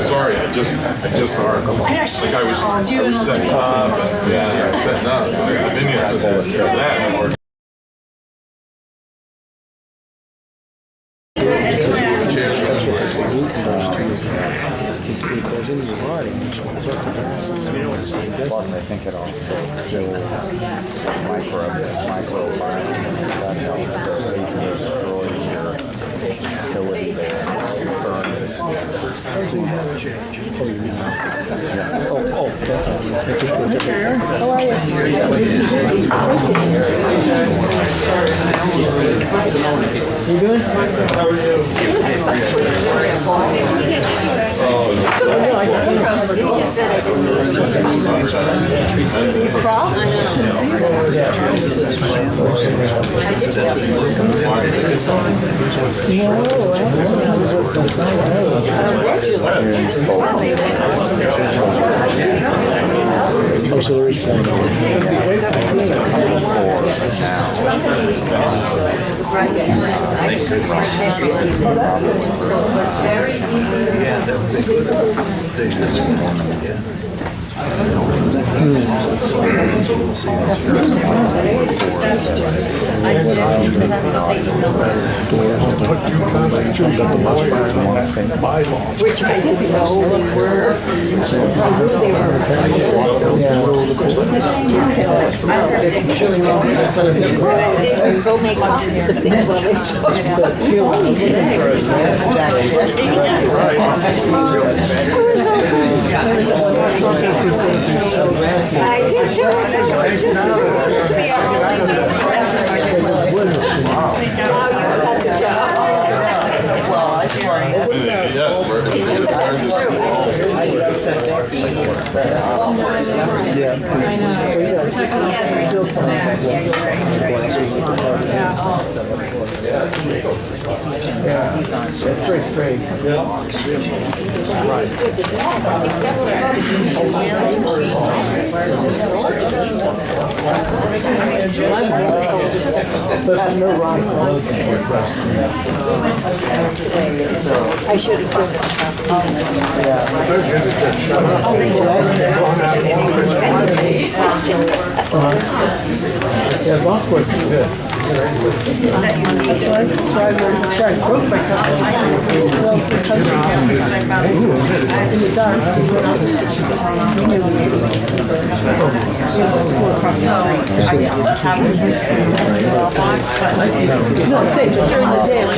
Sorry, I just saw her. Like I was setting up. Yeah, setting up. The minions is that. I think it also microbiome that helps destroy your fertility there. How are you? You good? How are you? He just said I didn't crawl? Oh, so there is one. Yeah, that big Which I didn't know they were. Go make something I did too. Just to be out It's very straight. But no rocks. I should have said Yeah, awkward. Good. In the dark. No, I'm saying, but during the day, I'm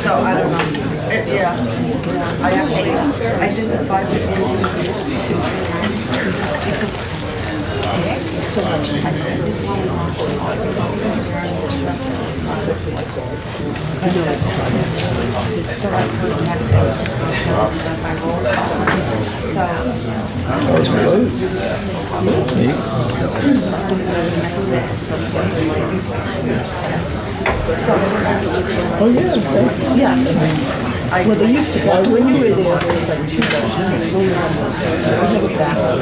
So I don't know. Yeah. I didn't buy this. Oh, yeah. Yeah. Well, they used to, when you were there, there was like 2 buses. There's only one bus. So we have a backup.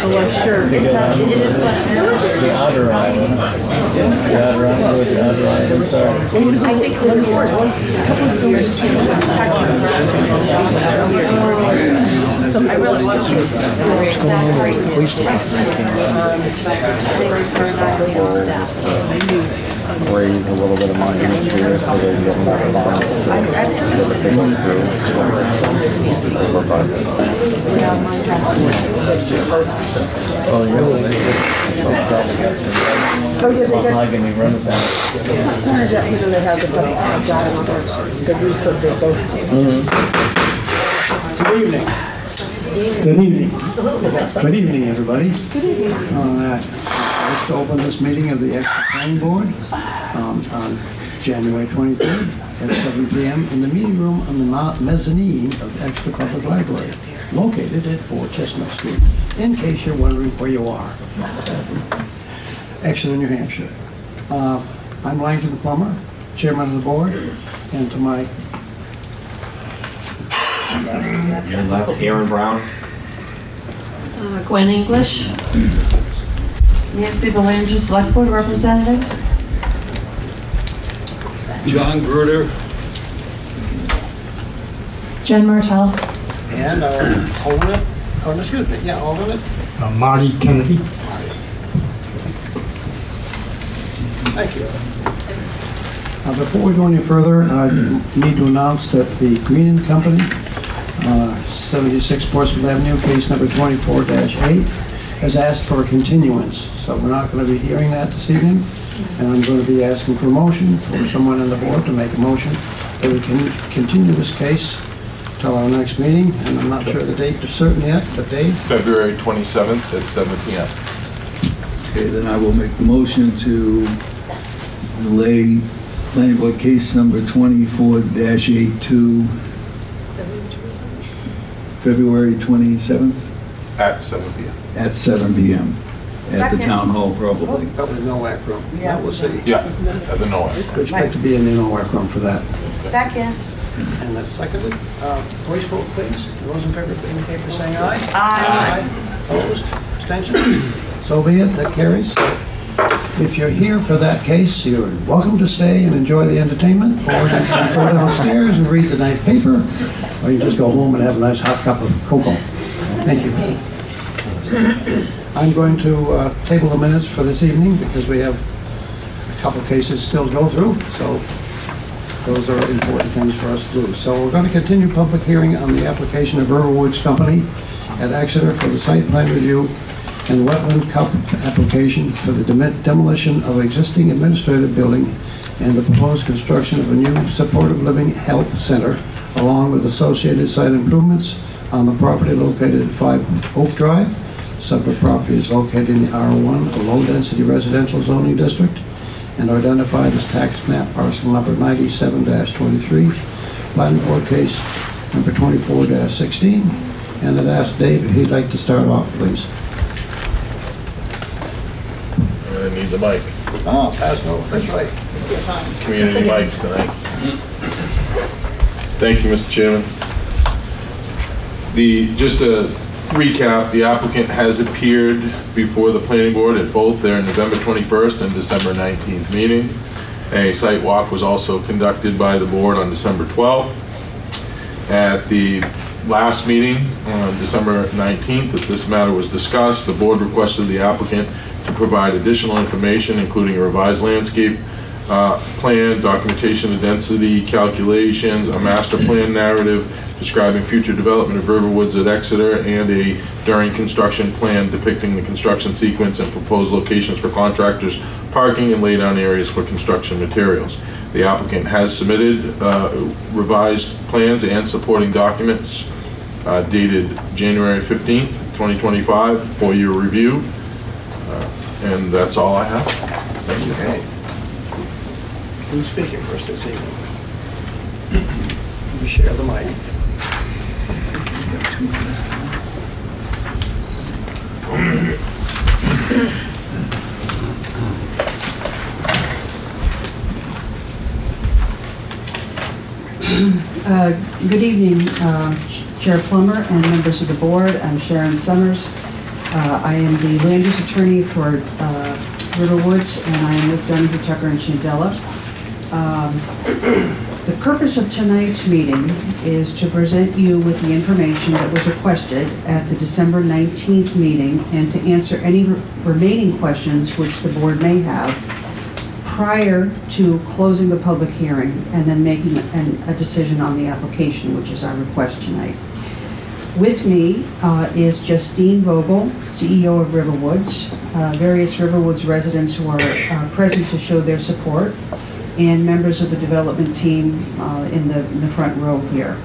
Oh, I'm sure. The outer island. The outer island, or the outer island, sorry. I think it was a couple of years too. I really want Raise a little bit of money each year so they can get more bonds. Oh, really? How can we run it back? They have the dialogue, the refurb, they both. Good evening. Good evening. Good evening, everybody. Good evening. I wish to open this meeting of the Exeter Planning Board on January 23rd at 7 p.m. in the meeting room on the mezzanine of Exeter Public Library, located at 4 Chestnut Street, in case you're wondering where you are. Exeter, New Hampshire. I'm Langton Plummer, Chairman of the Board, and to my Your left, Aaron Brown. Gwen English. Nancy Belanger, Select Board Representative. John Gruder. Jen Martell. and alternate, oh, excuse me, yeah, alternate. Marty Kennedy. Thank you. Before we go any further, I need to announce that the Green & Company, 76 Portsmouth Avenue, case number 24-8, has asked for a continuance. So we're not going to be hearing that this evening, and I'm going to be asking for a motion for someone on the board to make a motion that we can continue this case till our next meeting, and I'm not sure the date is certain yet, but Dave? February 27th at 7 p.m. Okay, then I will make the motion to delay planning board case number 24-8 to February 27th At 7 p.m. at 7 p.m. at the town hall, probably. Probably no WAC room. Yeah. That was the, Yeah, at the NOAA. we expect to be in the no WAC room for that. Second. And that's seconded. Voice vote, please. Those in favor indicate by saying aye. Aye. Opposed? Abstentions? So be it. That carries. If you're here for that case, you're welcome to stay and enjoy the entertainment, or you can go downstairs and read the night paper, or you just go home and have a nice hot cup of cocoa. Thank you. I'm going to table the minutes for this evening because we have a couple cases still to go through, so those are important things for us to do. So we're going to continue public hearing on the application of Riverwoods Company at Exeter for the site plan review and wetland cup application for the demolition of existing administrative building and the proposed construction of a new supportive living health center, along with associated site improvements on the property located at 5 Oak Drive. Separate property is located in the R1, a low-density residential zoning district, and identified as tax map parcel number 97-23, planning board case number 24-16. And I'd ask Dave if he'd like to start off, please. I need the mic. Oh, pass no, that's right. Community mic tonight. Thank you, Mr. Chairman. Just to recap, the applicant has appeared before the planning board at both their November 21st and December 19th meeting. A site walk was also conducted by the board on December 12th. At the last meeting on December 19th, that this matter was discussed, the board requested the applicant to provide additional information, including a revised landscape plan, documentation of density calculations, a master plan narrative describing future development of Riverwoods at Exeter, and a during construction plan depicting the construction sequence and proposed locations for contractors, parking, and laydown areas for construction materials. The applicant has submitted revised plans and supporting documents dated January 15th, 2025 for your review. And that's all I have. Okay. Who's speaking first this evening? You share the mic. Good evening, Chair Plummer and members of the board. I'm Sharon Summers. I am the land use attorney for Riverwoods, and I am with Dunning, Tucker, and Chandela. The purpose of tonight's meeting is to present you with the information that was requested at the December 19th meeting and to answer any remaining questions which the board may have prior to closing the public hearing and then making a decision on the application, which is our request tonight. With me is Justine Vogel, CEO of Riverwoods, various Riverwoods residents who are present to show their support, and members of the development team in the front row here.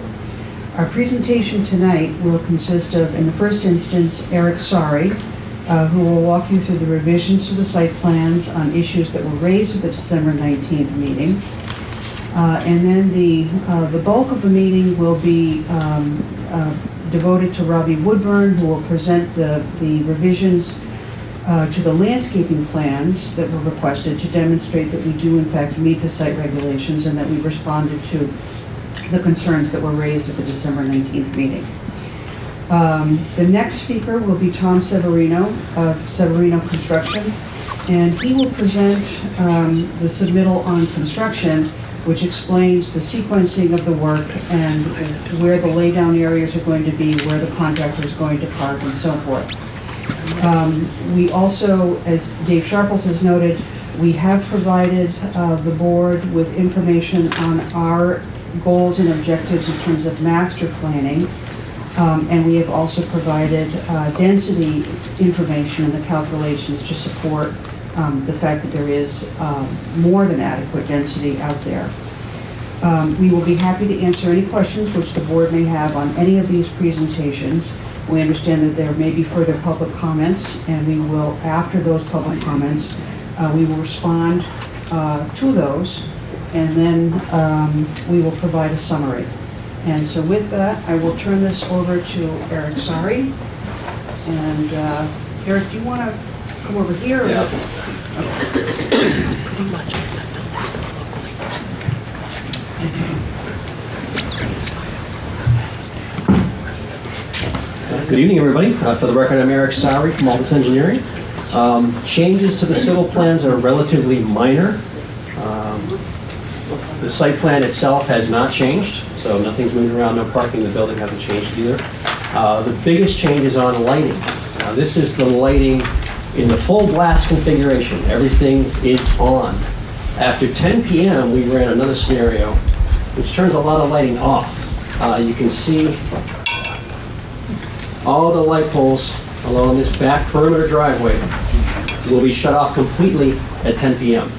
Our presentation tonight will consist of, in the first instance, Eric Sari, who will walk you through the revisions to the site plans on issues that were raised at the December 19th meeting. And then the bulk of the meeting will be devoted to Robbie Woodburn, who will present the revisions to the landscaping plans that were requested to demonstrate that we do in fact meet the site regulations and that we responded to the concerns that were raised at the December 19th meeting. The next speaker will be Tom Severino of Severino Construction, and he will present the submittal on construction, which explains the sequencing of the work and where the laydown areas are going to be, where the contractor is going to park, and so forth. We also, as Dave Sharples has noted, we have provided the board with information on our goals and objectives in terms of master planning. And we have also provided density information and the calculations to support the fact that there is more than adequate density out there. We will be happy to answer any questions which the board may have on any of these presentations. We understand that there may be further public comments, and we will, after those public comments, we will respond to those, and then we will provide a summary. And so with that, I will turn this over to Eric Sari. And Eric, do you want to come over here? Yeah. Pretty much. Good evening, everybody. For the record, I'm Eric Sari from Aldous Engineering. Changes to the civil plans are relatively minor. The site plan itself has not changed, so nothing's moving around, no parking, the building hasn't changed either. The biggest change is on lighting. This is the lighting in the full blast configuration. Everything is on. After 10 p.m., we ran another scenario which turns a lot of lighting off. You can see all the light poles along this back perimeter driveway will be shut off completely at 10 p.m.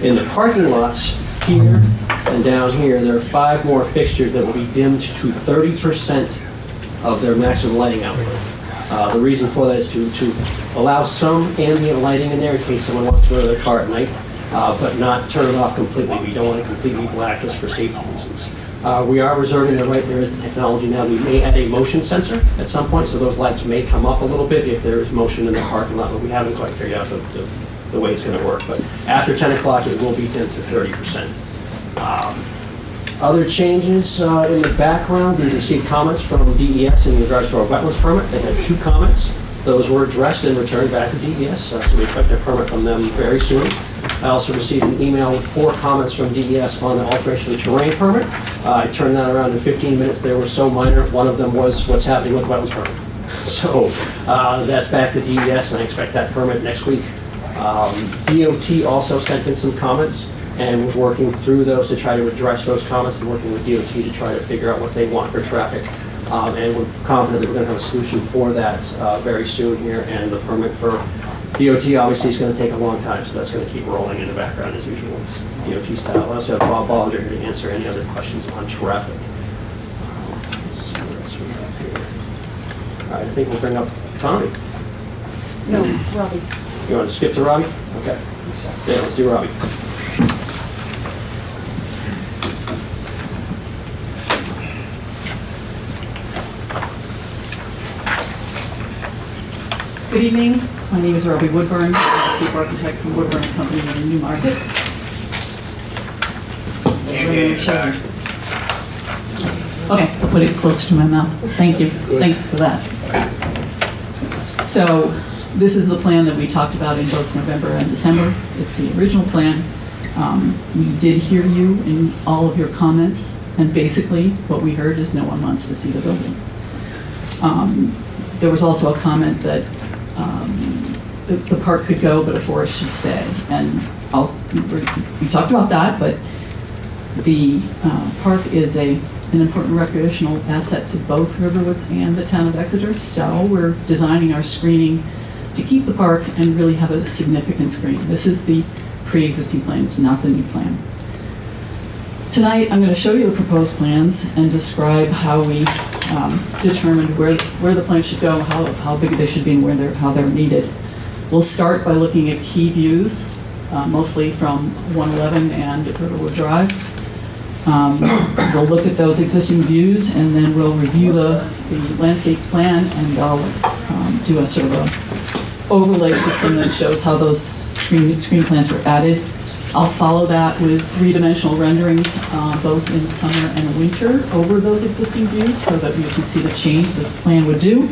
In the parking lots here and down here, there are 5 more fixtures that will be dimmed to 30% of their maximum lighting output. The reason for that is to allow some ambient lighting in there in case someone wants to go to their car at night, but not turn it off completely. We don't want to completely black this for safety reasons. We are reserving the right, there is the technology now, we may add a motion sensor at some point, so those lights may come up a little bit if there is motion in the parking lot, but we haven't quite figured out the way it's going to work. But after 10 o'clock, it will be dimmed to 30%. Other changes in the background, we received comments from DES in regards to our wetlands permit. They had 2 comments. Those were addressed and returned back to DES, so we expect a permit from them very soon. I also received an email with 4 comments from DES on the alteration of the terrain permit. I turned that around in 15 minutes. They were so minor. One of them was what's happening with the wetlands permit. So that's back to DES, and I expect that permit next week. DOT also sent in some comments, and we're working through those to try to address those comments and working with DOT to try to figure out what they want for traffic. And we're confident that we're going to have a solution for that very soon here, and the permit for DOT obviously is going to take a long time, so that's going to keep rolling in the background as usual, DOT style. I also have Bob Bollinger here to answer any other questions on traffic. Let's see what else we have here. All right, I think we'll bring up Tommy. No, Robbie. You want to skip to Robbie? Okay. Yeah, let's do Robbie. Good evening. My name is Robbie Woodburn, landscape architect from Woodburn Company in Newmarket. Okay, I'll put it closer to my mouth. Thank you. Thanks for that. So this is the plan that we talked about in both November and December. It's the original plan. We did hear you in all of your comments, and basically what we heard is no one wants to see the building. There was also a comment that the park could go, but a forest should stay. And we talked about that, but the park is an important recreational asset to both Riverwoods and the town of Exeter, so we're designing our screening to keep the park and really have a significant screen. This is the pre-existing plan, it's not the new plan. Tonight, I'm going to show you the proposed plans and describe how we determined where the plans should go, how big they should be, and how they're needed. We'll start by looking at key views, mostly from 111 and Riverwood Drive. We'll look at those existing views, and then we'll review the landscape plan, and I'll do a sort of a overlay system that shows how those screen plans were added. I'll follow that with three-dimensional renderings, both in summer and winter, over those existing views so that you can see the change that the plan would do.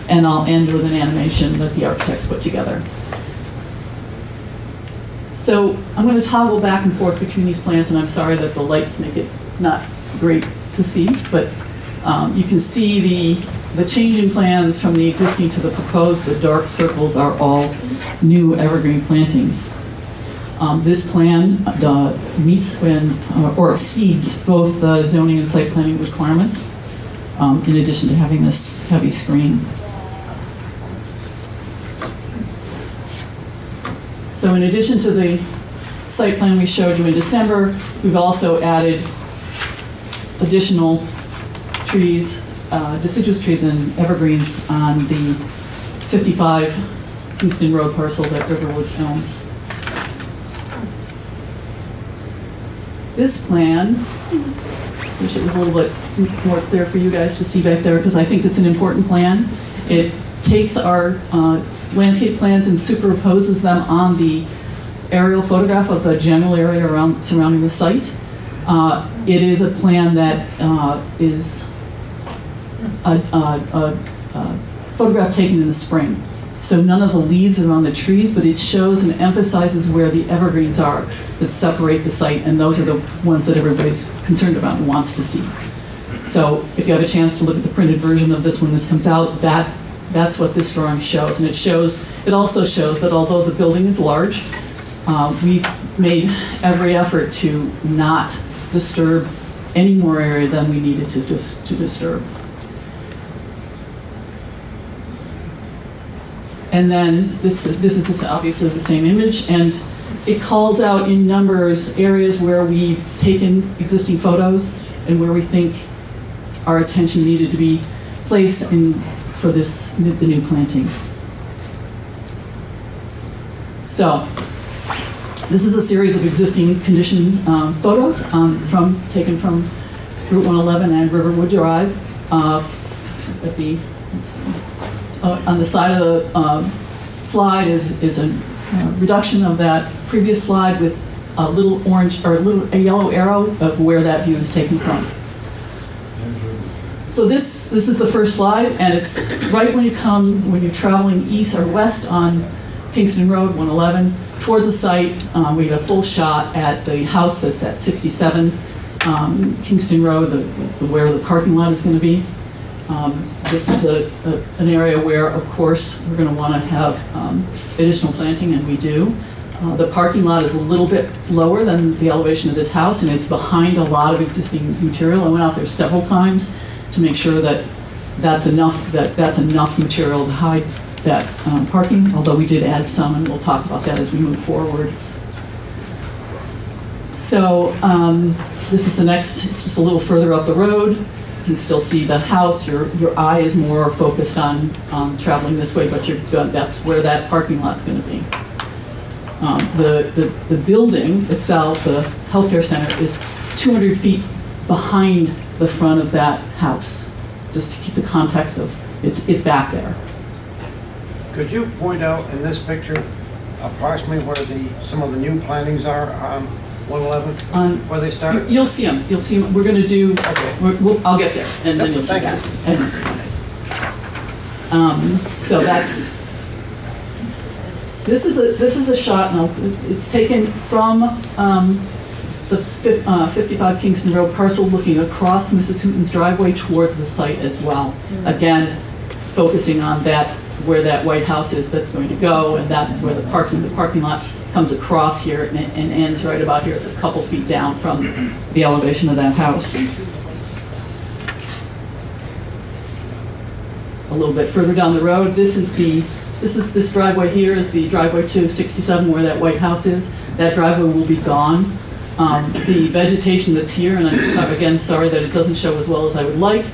And I'll end with an animation that the architects put together. So I'm going to toggle back and forth between these plans, and I'm sorry that the lights make it not great to see, but you can see the change in plans from the existing to the proposed. The dark circles are all new evergreen plantings. This plan meets or exceeds both the zoning and site planning requirements, in addition to having this heavy screen. So in addition to the site plan we showed you in December, we've also added additional trees, deciduous trees and evergreens on the 55 Kingston Road parcel that Riverwoods owns. This plan, I wish it was a little bit more clear for you guys to see back there, because I think it's an important plan. It takes our landscape plans and superimposes them on the aerial photograph of the general area surrounding the site. It is a plan that is a photograph taken in the spring. So none of the leaves are on the trees, but it shows and emphasizes where the evergreens are that separate the site, and those are the ones that everybody's concerned about and wants to see. So if you have a chance to look at the printed version of this when this comes out, that's what this drawing shows. And it also shows that although the building is large, we've made every effort to not disturb any more area than we needed to disturb. And then this is obviously the same image, and it calls out in numbers areas where we've taken existing photos and where we think our attention needed to be placed for the new plantings. So this is a series of existing condition photos taken from Route 111 and Riverwood Drive. On the side of the slide is a reduction of that previous slide with a little orange or a yellow arrow of where that view is taken from. So this is the first slide, and it's right when you're traveling east or west on Kingston Road 111 towards the site. We get a full shot at the house that's at 67 Kingston Road, where the parking lot is going to be. This is an area where, of course, we're going to want to have additional planting, and we do. The parking lot is a little bit lower than the elevation of this house, and it's behind a lot of existing material. I went out there several times to make sure that that's enough material to hide that parking, although we did add some, and we'll talk about that as we move forward. So this is the next, it's just a little further up the road. You can still see the house. Your eye is more focused on traveling this way, but that's where that parking lot's going to be. The building itself, the healthcare center, is 200 feet behind the front of that house, just to keep the context of it's back there. Could you point out in this picture approximately where some of the new plantings are on 111, where they start? You'll see them. You'll see them. We're going to do. Okay. I'll get there, and then you'll see Thank that. So that's. This is a shot. Now it's taken from the 55 Kingston Road parcel, looking across Mrs. Hooton's driveway towards the site as well. Again, focusing on that, where that white house is that's going to go, and that's where the parking lot comes across here and ends right about here, a couple feet down from the elevation of that house. A little bit further down the road, this driveway here is the driveway to 67 where that white house is. That driveway will be gone. The vegetation that's here, and I'm again sorry that it doesn't show as well as I would like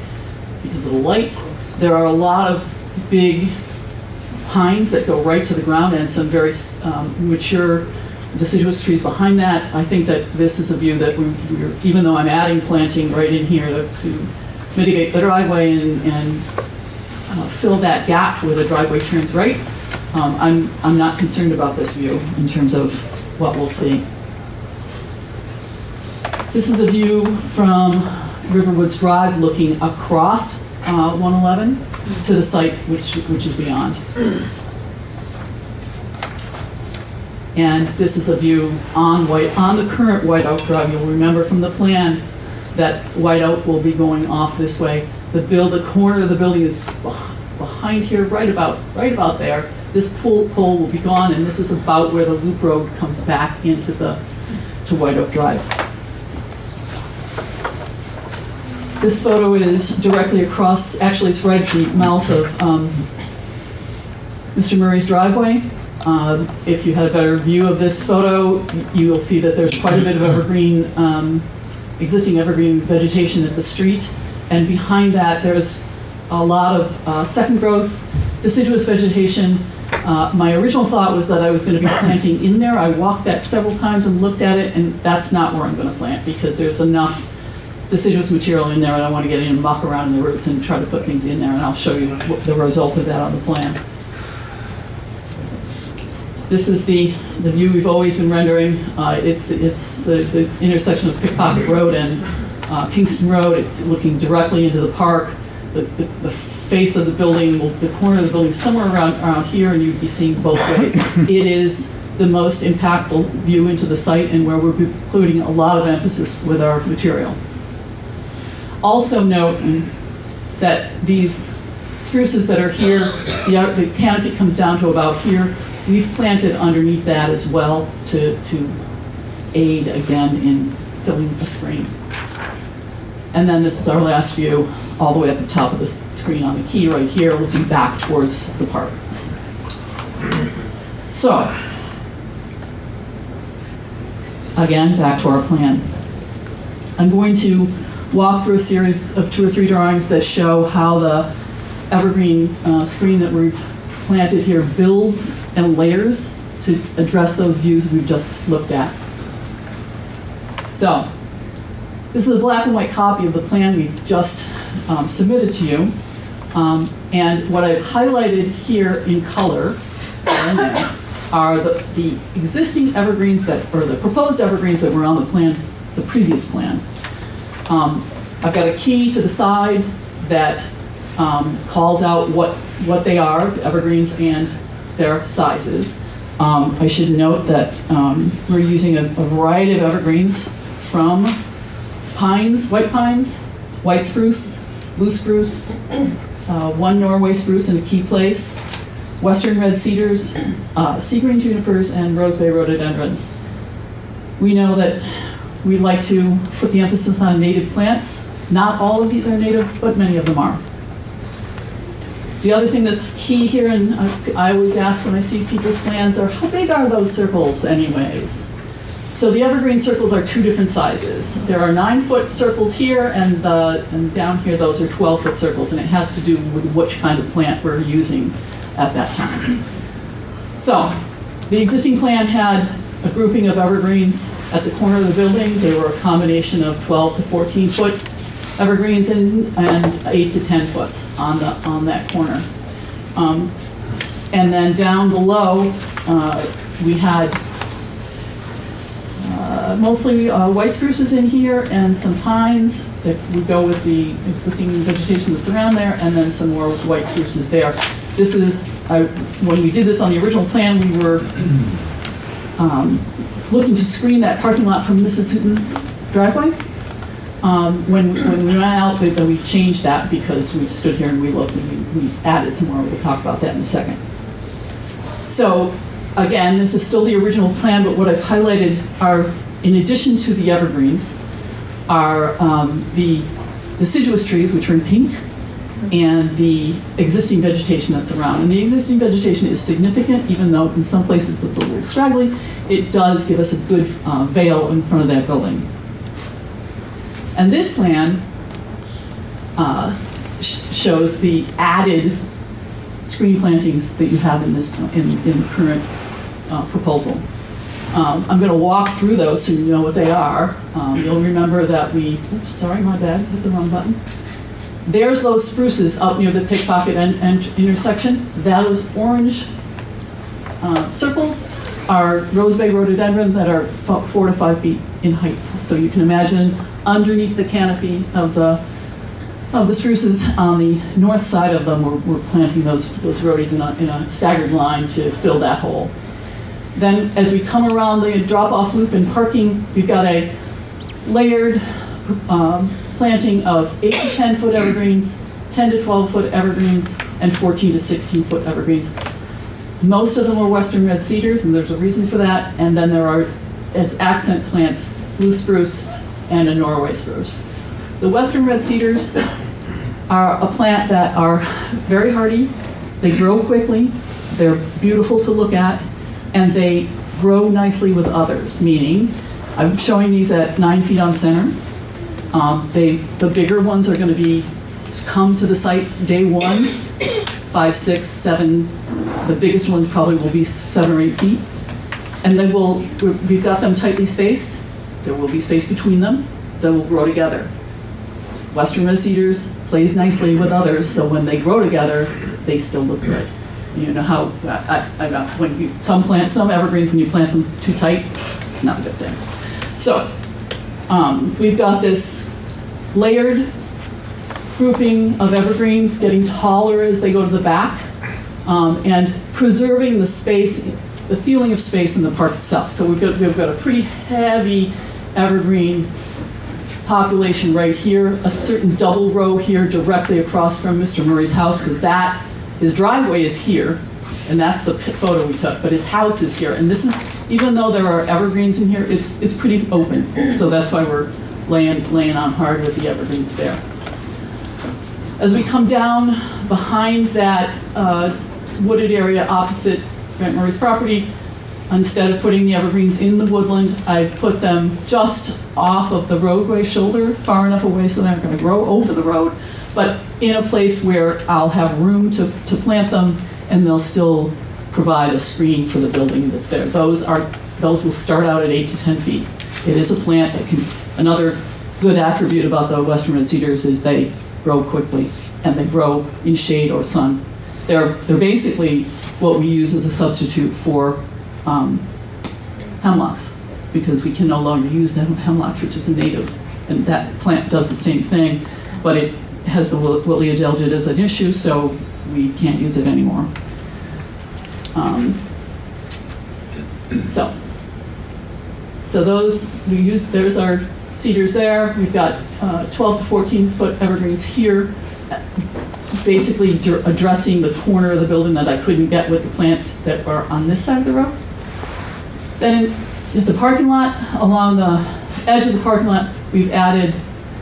because of the light. There are a lot of big pines that go right to the ground and some very mature deciduous trees behind that. I think that this is a view that we're even though I'm adding planting right in here to mitigate the driveway and fill that gap where the driveway turns right, I'm not concerned about this view in terms of what we'll see. This is a view from Riverwoods Drive looking across 111 to the site which is beyond. And this is a view on the current White Oak Drive. You'll remember from the plan that White Oak will be going off this way. The corner of the building is behind here, right about there. This pole will be gone, and this is about where the loop road comes back into to White Oak Drive. This photo is directly across, actually it's right at the mouth of Mr. Murray's driveway. If you had a better view of this photo, you will see that there's quite a bit of evergreen, existing evergreen vegetation at the street. And behind that, there's a lot of second growth, deciduous vegetation. My original thought was that I was going to be planting in there. I walked that several times and looked at it, and that's not where I'm going to plant because there's enough deciduous material in there, and I want to get in and muck around in the roots and try to put things in there, and I'll show you the result of that on the plan. This is the view we've always been rendering. It's the intersection of Pickpocket Road and Kingston Road. It's looking directly into the park. The face of the building, the corner of the building, somewhere around here, and you'd be seeing both ways. It is the most impactful view into the site and where we're putting a lot of emphasis with our material. Also note that these spruces that are here, the canopy comes down to about here. We've planted underneath that as well to aid again in filling the screen. And then this is our last view, all the way at the top of the screen on the key right here, looking back towards the park. So, again, back to our plan. I'm going to walk through a series of 2 or 3 drawings that show how the evergreen screen that we've planted here builds and layers to address those views we've just looked at. So, this is a black and white copy of the plan we've just submitted to you. And what I've highlighted here in color are the existing evergreens or the proposed evergreens that were on the plan, the previous plan. I've got a key to the side that calls out what they are, the evergreens and their sizes. I should note that we're using a variety of evergreens from pines, white spruce, blue spruce, one Norway spruce in a key place, western red cedars, sea green junipers, and rose bay rhododendrons. We know that we like to put the emphasis on native plants. Not all of these are native, but many of them are. The other thing that's key here, and I always ask when I see people's plans, are how big are those circles anyways? So the evergreen circles are 2 different sizes. There are 9-foot circles here, and down here those are 12-foot circles, and it has to do with which kind of plant we're using at that time. So The existing plan had a grouping of evergreens at the corner of the building. They were a combination of 12 to 14 foot evergreens and 8 to 10 foot on that corner. And then down below, we had mostly white spruces in here and some pines that would go with the existing vegetation that's around there, and then some more white spruces there. This is, when we did this on the original plan, we were looking to screen that parking lot from Mrs. Hooton's driveway. When we went out, we changed that because we stood here and we looked and we added some more. We'll talk about that in a second. So again, this is still the original plan, but what I've highlighted are, in addition to the evergreens, are the deciduous trees, which are in pink, and the existing vegetation that's around. And the existing vegetation is significant, even though in some places it's a little straggly. It does give us a good veil in front of that building. And this plan shows the added screen plantings that you have in this in the current proposal. I'm going to walk through those so you know what they are. You'll remember that oops, sorry, my bad, hit the wrong button. There's those spruces up near the pickpocket and intersection. Those orange circles are Rose Bay rhododendron that are 4 to 5 feet in height. So you can imagine underneath the canopy of the spruces on the north side of them, we're planting those rhodies in a staggered line to fill that hole. Then as we come around the drop-off loop and parking, we've got a layered planting of 8 to 10 foot evergreens, 10 to 12 foot evergreens, and 14 to 16 foot evergreens. Most of them are western red cedars, and there's a reason for that. And then there are, as accent plants, blue spruce and a Norway spruce. The western red cedars are a plant that are very hardy. They grow quickly. They're beautiful to look at, and they grow nicely with others, meaning I'm showing these at 9 feet on center. The bigger ones are going to come to the site day 1, 5, 6, 7. The biggest ones probably will be 7 or 8 feet. And we've got them tightly spaced. There will be space between them. They will grow together. Western red cedars plays nicely with others, so when they grow together, they still look good. You know how some evergreens, when you plant them too tight, it's not a good thing. So we've got this layered grouping of evergreens, getting taller as they go to the back, and preserving the space, the feeling of space in the park itself. So we've got a pretty heavy evergreen population right here, a certain double row here directly across from Mr. Murray's house, because his driveway is here, and that's the photo we took, but his house is here. And this is, even though there are evergreens in here, it's pretty open. So that's why we're laying on hard with the evergreens there. As we come down behind that wooded area opposite Grant Murray's property, instead of putting the evergreens in the woodland, I put them just off of the roadway shoulder, far enough away so they're not going to grow over the road, but in a place where I'll have room to plant them, and they'll still provide a screen for the building that's there. Those will start out at 8 to 10 feet. It is a plant that can, another good attribute about the western red cedars is they grow quickly, and they grow in shade or sun. They're basically what we use as a substitute for hemlocks, because we can no longer use the hemlocks, which is a native, and that plant does the same thing, but it has the Willia delgid as an issue, so we can't use it anymore. So those we use. There's our cedars there. We've got 12 to 14 foot evergreens here, basically addressing the corner of the building that I couldn't get with the plants that are on this side of the road. Then in the parking lot, along the edge of the parking lot, we've added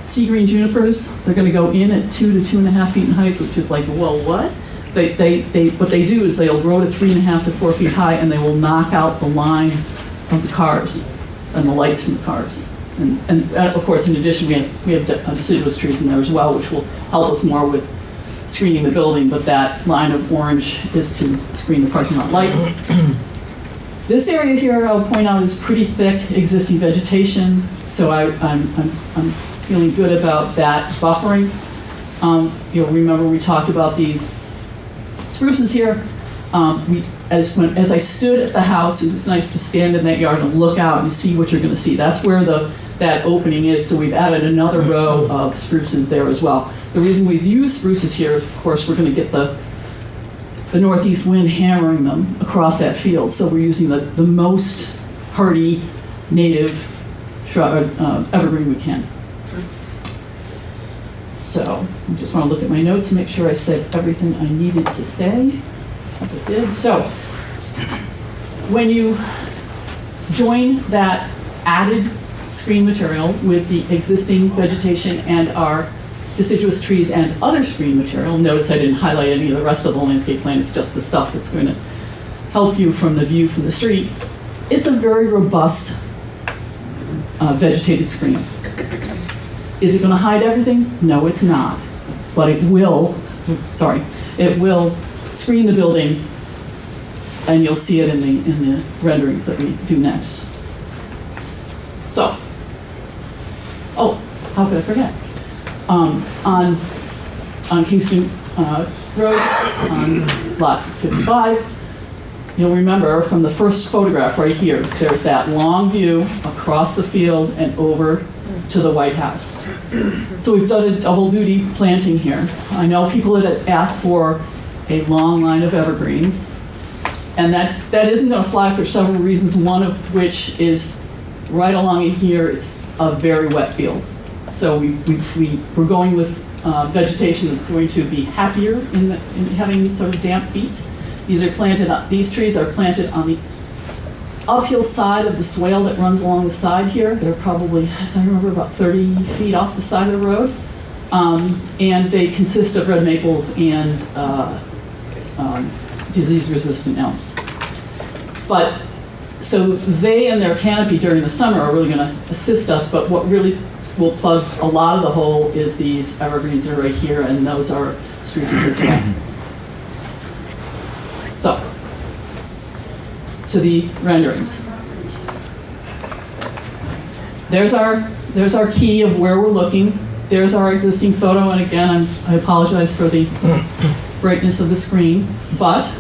sea green junipers. They're going to go in at 2 to 2.5 feet in height, which is like, well, what? What they do is they'll grow to 3.5 to 4 feet high, and they will knock out the line of the cars and the lights from the cars. And of course, in addition, we have deciduous trees in there as well, which will help us more with screening the building. But that line of orange is to screen the parking lot lights. This area here, I'll point out, is pretty thick existing vegetation, so I'm feeling good about that buffering. You'll remember we talked about these spruces here. As I stood at the house, it's nice to stand in that yard and look out and see what you're going to see. That's where that opening is, so we've added another row of spruces there as well. The reason we've used spruces here, of course, we're going to get the northeast wind hammering them across that field, so we're using the most hardy native shrub, evergreen we can. So I just want to look at my notes and make sure I said everything I needed to say. I hope I did. So when you join that added screen material with the existing vegetation and our deciduous trees and other screen material, notice I didn't highlight any of the rest of the landscape plan, it's just the stuff that's going to help you from the view from the street. It's a very robust vegetated screen. Is it going to hide everything? No, it's not. But it will screen the building, and you'll see it in the renderings that we do next. So, how could I forget? On Kingston Road, on lot 55, you'll remember from the first photograph right here, there's that long view across the field and over to the White House. So we've done a double duty planting here. I know people that asked for a long line of evergreens, and that isn't going to fly for several reasons, one of which is right along in here, it's a very wet field. So we're going with vegetation that's going to be happier in having sort of damp feet. These trees are planted on the uphill side of the swale that runs along the side here. They're probably, as I remember, about 30 feet off the side of the road. And they consist of red maples and disease-resistant elms. So they and their canopy during the summer are really going to assist us, but what really will plug a lot of the hole is these evergreens that are right here, and those are spruces as well. So, to the renderings. There's our key of where we're looking. There's our existing photo, and again, I apologize for the brightness of the screen, but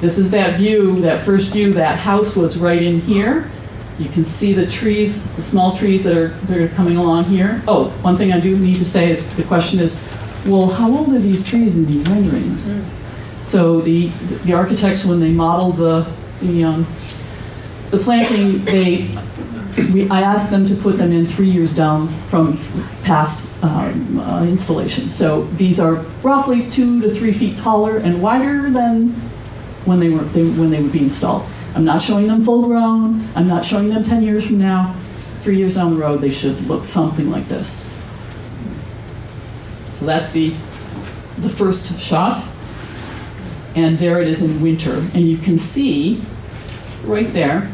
this is that view, that first view. That house was right in here. You can see the trees, the small trees that are coming along here. Oh, one thing I do need to say is the question is, well, how old are these trees in these renderings? So the architects, when they modeled the planting, I asked them to put them in 3 years down from past installation. So these are roughly 2 to 3 feet taller and wider than when they would be installed. I'm not showing them full grown. I'm not showing them 10 years from now. 3 years down the road, they should look something like this. So that's the first shot. And there it is in winter. And you can see right there,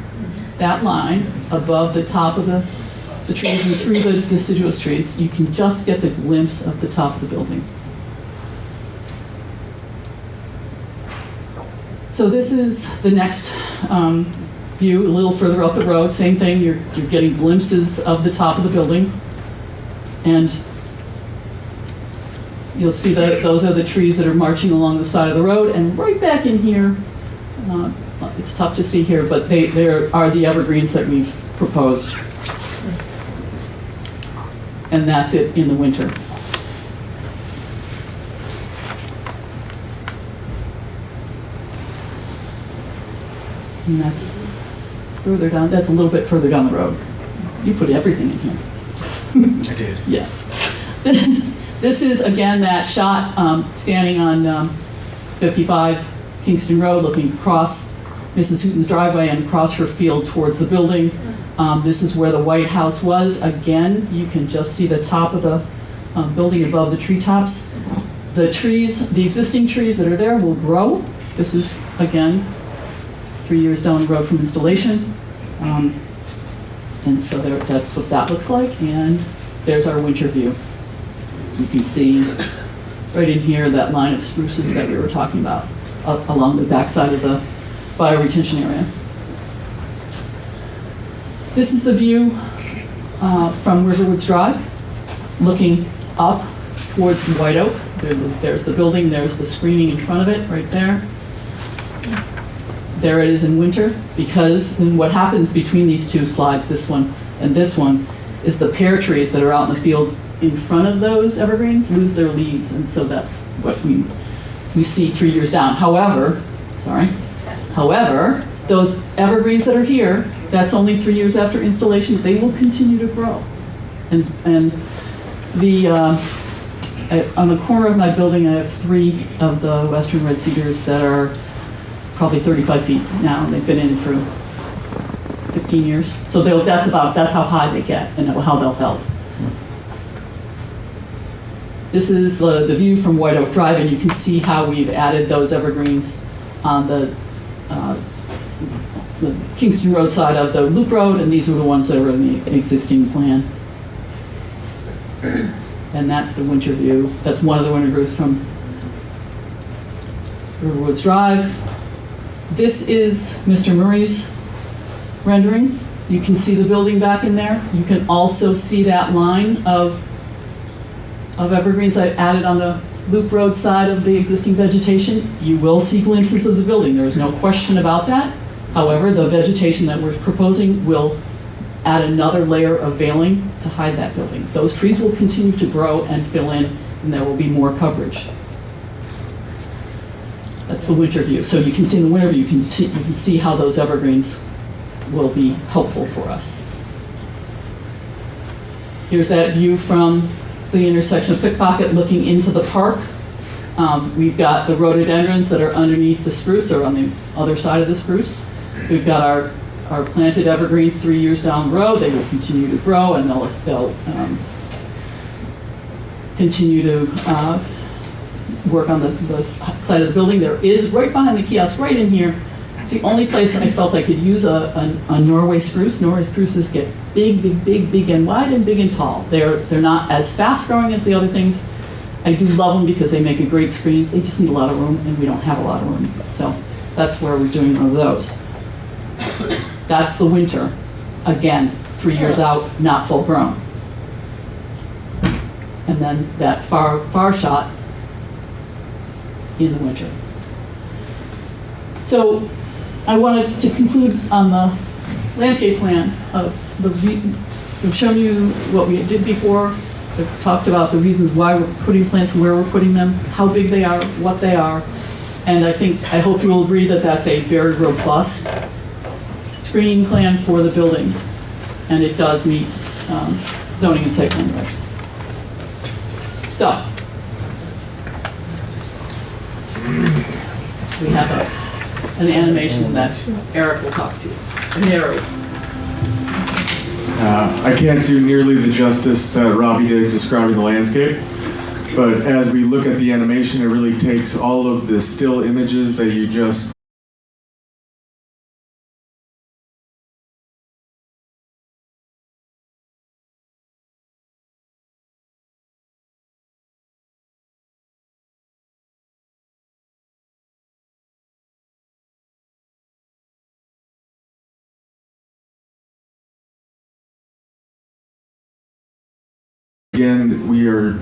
that line above the top of the trees and through the deciduous trees, you can just get the glimpse of the top of the building. So this is the next view, a little further up the road. Same thing, you're getting glimpses of the top of the building. And you'll see that those are the trees that are marching along the side of the road. And right back in here, it's tough to see here, but there are the evergreens that we've proposed. And that's it in the winter. And that's further down, that's a little bit further down the road. You put everything in here. I did. Yeah. This is, again, that shot standing on 55 Kingston Road, looking across Mrs. Hooton's driveway and across her field towards the building. This is where the White House was. Again, you can just see the top of the building above the treetops. The trees, the existing trees that are there will grow. This is, again, 3 years down the road from installation. And so that's what that looks like. And there's our winter view. You can see right in here that line of spruces that we were talking about along the backside of the bioretention area. This is the view from Riverwoods Drive, looking up towards White Oak. There's the building, there's the screening in front of it, right there. There it is in winter, because then what happens between these two slides, this one and this one, is the pear trees that are out in the field in front of those evergreens lose their leaves, and so that's what we see 3 years down. However, those evergreens that are here, that's only 3 years after installation, they will continue to grow. And the on the corner of my building, I have 3 of the western red cedars that are probably 35 feet now, and they've been in for 15 years. So that's how high they get and how they'll help. This is the view from White Oak Drive, and you can see how we've added those evergreens on the Kingston Road side of the Loop Road, and these are the ones that are in the existing plan. And that's the winter view. That's one of the winter views from Riverwoods Drive. This is Mr. Murray's rendering. You can see the building back in there. You can also see that line of evergreens I added on the Loop Road side of the existing vegetation. You will see glimpses of the building. There is no question about that. However, the vegetation that we're proposing will add another layer of veiling to hide that building. Those trees will continue to grow and fill in, and there will be more coverage. That's the winter view. So you can see in the winter view, you can see how those evergreens will be helpful for us. Here's that view from the intersection of Pickpocket looking into the park. We've got the rhododendrons that are underneath the spruce, or on the other side of the spruce. We've got our planted evergreens 3 years down the road. They will continue to grow, and they'll continue to work on the side of the building. There is, right behind the kiosk, right in here, it's the only place I felt I could use a Norway spruce. Norway spruces get big, big, big, big and wide and big and tall. They're not as fast growing as the other things. I do love them because they make a great screen. They just need a lot of room, and we don't have a lot of room. So that's where we're doing one of those. That's the winter. Again, 3 years out, not full grown. And then that far shot in the winter. So I wanted to conclude on the landscape plan of we've shown you what we did before. We've talked about the reasons why we're putting plants, where we're putting them, how big they are, what they are. And I hope you'll agree that that's a very robust screening plan for the building. And it does meet zoning and site plan regs. So, we have an animation that Eric will talk to you, narrate. I can't do nearly the justice that Robbie did describing the landscape, but as we look at the animation, it really takes all of the still images that you just Again, we are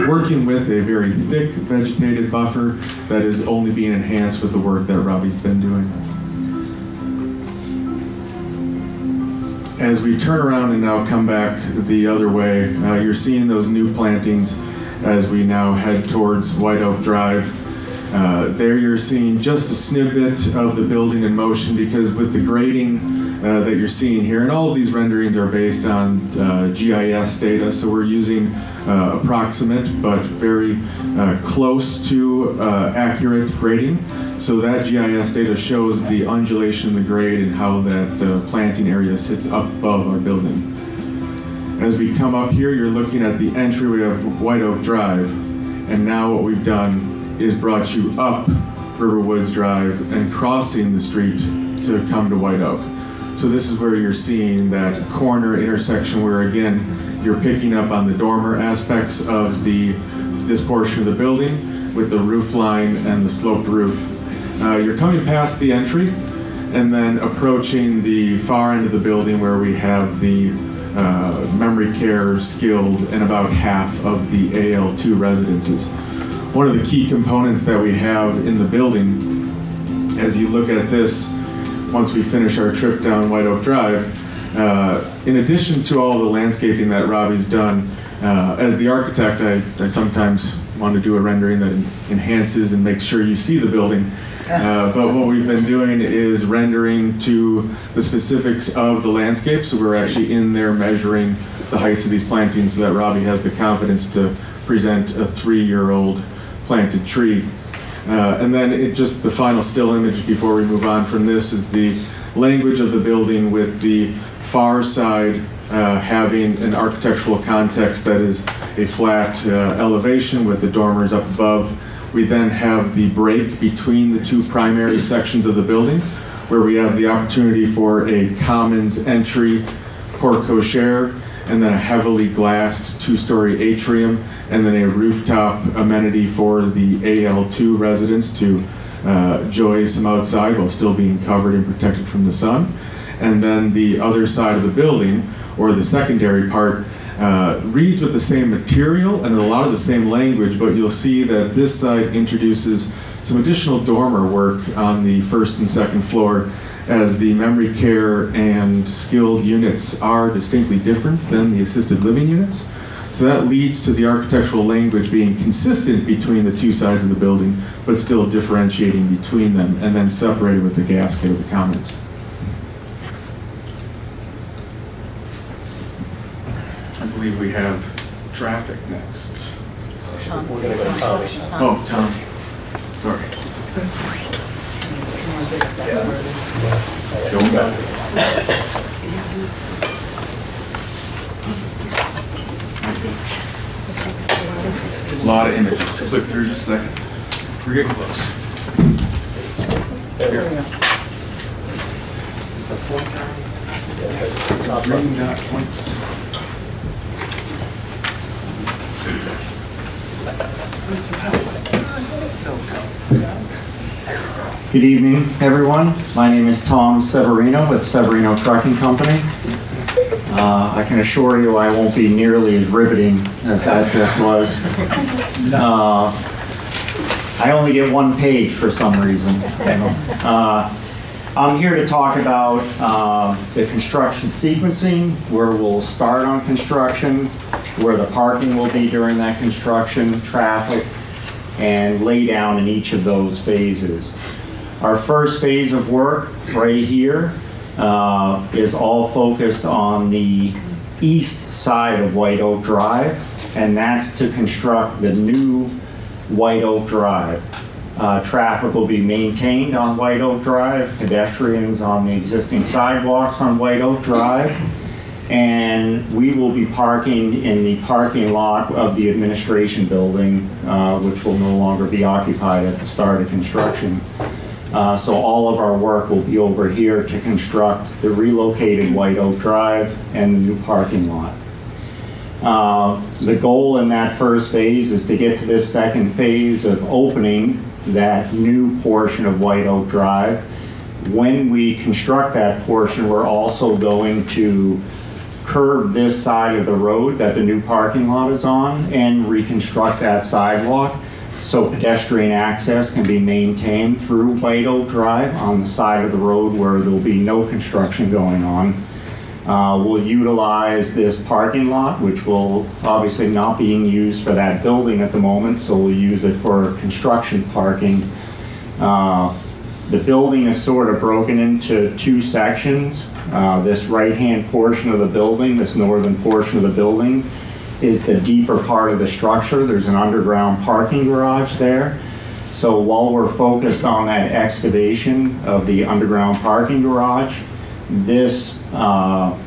working with a very thick vegetated buffer that is only being enhanced with the work that Robbie's been doing. As we turn around and now come back the other way, you're seeing those new plantings as we now head towards White Oak Drive. There you're seeing just a snippet of the building in motion, because with the grading that you're seeing here, and all of these renderings are based on GIS data, so we're using approximate but very close to accurate grading. So that GIS data shows the undulation in the grade and how that planting area sits up above our building. As we come up here, you're looking at the entryway of White Oak Drive, and now what we've done is brought you up Riverwoods Drive and crossing the street to come to White Oak. So this is where you're seeing that corner intersection where, again, you're picking up on the dormer aspects of this portion of the building with the roof line and the sloped roof. You're coming past the entry, and then approaching the far end of the building where we have the memory care, skilled, and about half of the AL2 residences. One of the key components that we have in the building, as you look at this, once we finish our trip down White Oak Drive, in addition to all the landscaping that Robbie's done, as the architect, I sometimes want to do a rendering that enhances and makes sure you see the building. But what we've been doing is rendering to the specifics of the landscape, so we're actually in there measuring the heights of these plantings so that Robbie has the confidence to present a 3-year-old planted tree. And then just the final still image before we move on from this is the language of the building, with the far side having an architectural context that is a flat elevation with the dormers up above. We then have the break between the two primary sections of the building, where we have the opportunity for a commons entry, porte cochere, and then a heavily glassed 2-story atrium, and then a rooftop amenity for the AL2 residents to enjoy some outside while still being covered and protected from the sun. And then the other side of the building, or the secondary part, reads with the same material and a lot of the same language, but you'll see that this side introduces some additional dormer work on the first and second floor, as the memory care and skilled units are distinctly different than the assisted living units. So that leads to the architectural language being consistent between the two sides of the building, but still differentiating between them, and then separated with the gasket of the commons. I believe we have traffic next. Oh, Tom. Sorry. Going back. A lot of images to click through. Just a second. We're getting close. Here. Is the point down? Yes. Green dot points. Good evening, everyone. My name is Tom Severino with Severino Trucking Company. I can assure you I won't be nearly as riveting as that just was. I only get one page for some reason. I'm here to talk about the construction sequencing, where we'll start on construction, where the parking will be during that construction, traffic, and lay down in each of those phases. Our first phase of work right here is all focused on the east side of White Oak Drive, and that's to construct the new White Oak Drive. Traffic will be maintained on White Oak Drive, pedestrians on the existing sidewalks on White Oak Drive, and we will be parking in the parking lot of the administration building, which will no longer be occupied at the start of construction. So all of our work will be over here to construct the relocated White Oak Drive and the new parking lot. The goal in that first phase is to get to this second phase of opening that new portion of White Oak Drive. When we construct that portion, we're also going to curb this side of the road that the new parking lot is on and reconstruct that sidewalk so pedestrian access can be maintained through White Oak Drive on the side of the road where there will be no construction going on. We'll utilize this parking lot, which will obviously not being used for that building at the moment, so we'll use it for construction parking. The building is sort of broken into two sections. This right-hand portion of the building, this northern portion of the building, is the deeper part of the structure. There's an underground parking garage there. So while we're focused on that excavation of the underground parking garage, this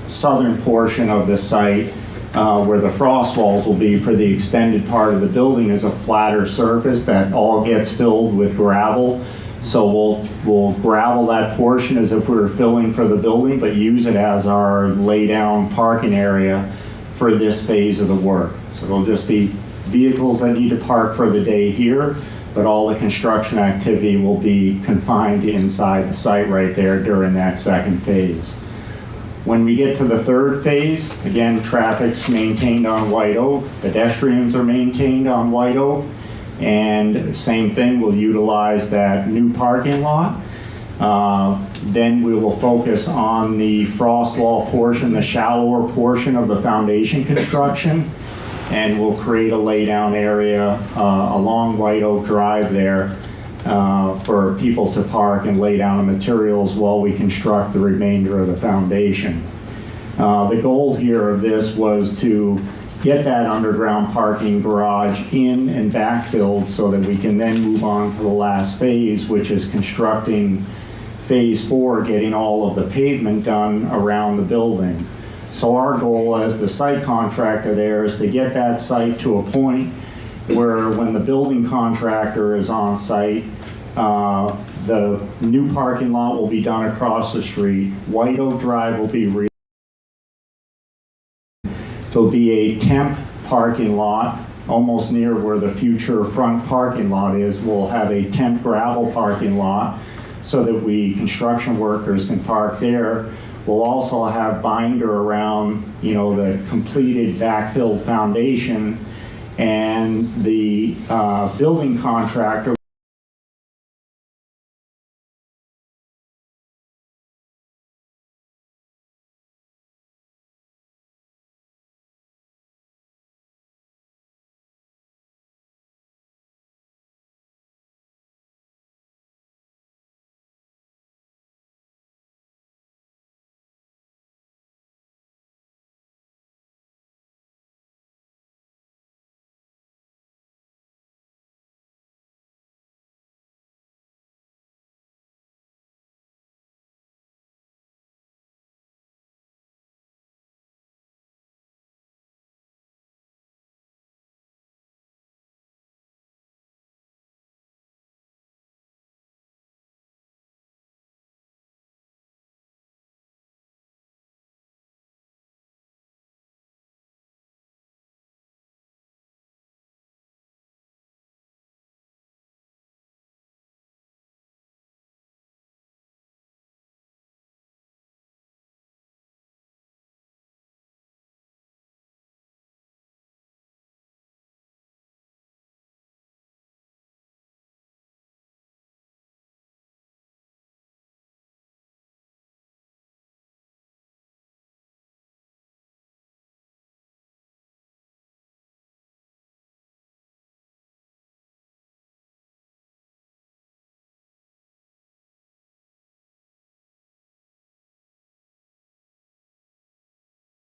southern portion of the site where the frost walls will be for the extended part of the building is a flatter surface that all gets filled with gravel. So we'll gravel that portion as if we were filling for the building, but use it as our lay down parking area for this phase of the work. So there'll just be vehicles that need to park for the day here, but all the construction activity will be confined inside the site right there during that second phase. When we get to the third phase, again, traffic's maintained on White Oak, pedestrians are maintained on White Oak, and same thing, we'll utilize that new parking lot. Then we will focus on the frost wall portion, the shallower portion of the foundation construction, and we'll create a laydown area along White Oak Drive there for people to park and lay down the materials while we construct the remainder of the foundation. The goal here of this was to get that underground parking garage in and backfilled so that we can then move on to the last phase, which is constructing phase 4, getting all of the pavement done around the building. So our goal as the site contractor there is to get that site to a point where when the building contractor is on site, the new parking lot will be done across the street. White Oak Drive will be There'll be a temp parking lot almost near where the future front parking lot is. We'll have a temp gravel parking lot so that construction workers can park there. We'll also have binder around, the completed backfilled foundation, and the building contractor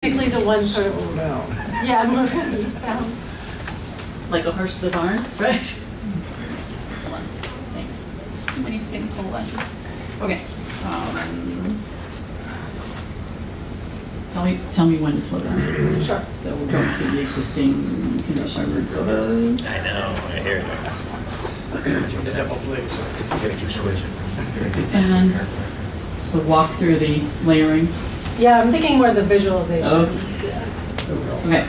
Particularly the one sort of, yeah, moving eastbound. Like a horse to the barn, right? Hold on, thanks. Too many things, hold on. Okay. Tell me when to slow down. Sure. So we're going through the existing condition photos. I know, I hear you. Gotta keep switching. And so walk through the layering. Yeah, I'm thinking more the visualizations. Okay.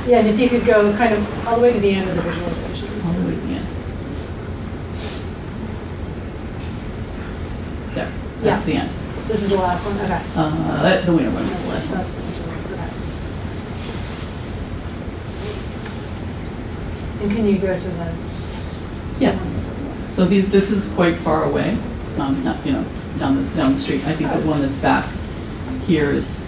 Yeah, and if you could go kind of all the way to the end of the visualizations. All the way to the end. There. That's the end. This is the last one? Okay. The winter one is the last one. And can you go to the... Yes. So this is quite far away, not, down the street. I think the one that's back here is...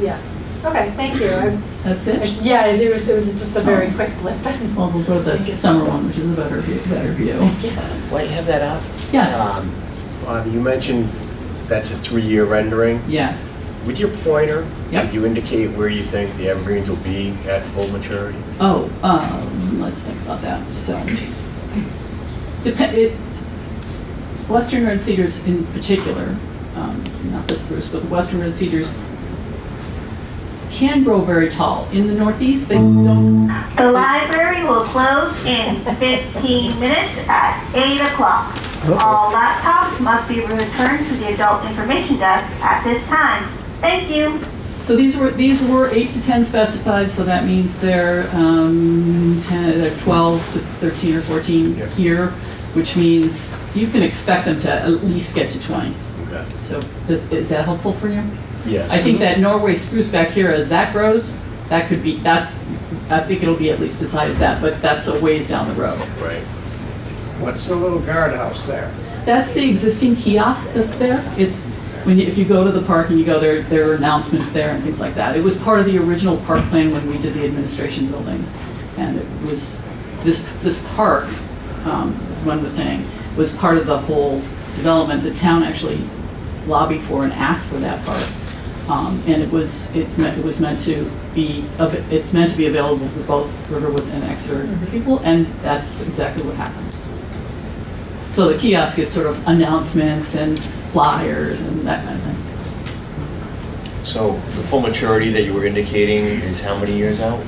Yeah. Okay, thank you. That's it? Yeah, it was just a very quick blip. Well, we'll go to the summer one, which is a better view. While you have that up? Yes. You mentioned that's a 3-year rendering. Yes. With your pointer, Yep. did you indicate where you think the evergreens will be at full maturity? Oh, let's think about that. So, Western red cedars in particular, not the spruce, but the Western red cedars can grow very tall. In the Northeast, they don't. The library will close in 15 minutes at 8 o'clock. All laptops must be returned to the adult information desk at this time. Thank you. So these were 8 to 10 specified, so that means they're 12 to 13 or 14 here, which means you can expect them to at least get to 20. Okay. So is that helpful for you? Yes. I think that Norway spruce back here, as that grows, I think it'll be at least as high as that, but that's a ways down the road. Right. What's the little guardhouse there? That's the existing kiosk that's there. It's if you go to the park and you go there are announcements there and things like that. It was part of the original park plan when we did the administration building, and it was this park, as Gwen was saying, was part of the whole development. The town actually lobbied for and asked for that park, and it's meant to be available for both Riverwoods and Exeter people, and that's exactly what happens. So the kiosk is sort of announcements and flyers and that kind of thing. So the full maturity that you were indicating is how many years out?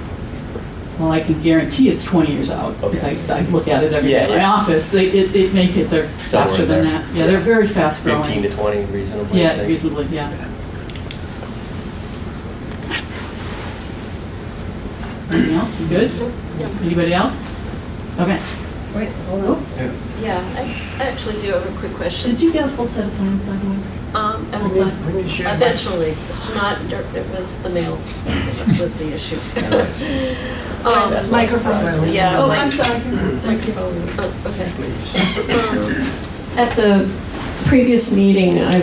Well, I can guarantee it's 20 years out, because Okay. I look at it every day in my office. It may hit there faster than that. Yeah, they're very fast growing. 15 to 20 reasonably? I Yeah, think? reasonably, yeah. Anything else? You good? Anybody else? Okay. Wait, hold on. Yeah, I actually do have a quick question. Did you get a full set of plans, by the way? Eventually, it was the mail that was the issue. Microphone. Yeah. Oh, I'm sorry. Microphone. Oh, okay. At the previous meeting, I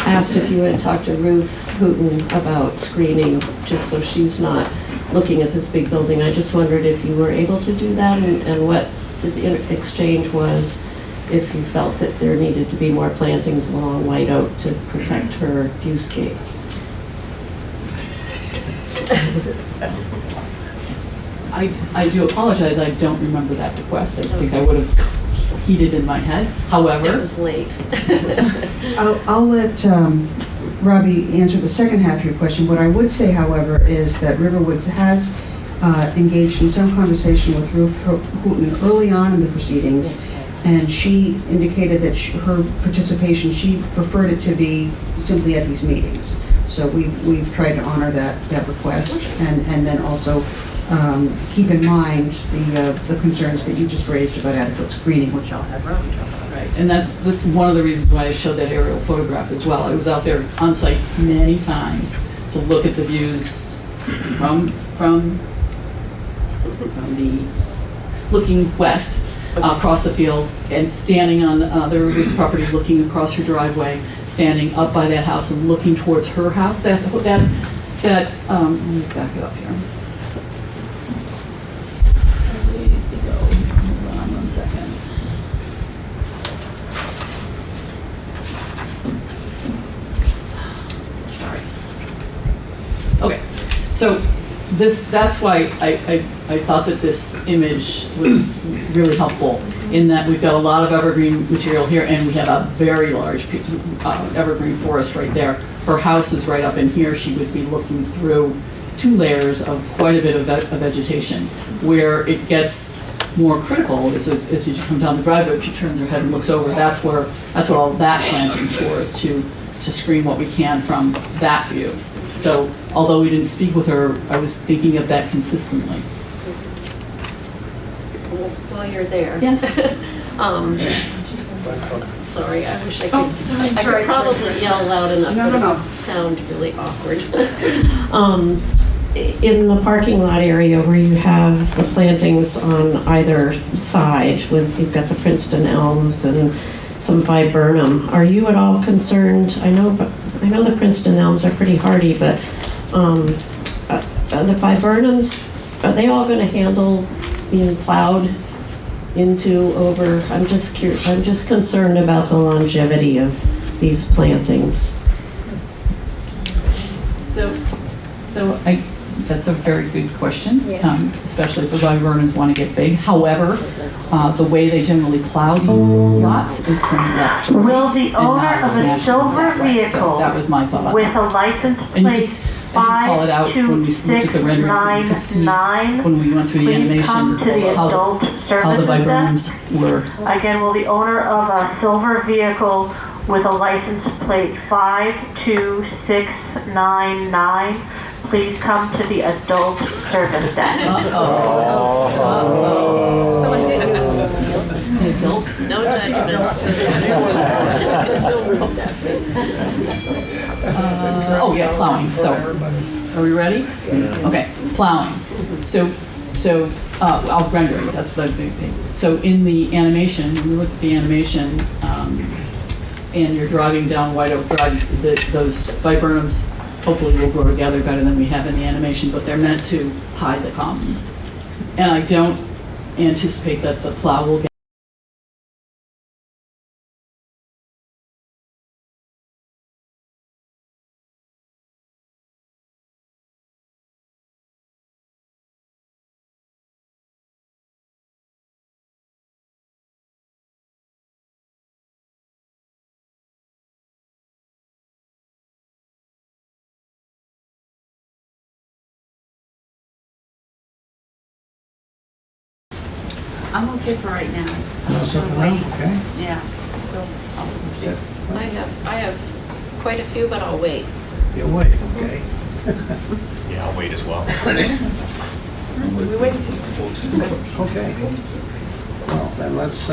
asked if you had talked to Ruth Hooten about screening, just so she's not looking at this big building. I just wondered if you were able to do that, and what the exchange was, if you felt that there needed to be more plantings along White Oak to protect her viewscape. I do apologize, I don't remember that request. I think I would have heated in my head. However, it was late. I'll let Robbie answer the second half of your question. What I would say, however, is that Riverwoods has engaged in some conversation with Ruth Hooten early on in the proceedings, and she indicated that her participation, she preferred it to be simply at these meetings. So we've tried to honor that request, and then also keep in mind the concerns that you just raised about adequate screening, which I'll have Robbie talk about. right, and that's one of the reasons why I showed that aerial photograph as well. I was out there on site many times to look at the views from the looking west across the field, and standing on the Riverwoods property, looking across her driveway, standing up by that house and looking towards her house. Let me back it up here. Ways to go. Hold on 1 second. Sorry. Okay, so that's why I thought that this image was really helpful, in that we've got a lot of evergreen material here, and we have a very large evergreen forest right there. Her house is right up in here. She would be looking through 2 layers of quite a bit of vegetation. Where it gets more critical is as you come down the driveway, if she turns her head and looks over, that's what all that planting's for, is to screen what we can from that view. So although we didn't speak with her, I was thinking of that consistently. While you're there. Yes. Sorry, I wish I could. Oh, sorry. I could probably yell loud enough, but it would sound really awkward. In the parking lot area where you have the plantings on either side, you've got the Princeton elms and some viburnum, are you at all concerned? I know the Princeton elms are pretty hardy, but the viburnums, are they all going to handle being plowed into over? I'm just concerned about the longevity of these plantings. That's a very good question, especially if the viburnums want to get big. However, the way they generally plow these lots is from left to right. Will the owner of a silver So vehicle that was my thought. with a license plate I didn't call it out when we looked at the renderings, but you could see when we went through the animation how the viburnums were. Again, will the owner of a silver vehicle with a license plate 52699. Please come to the adult service desk. Someone hit you. Adults, no judgment. Oh, yeah, plowing, so, are we ready? Okay, plowing. So, I'll render it, that's the big thing. So in the animation, when you look at the animation, and you're driving down White Oak Drive, those viburnums hopefully will grow together better than we have in the animation, but they're meant to hide the common. And I don't anticipate that the plow will get I'm okay for right now. Okay. Yeah. I have quite a few, but I'll wait. You'll wait, okay. Yeah, I'll wait as well. We wait. Okay. Well, then let's,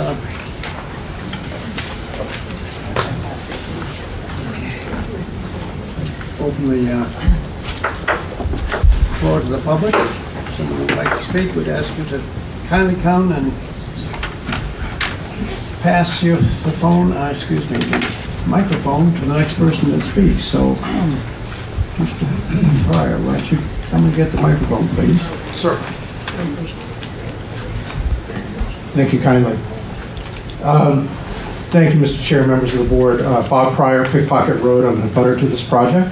open the floor to the public. If someone would like to speak, we'd ask you to kindly come and pass the phone, the microphone to the next person that speaks. So, Mr. Pryor, why don't you come and get the microphone, please? Sir. Thank you kindly. Thank you, Mr. Chair, members of the board. Bob Pryor, Pickpocket Road. I'm the butter to this project.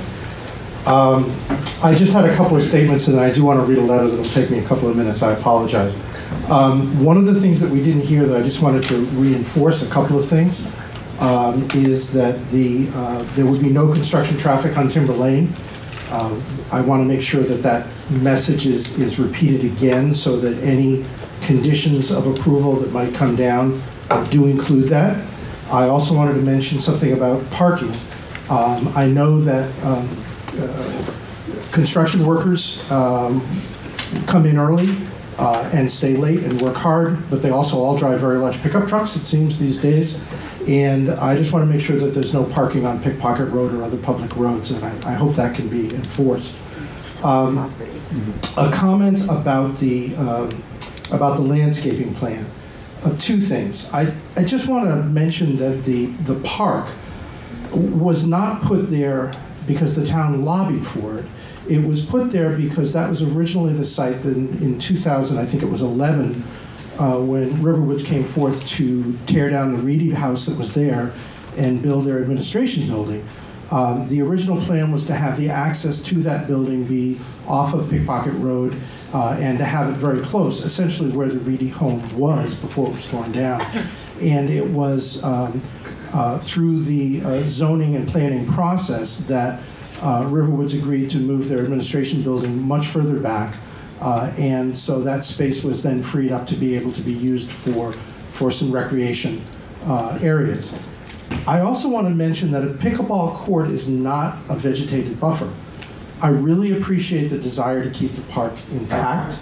I just had a couple of statements, and I do want to read a letter that'll take me a couple of minutes. I apologize. One of the things that we didn't hear that I just wanted to reinforce a couple of things is that there would be no construction traffic on Timber Lane. I want to make sure that that message is repeated again so that any conditions of approval that might come down do include that. I also wanted to mention something about parking. I know that construction workers come in early and stay late and work hard, but they also all drive very large pickup trucks, it seems, these days. And I just want to make sure that there's no parking on Pickpocket Road or other public roads, and I hope that can be enforced. A comment about the landscaping plan. Two things. I just want to mention that the park was not put there because the town lobbied for it. It was put there because that was originally the site that in 2000, I think it was 11, when Riverwoods came forth to tear down the Reedy house that was there and build their administration building. The original plan was to have the access to that building be off of Pickpocket Road and to have it very close, essentially where the Reedy home was before it was torn down. And it was through the zoning and planning process that Riverwoods agreed to move their administration building much further back. And so that space was then freed up to be able to be used for some recreation areas. I also want to mention that a pickleball court is not a vegetated buffer. I really appreciate the desire to keep the park intact.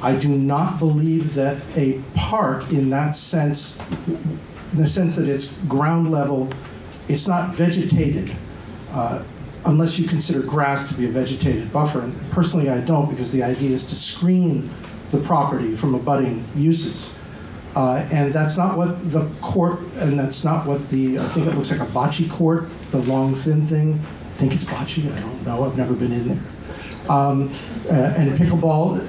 I do not believe that a park in that sense, in the sense that it's ground level, it's not vegetated, unless you consider grass to be a vegetated buffer. And personally, I don't, because the idea is to screen the property from abutting uses. And that's not what the court, and that's not what I think it looks like a bocce court, the long, thin thing. I think it's bocce, I don't know, I've never been in there. And pickleball,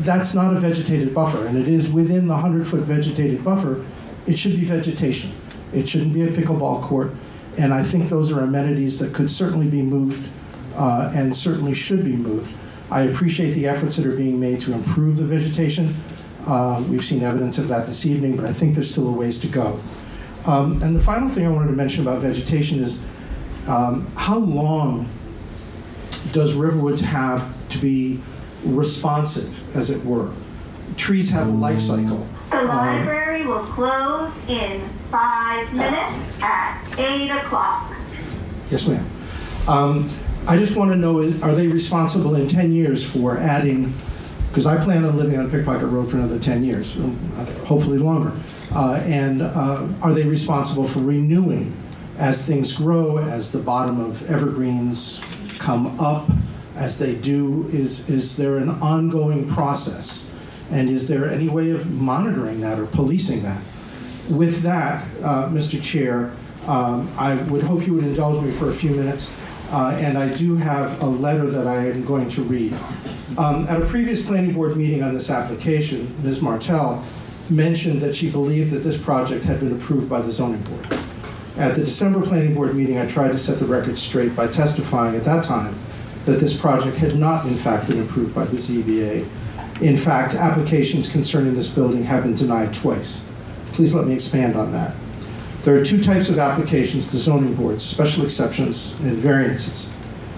that's not a vegetated buffer, and it is within the 100-foot vegetated buffer. It should be vegetation. It shouldn't be a pickleball court, and I think those are amenities that could certainly be moved and certainly should be moved. I appreciate the efforts that are being made to improve the vegetation. We've seen evidence of that this evening, but I think there's still a ways to go. And the final thing I wanted to mention about vegetation is how long does Riverwoods have to be responsive, as it were? Trees have a life cycle. The library will close in 5 minutes at 8 o'clock. Yes, ma'am. I just want to know, are they responsible in 10 years for adding, because I plan on living on Pickpocket Road for another 10 years, hopefully longer. And are they responsible for renewing as things grow, as the bottom of evergreens come up, as they do? Is there an ongoing process? And is there any way of monitoring that or policing that? With that, Mr. Chair, I would hope you would indulge me for a few minutes. And I do have a letter that I am going to read. At a previous planning board meeting on this application, Ms. Martell mentioned that she believed that this project had been approved by the zoning board. At the December planning board meeting, I tried to set the record straight by testifying at that time that this project had not in fact been approved by the ZBA. In fact, applications concerning this building have been denied twice. Please let me expand on that. There are two types of applications to zoning boards: special exceptions and variances.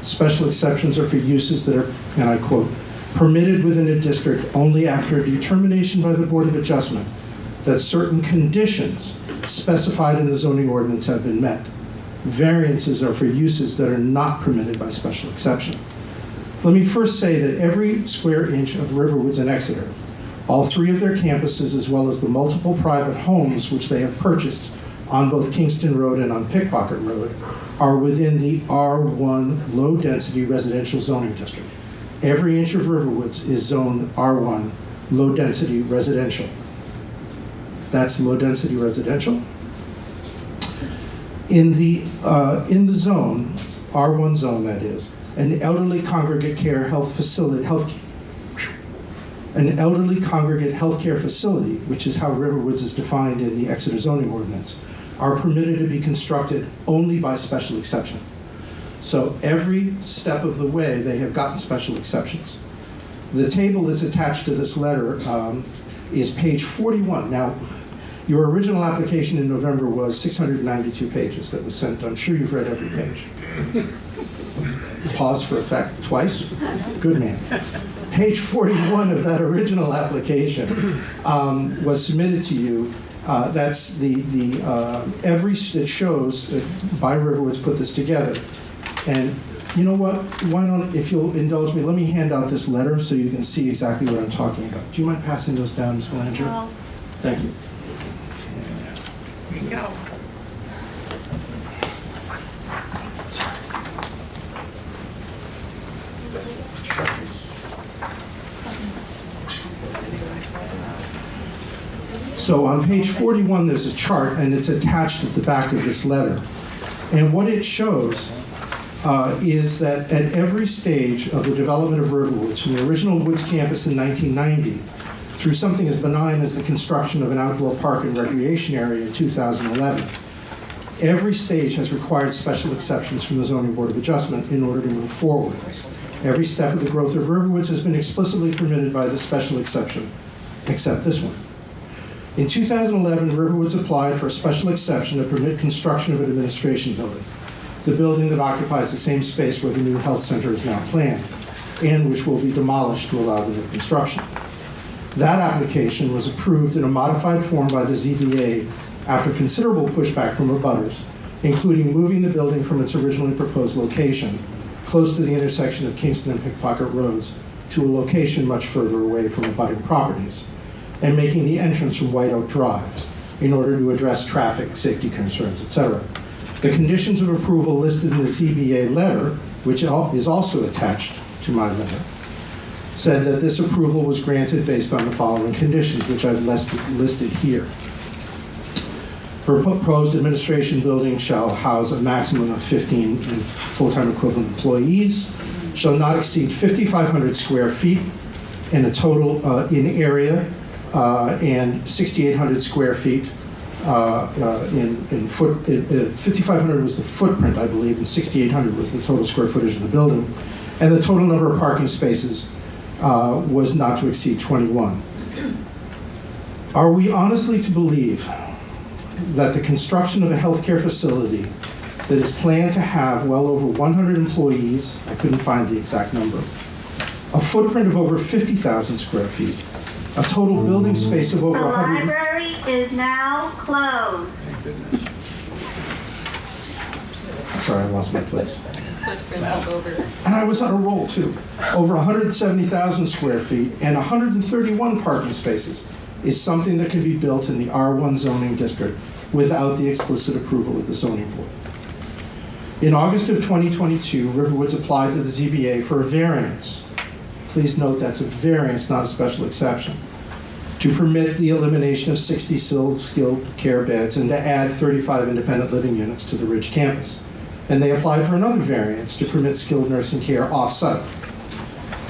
Special exceptions are for uses that are, and I quote, permitted within a district only after a determination by the Board of Adjustment that certain conditions specified in the zoning ordinance have been met. Variances are for uses that are not permitted by special exception. Let me first say that every square inch of Riverwoods in Exeter, all three of their campuses, as well as the multiple private homes which they have purchased on both Kingston Road and on Pickpocket Road, are within the R1 low-density residential zoning district. Every inch of Riverwoods is zoned R1 low-density residential. That's low-density residential. In the zone, R1 zone that is, an elderly congregate care health facility, an elderly congregate healthcare facility, which is how Riverwoods is defined in the Exeter zoning ordinance, are permitted to be constructed only by special exception. So every step of the way, they have gotten special exceptions. The table that's attached to this letter is page 41. Now, your original application in November was 692 pages that was sent. I'm sure you've read every page. Pause for effect twice. Good man. Page 41 of that original application was submitted to you. That's it shows that by Riverwoods put this together. And you know what? Why don't, if you'll indulge me, let me hand out this letter so you can see exactly what I'm talking about. Do you mind passing those down, Ms. Belanger? No. Thank you. Here you go. So on page 41, there's a chart, and it's attached at the back of this letter. And what it shows is that at every stage of the development of Riverwoods, from the original Woods campus in 1990 through something as benign as the construction of an outdoor park and recreation area in 2011, every stage has required special exceptions from the Zoning Board of Adjustment in order to move forward. Every step of the growth of Riverwoods has been explicitly permitted by the special exception, except this one. In 2011, Riverwoods applied for a special exception to permit construction of an administration building, the building that occupies the same space where the new health center is now planned, and which will be demolished to allow the new construction. That application was approved in a modified form by the ZBA after considerable pushback from abutters, including moving the building from its originally proposed location, close to the intersection of Kingston and Pickpocket Roads, to a location much further away from abutting properties, and making the entrance from White Oak Drive in order to address traffic, safety concerns, etc. The conditions of approval listed in the ZBA letter, which is also attached to my letter, said that this approval was granted based on the following conditions, which I've listed here. Proposed administration building shall house a maximum of 15 full-time equivalent employees, shall not exceed 5,500 square feet in a total in area, and 6,800 square feet in foot. 5,500 was the footprint, I believe, and 6,800 was the total square footage of the building. And the total number of parking spaces was not to exceed 21. Are we honestly to believe that the construction of a healthcare facility that is planned to have well over 100 employees, I couldn't find the exact number, a footprint of over 50,000 square feet, a total building space of over The 100. library is now closed. Sorry, I lost my place. And I was on a roll too. Over 170,000 square feet and 131 parking spaces is something that can be built in the R1 zoning district without the explicit approval of the zoning board. In August of 2022, Riverwoods applied to the ZBA for a variance. Please note that's a variance, not a special exception, to permit the elimination of 60 skilled care beds and to add 35 independent living units to the Ridge campus. And they applied for another variance to permit skilled nursing care off-site.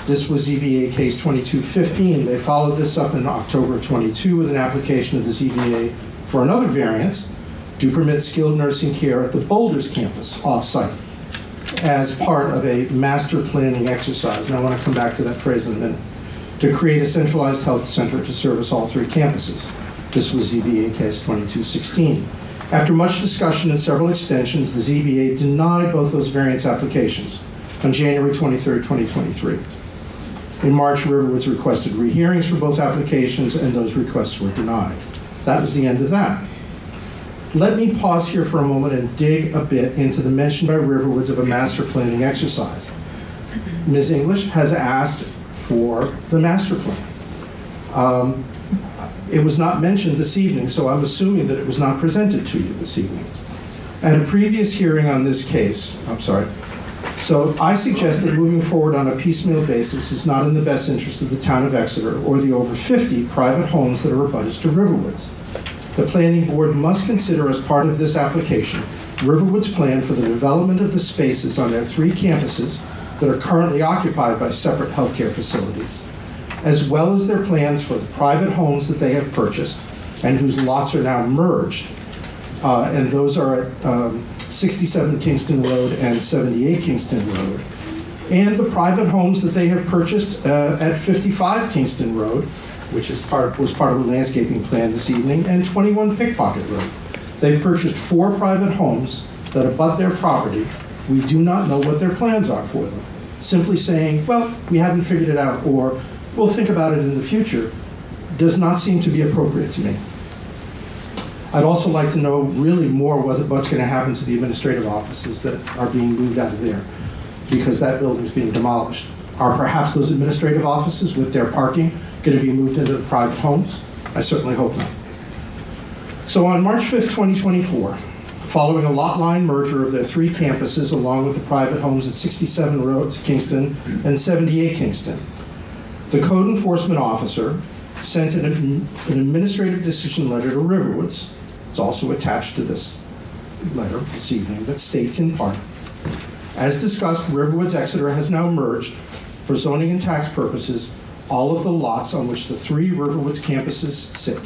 This was ZBA case 2215. They followed this up in October of 22 with an application of the ZBA for another variance to permit skilled nursing care at the Boulders campus off-site as part of a master planning exercise. And I want to come back to that phrase in a minute. To create a centralized health center to service all three campuses. This was ZBA case 2216. After much discussion and several extensions, the ZBA denied both those variance applications on January 23, 2023. In March, Riverwoods requested rehearings for both applications, and those requests were denied. That was the end of that. Let me pause here for a moment and dig a bit into the mention by Riverwoods of a master planning exercise. Ms. English has asked for the master plan. It was not mentioned this evening, so I'm assuming that it was not presented to you this evening. At a previous hearing on this case, so I suggest that moving forward on a piecemeal basis is not in the best interest of the town of Exeter or the over 50 private homes that are abutters to Riverwoods. The planning board must consider as part of this application Riverwoods' plan for the development of the spaces on their three campuses that are currently occupied by separate healthcare facilities, as well as their plans for the private homes that they have purchased and whose lots are now merged. And those are at 67 Kingston Road and 78 Kingston Road. And the private homes that they have purchased at 55 Kingston Road, which was part of the landscaping plan this evening, and 21 Pickpocket Road. They've purchased 4 private homes that abut their property. We do not know what their plans are for them. Simply saying, well, we haven't figured it out, or we'll think about it in the future, does not seem to be appropriate to me. I'd also like to know really more what's going to happen to the administrative offices that are being moved out of there, because that building's being demolished. Are perhaps those administrative offices with their parking going to be moved into the private homes? I certainly hope not. So on March 5th, 2024, following a lot line merger of their 3 campuses along with the private homes at 67 Road Kingston and 78 Kingston, the code enforcement officer sent an administrative decision letter to Riverwoods. It's also attached to this letter this evening that states in part, as discussed, Riverwoods Exeter has now merged, for zoning and tax purposes, all of the lots on which the 3 Riverwoods campuses sit,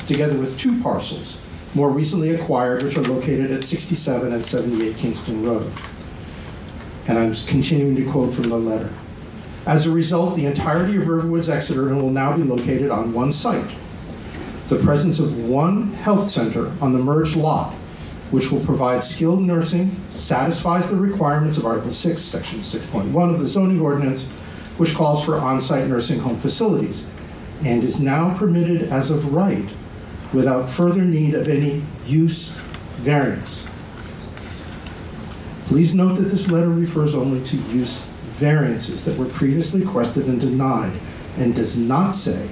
together with 2 parcels, more recently acquired, which are located at 67 and 78 Kingston Road. And I'm continuing to quote from the letter. As a result, the entirety of Riverwoods Exeter will now be located on one site. The presence of one health center on the merged lot, which will provide skilled nursing, satisfies the requirements of Article 6, Section 6.1 of the zoning ordinance, which calls for on-site nursing home facilities, and is now permitted as of right without further need of any use variance. Please note that this letter refers only to use variances that were previously requested and denied, and does not say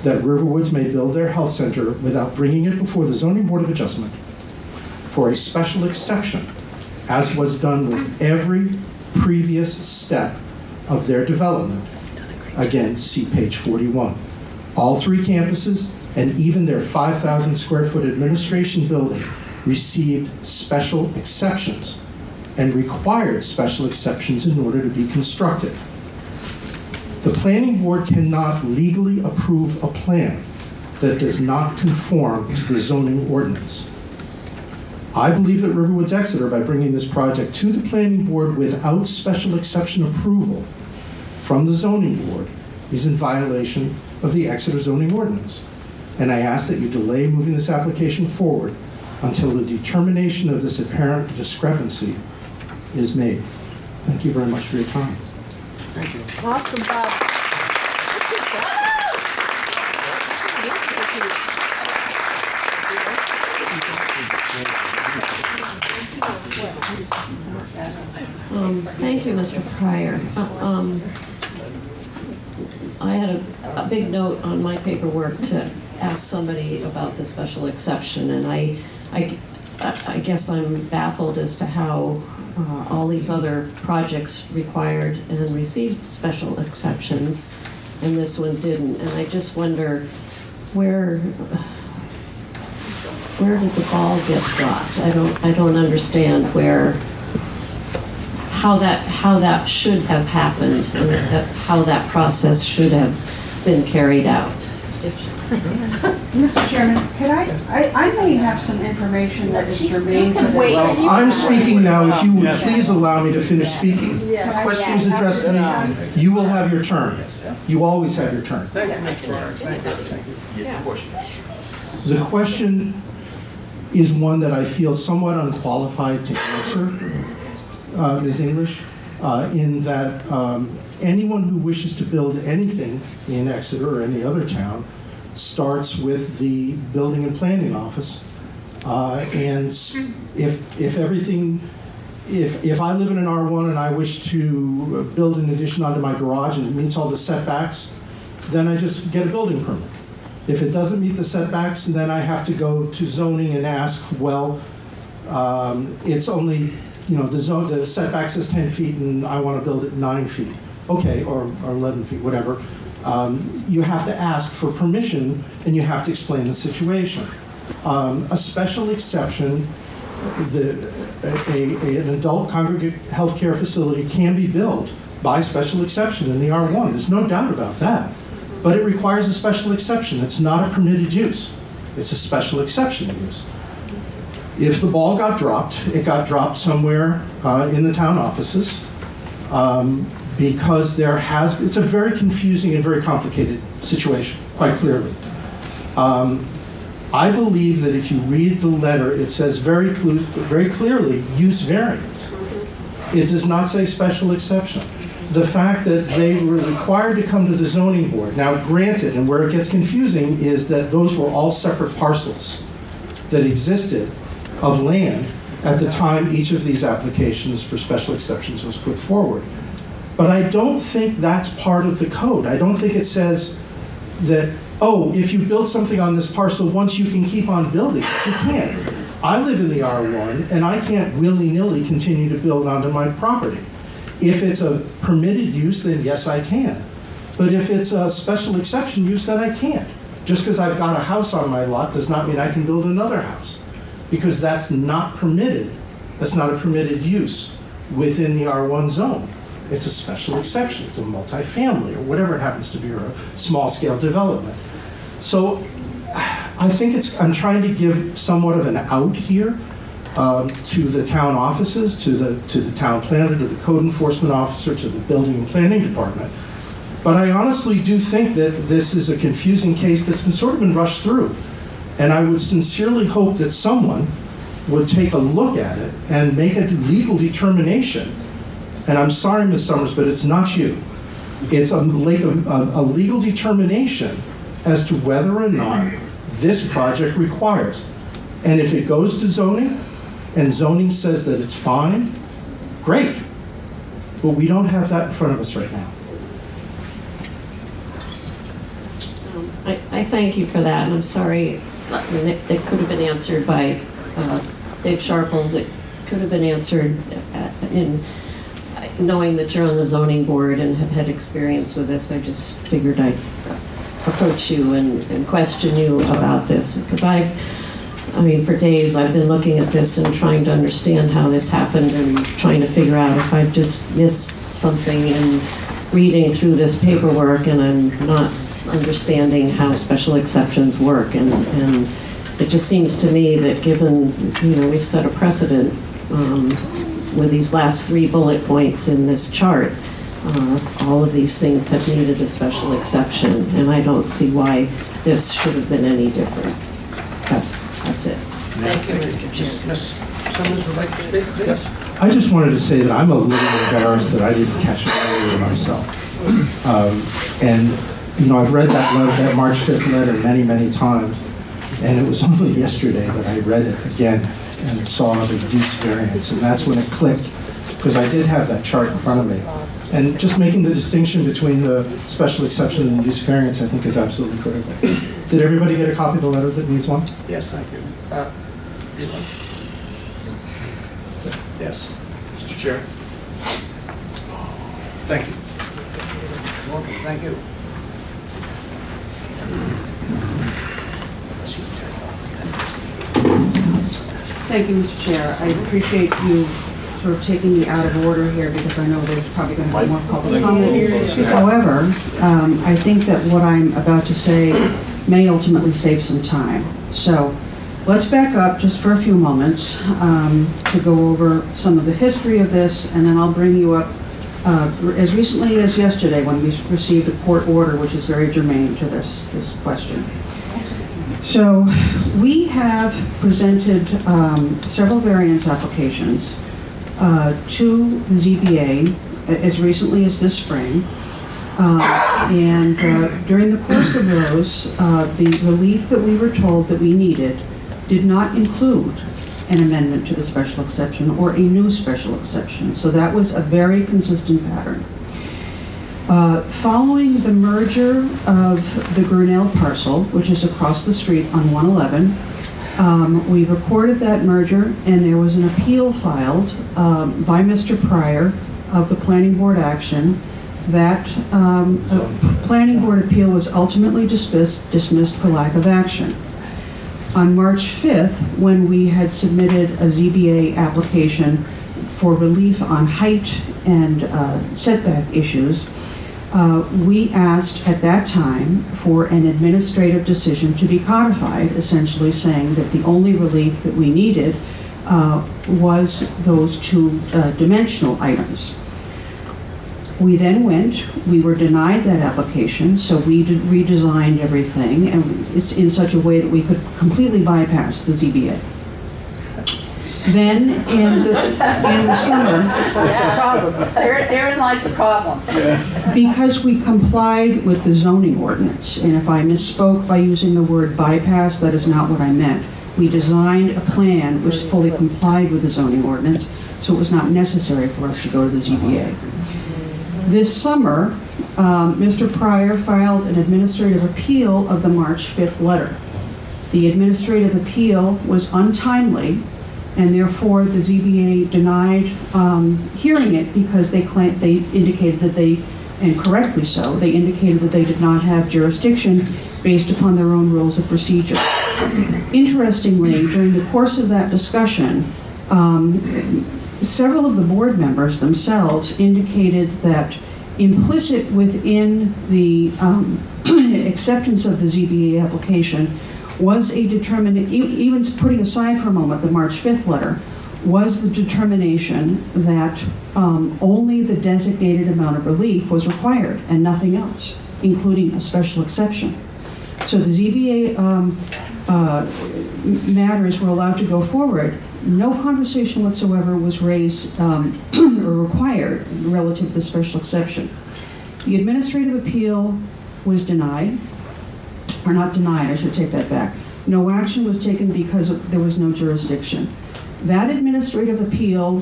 that Riverwoods may build their health center without bringing it before the Zoning Board of Adjustment for a special exception, as was done with every previous step of their development. Again, see page 41. All 3 campuses and even their 5,000 square foot administration building received special exceptions and required special exceptions in order to be constructed. The planning board cannot legally approve a plan that does not conform to the zoning ordinance. I believe that Riverwoods Exeter, by bringing this project to the planning board without special exception approval from the zoning board, is in violation of the Exeter zoning ordinance. And I ask that you delay moving this application forward until the determination of this apparent discrepancy is made. Thank you very much for your time. Thank you. Awesome, Bob. Thank you, Mr. Pryor. I had a big note on my paperwork to ask somebody about the special exception, and I guess I'm baffled as to how all these other projects required and received special exceptions, and this one didn't. And I just wonder where did the ball get dropped? I don't understand how that should have happened and how that process should have been carried out. Mr. Chairman, could I may have some information that is germane to this. I'm speaking now. If you would please allow me to finish speaking. The question was addressed to me. You will have your turn. You always have your turn. The question is one that I feel somewhat unqualified to answer, Ms. English, in that anyone who wishes to build anything in Exeter or any other town starts with the building and planning office. And if I live in an R1 and I wish to build an addition onto my garage and it meets all the setbacks, then I just get a building permit. If it doesn't meet the setbacks, then I have to go to zoning and ask, well, it's only, the setback says 10 feet and I want to build it 9 feet. Okay, or 11 feet, whatever. You have to ask for permission and you have to explain the situation. A special exception, an adult congregate healthcare facility can be built by special exception in the R1. There's no doubt about that. But it requires a special exception. It's not a permitted use. It's a special exception use. If the ball got dropped, it got dropped somewhere in the town offices because it's a very confusing and very complicated situation, quite clearly. I believe that if you read the letter, it says very clearly use variance. It does not say special exception. The fact that they were required to come to the zoning board. Now, granted, and where it gets confusing is that those were all separate parcels that existed of land at the time each of these applications for special exceptions was put forward. But I don't think that's part of the code. I don't think it says that, oh, if you build something on this parcel once, you can keep on building. You can't. I live in the R1, and I can't willy-nilly continue to build onto my property. If it's a permitted use, then yes, I can. But if it's a special exception use, then I can't. Just because I've got a house on my lot does not mean I can build another house, because that's not permitted. That's not a permitted use within the R1 zone. It's a special exception. It's a multifamily or whatever it happens to be, or a small-scale development. So I think I'm trying to give somewhat of an out here to the town offices, to the town planner, to the code enforcement officer, to the building and planning department. But I honestly do think that this is a confusing case that's been rushed through. And I would sincerely hope that someone would take a look at it and make a legal determination. And I'm sorry, Ms. Summers, but it's not you. It's a legal determination as to whether or not this project requires. And if it goes to zoning, and zoning says that it's fine, great. But we don't have that in front of us right now. I thank you for that, and I'm sorry, it could have been answered by Dave Sharples. It could have been answered in knowing that you're on the zoning board and have had experience with this. I just figured I'd approach you and question you about this, because for days I've been looking at this and trying to understand how this happened and trying to figure out if I've just missed something in reading through this paperwork and I'm not understanding how special exceptions work. And it just seems to me that given, we've set a precedent with these last 3 bullet points in this chart, all of these things have needed a special exception, and I don't see why this should have been any different. That's it. Thank you, Mr. Chairman. Someone would like to speak, please? I just wanted to say that I'm a little embarrassed that I didn't catch it earlier myself. I've read that March 5th letter many, many times. And it was only yesterday that I read it again and saw the use variance, and that's when it clicked, because I did have that chart in front of me. And just making the distinction between the special exception and the use variance, I think, is absolutely critical. Did everybody get a copy of the letter that needs one? Yes, thank you. Yes. Mr. Chair. Thank you. Welcome, thank you. Thank you, Mr. Chair. I appreciate you sort of taking me out of order here because I know there's probably going to be more public comment. However, I think that what I'm about to say may ultimately save some time. So let's back up just for a few moments to go over some of the history of this, and then I'll bring you up as recently as yesterday when we received a court order which is very germane to this question. So we have presented several variance applications to the ZBA as recently as this spring. And during the course of those, the relief that we were told that we needed did not include an amendment to the special exception or a new special exception. So that was a very consistent pattern. Following the merger of the Grinnell parcel, which is across the street on 111, we reported that merger, and there was an appeal filed by Mr. Pryor of the planning board action. That planning board appeal was ultimately dismissed for lack of action. On March 5th, when we had submitted a ZBA application for relief on height and setback issues, we asked at that time for an administrative decision to be codified, essentially saying that the only relief that we needed was those two dimensional items. We then we were denied that application, so we redesigned everything, and it's in such a way that we could completely bypass the ZBA. Then in the summer... That's the problem. Therein lies the problem. Because we complied with the zoning ordinance, and if I misspoke by using the word bypass, that is not what I meant. We designed a plan which fully complied with the zoning ordinance, so it was not necessary for us to go to the ZBA. This summer, Mr. Pryor filed an administrative appeal of the March 5th letter. The administrative appeal was untimely, and therefore the ZBA denied hearing it because they indicated that they, and correctly so, they indicated that they did not have jurisdiction based upon their own rules of procedure. Interestingly, during the course of that discussion, several of the board members themselves indicated that implicit within the acceptance of the ZBA application was a determination, even putting aside for a moment the March 5th letter, was the determination that only the designated amount of relief was required and nothing else, including a special exception. So the ZBA matters were allowed to go forward. No conversation whatsoever was raised or required relative to the special exception. The administrative appeal was denied, or not denied, I should take that back. No action was taken because there was no jurisdiction. That administrative appeal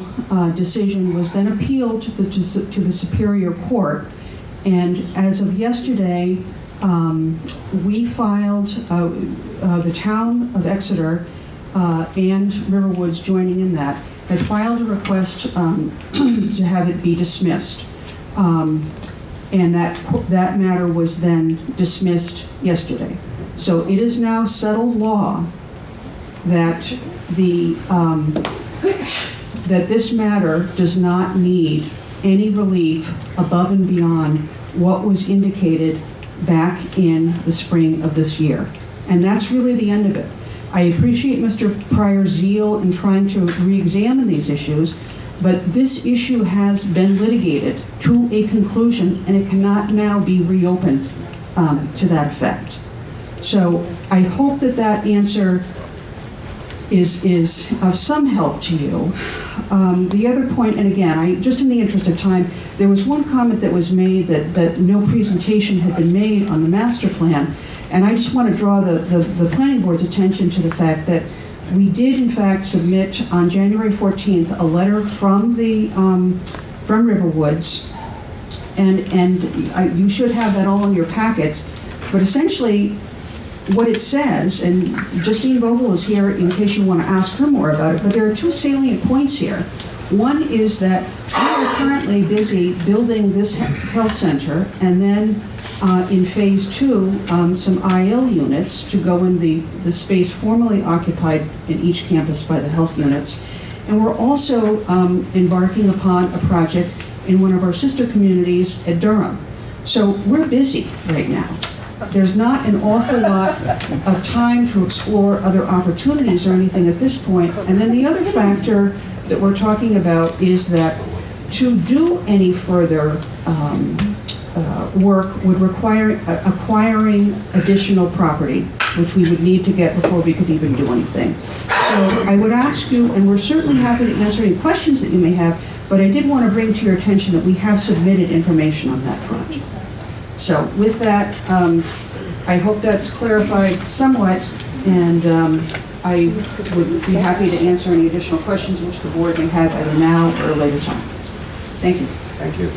decision was then appealed to the Superior Court, and as of yesterday, we filed, the town of Exeter and Riverwoods joining in that, had filed a request to have it be dismissed. And that matter was then dismissed yesterday. So it is now settled law that that this matter does not need any relief above and beyond what was indicated back in the spring of this year. And that's really the end of it. I appreciate Mr. Pryor's zeal in trying to re-examine these issues, but this issue has been litigated to a conclusion, and it cannot now be reopened to that effect. So I hope that that answer is of some help to you. The other point, and again, just in the interest of time, there was one comment that was made that no presentation had been made on the master plan, And I just want to draw the planning board's attention to the fact that we did in fact submit on January 14th a letter from Riverwoods, and you should have that all in your packets. But essentially, what it says, and Justine Vogel is here in case you want to ask her more about it, but there are two salient points here. One is that we are currently busy building this health center, and then in phase 2, some IL units to go in the space formerly occupied in each campus by the health units. And we're also embarking upon a project in one of our sister communities at Durham. So we're busy right now. There's not an awful lot of time to explore other opportunities or anything at this point. And then the other factor that we're talking about is that to do any further work would require acquiring additional property, which we would need to get before we could even do anything. So I would ask you, and we're certainly happy to answer any questions that you may have, but I did want to bring to your attention that we have submitted information on that front. So with that, I hope that's clarified somewhat, and I would be happy to answer any additional questions which the board may have either now or a later time. Thank you. Thank you.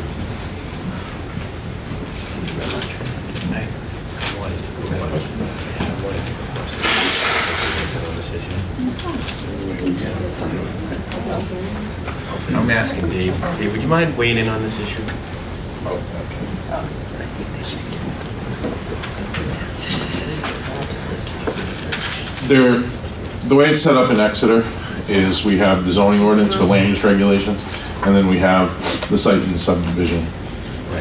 I'm asking Dave. Dave, would you mind weighing in on this issue? The way it's set up in Exeter is we have the zoning ordinance for land use regulations, and then we have the site and subdivision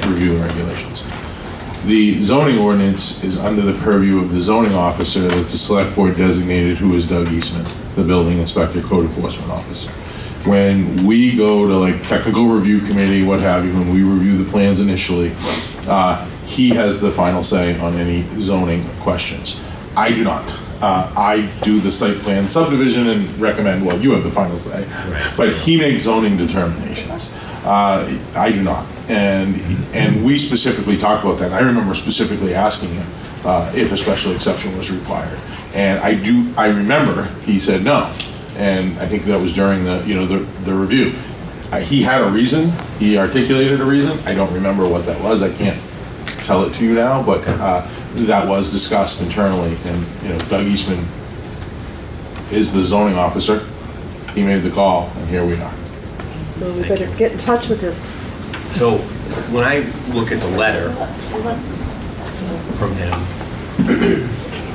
review regulations. The zoning ordinance is under the purview of the zoning officer that the select board designated, who is Doug Eastman, the building inspector, code enforcement officer. When we go to like technical review committee, what have you, when we review the plans initially, he has the final say on any zoning questions. I do not. I do the site plan subdivision and recommend, well, you have the final say, but he makes zoning determinations. I do not. And we specifically talked about that. And I remember specifically asking him if a special exception was required. And I remember he said no. And I think that was during the review. He had a reason. He articulated a reason. I don't remember what that was. I can't tell it to you now, but that was discussed internally. And Doug Eastman is the zoning officer. He made the call, and here we are. Well, we better get in touch with him. So when I look at the letter from him,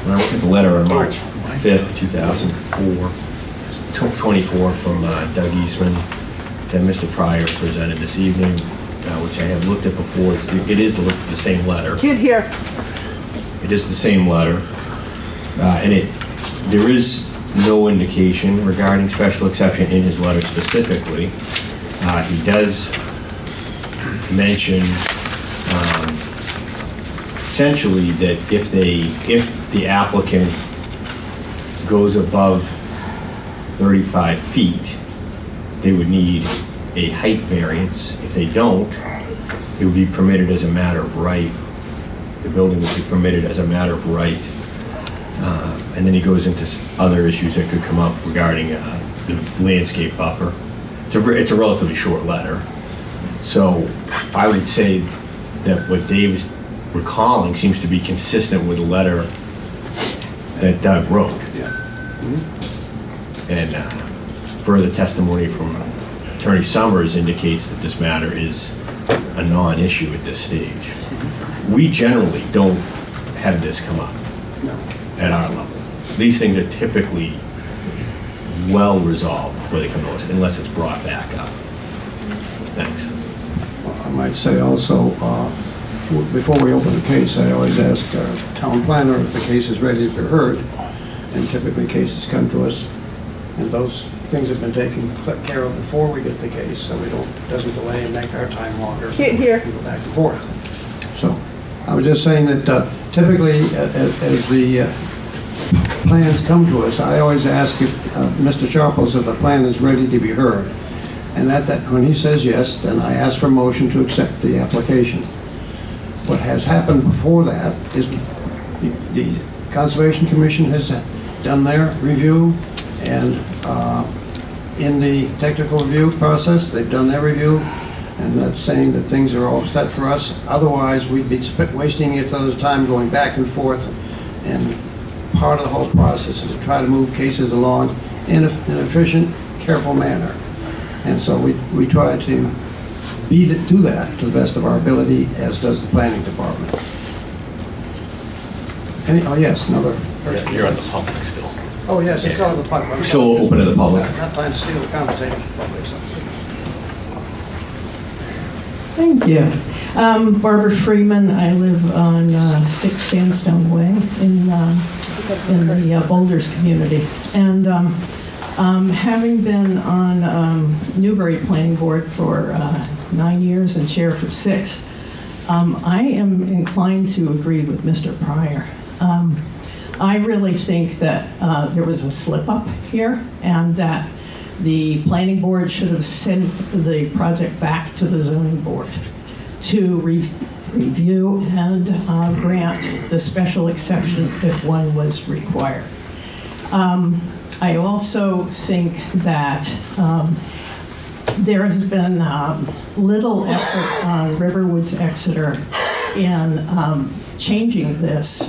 when I look at the letter on March 5th, 2024 from Doug Eastman that Mr. Pryor presented this evening, which I have looked at before, it is the same letter. Kid here. It is the same letter, and there is no indication regarding special exception in his letter specifically. He does mention essentially that if the applicant goes above 35 feet, they would need a height variance. If they don't, it would be permitted as a matter of right. The building would be permitted as a matter of right. And then he goes into other issues that could come up regarding the landscape buffer. It's a relatively short letter. So I would say that what Dave's recalling seems to be consistent with the letter that Doug wrote. Yeah. Mm-hmm. And further testimony from Attorney Summers indicates that this matter is a non-issue at this stage. We generally don't have this come up at our level. These things are typically well resolved before they come to us, unless it's brought back up. Thanks. Well, I might say also, before we open the case, I always ask our town planner if the case is ready to be heard, and typically cases come to us, and those things have been taken care of before we get the case, so it doesn't delay and make our time longer. Kid here. Go back and forth. So I was just saying that typically, as the plans come to us, I always ask if Mr. Sharples if the plan is ready to be heard. And when he says yes, then I ask for a motion to accept the application. What has happened before that is The Conservation Commission has done their review, and in the technical review process, they've done their review, and that's saying that things are all set for us. Otherwise, we'd be wasting each other's time going back and forth, and part of the whole process is to try to move cases along in an efficient, careful manner. And so we try to do that to the best of our ability, as does the planning department. Oh, yes, another person. You're on the public still. Oh, yes, it's on the public. Still open to the public. Not trying to steal the conversation from public. Thank you. Barbara Freeman. I live on 6 Sandstone Way in the Boulders community. And having been on Newbury Planning Board for 9 years and chair for 6, I am inclined to agree with Mr. Pryor. I really think that there was a slip-up here, and that the planning board should have sent the project back to the zoning board to review and grant the special exception if one was required. I also think that there has been little effort on Riverwoods Exeter in changing this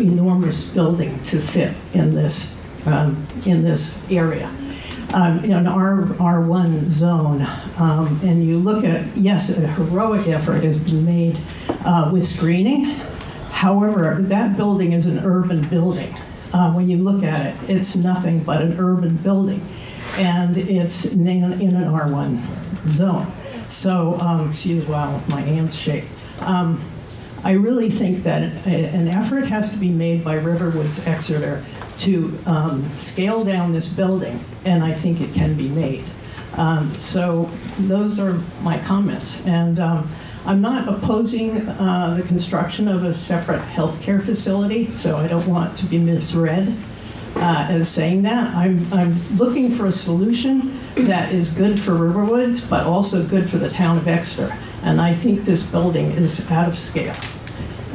enormous building to fit in this area. In our R1 zone, and you look at, yes, a heroic effort has been made with screening. However, that building is an urban building. When you look at it, it's nothing but an urban building, and it's in an R1 zone. So, excuse while my hands shake. I really think that an effort has to be made by Riverwoods Exeter to scale down this building, and I think it can be made. So those are my comments. And I'm not opposing the construction of a separate healthcare facility, so I don't want to be misread as saying that. I'm looking for a solution that is good for Riverwoods, but also good for the town of Exeter. And I think this building is out of scale.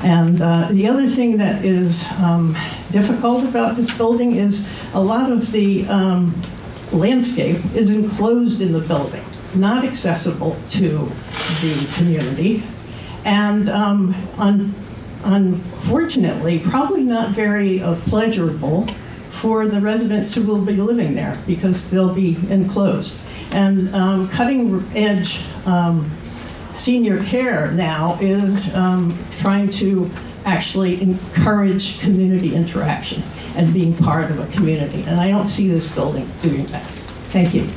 And the other thing that is difficult about this building is a lot of the landscape is enclosed in the building, not accessible to the community, and unfortunately, probably not very pleasurable for the residents who will be living there, because they'll be enclosed. And cutting edge senior care now is trying to actually encourage community interaction and being part of a community. And I don't see this building doing that. Thank you.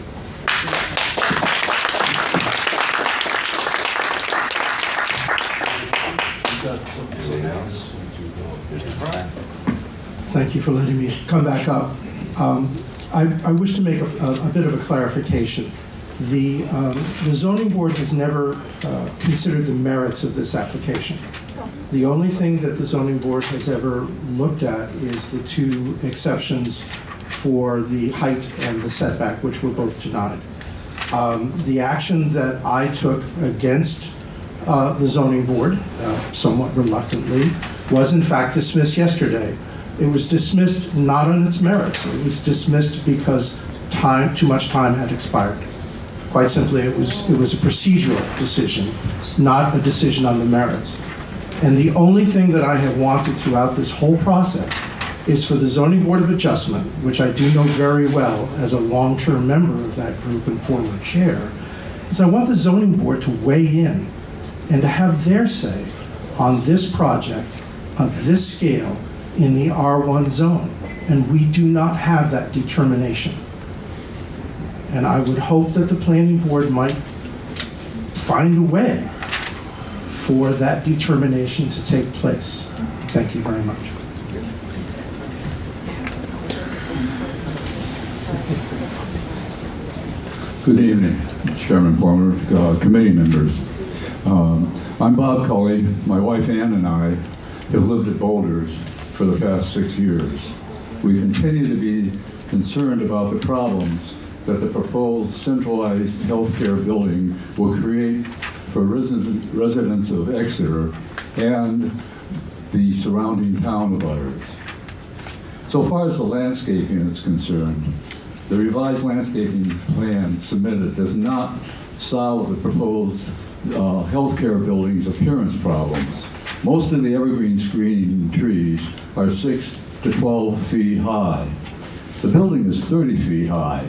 Thank you for letting me come back up. I wish to make a bit of a clarification. The zoning board has never considered the merits of this application. The only thing that the zoning board has ever looked at is the 2 exceptions for the height and the setback, which were both denied. The action that I took against the zoning board, somewhat reluctantly, was in fact dismissed yesterday. It was dismissed not on its merits. It was dismissed because too much time had expired. Quite simply, it was a procedural decision, not a decision on the merits. And the only thing that I have wanted throughout this whole process is for the Zoning Board of Adjustment, which I do know very well as a long-term member of that group and former chair, is I want the zoning board to weigh in and to have their say on this project of this scale in the R1 zone. And we do not have that determination. And I would hope that the planning board might find a way for that determination to take place. Thank you very much. Good evening, Chairman Palmer, committee members. I'm Bob Cully. My wife Ann and I have lived at Boulders for the past 6 years. We continue to be concerned about the problems that the proposed centralized healthcare building will create for residents of Exeter and the surrounding town of Butters. So far as the landscaping is concerned, the revised landscaping plan submitted does not solve the proposed healthcare building's appearance problems. Most of the evergreen screening trees are 6 to 12 feet high. The building is 30 feet high.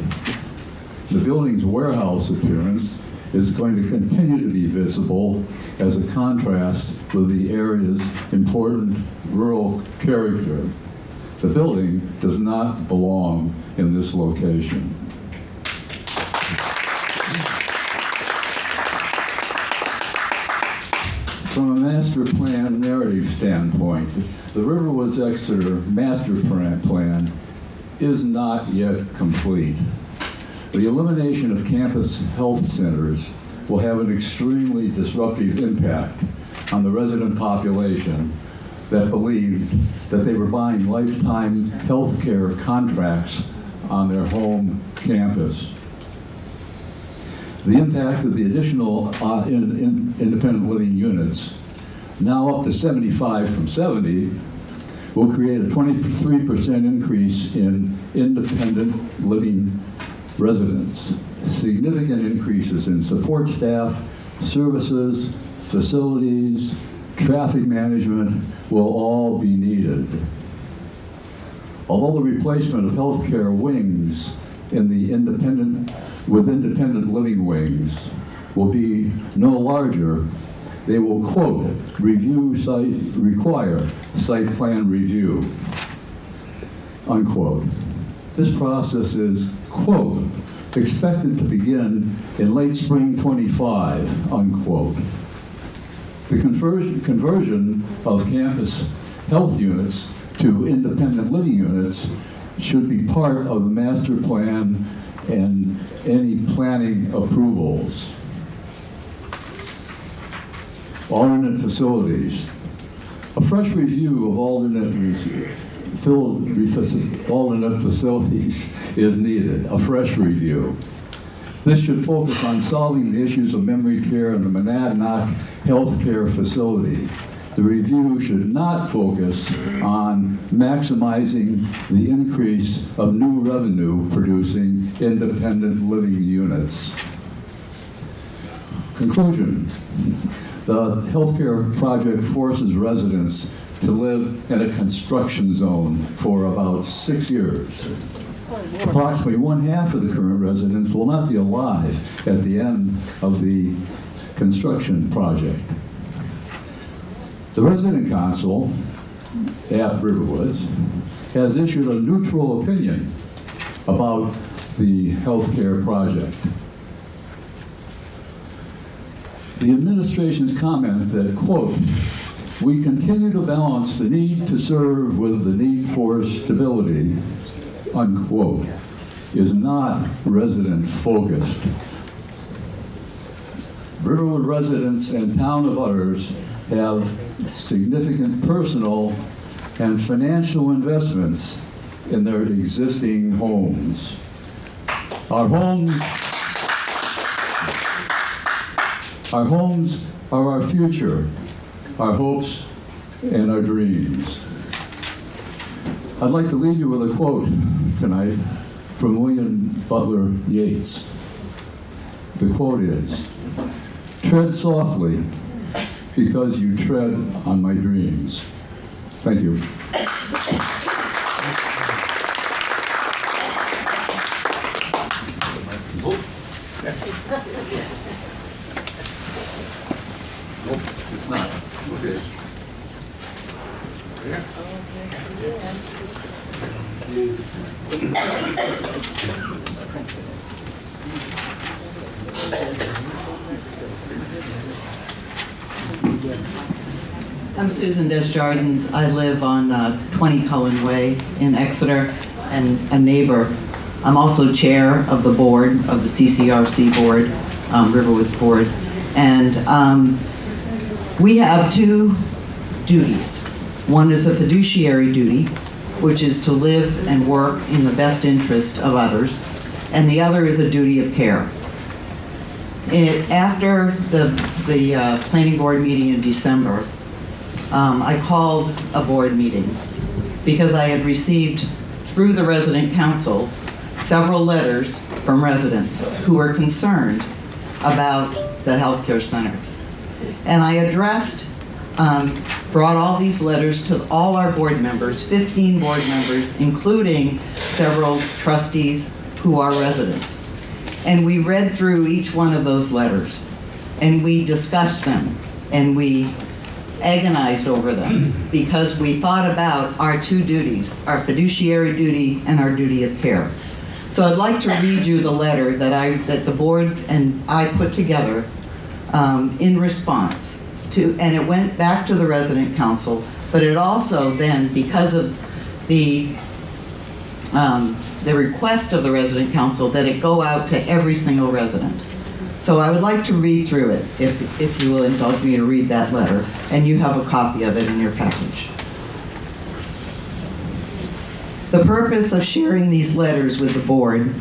The building's warehouse appearance is going to continue to be visible as a contrast with the area's important rural character. The building does not belong in this location. From a master plan narrative standpoint, the Riverwoods Exeter master plan is not yet complete. The elimination of campus health centers will have an extremely disruptive impact on the resident population that believed that they were buying lifetime health care contracts on their home campus. The impact of the additional independent living units, now up to 75 from 70, will create a 23% increase in independent living residents. Significant increases in support staff, services, facilities, traffic management will all be needed. Although the replacement of healthcare wings in the independent living wings will be no larger, they will, quote, require site plan review, unquote. This process is, quote, expected to begin in late spring 25, unquote. The conversion of campus health units to independent living units should be part of the master plan and any planning approvals. Alternate facilities. A fresh review of alternate facilities is needed, a fresh review. This should focus on solving the issues of memory care in the Monadnock Healthcare Facility. The review should not focus on maximizing the increase of new revenue producing independent living units. Conclusion. The healthcare project forces residents to live in a construction zone for about 6 years. Approximately 1/2 of the current residents will not be alive at the end of the construction project. The resident council at Riverwoods has issued a neutral opinion about the healthcare project. The administration's comment that, quote, we continue to balance the need to serve with the need for stability, unquote, is not resident focused. Riverwood residents and town of Butters have significant personal and financial investments in their existing homes. Our homes are our future, our hopes, and our dreams. I'd like to leave you with a quote tonight from William Butler Yeats. The quote is, tread softly because you tread on my dreams. Thank you. It's not. Okay. I'm Susan Desjardins. I live on 20 Cullen Way in Exeter and a neighbor. I'm also chair of the board, of the CCRC board, Riverwoods board. And we have two duties. One is a fiduciary duty, which is to live and work in the best interest of others. And the other is a duty of care. After the planning board meeting in December, I called a board meeting because I had received, through the resident council, several letters from residents who were concerned about the healthcare center. And I brought all these letters to all our board members, 15 board members, including several trustees who are residents. And we read through each one of those letters, and we discussed them, and we agonized over them, because we thought about our two duties, our fiduciary duty and our duty of care. So I'd like to read you the letter that the board and I put together in response to, and it went back to the resident council, but it also then, because of the request of the resident council, that it go out to every single resident. So I would like to read through it, if you will indulge me to read that letter, and you have a copy of it in your package. The purpose of sharing these letters with the board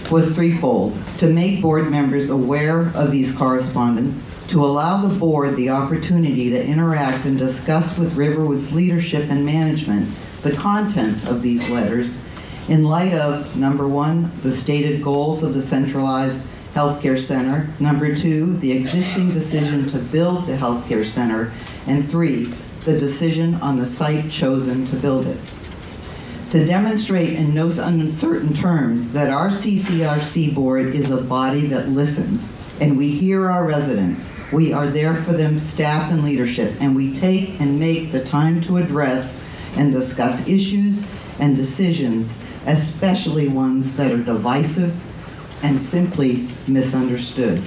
was threefold: to make board members aware of these correspondence, to allow the board the opportunity to interact and discuss with Riverwood's leadership and management the content of these letters in light of, number one, the stated goals of the centralized healthcare center, number two, the existing decision to build the healthcare center, and three, the decision on the site chosen to build it. To demonstrate in no uncertain terms that our CCRC board is a body that listens, and we hear our residents, we are there for them, staff and leadership, and we take and make the time to address and discuss issues and decisions, especially ones that are divisive and simply misunderstood.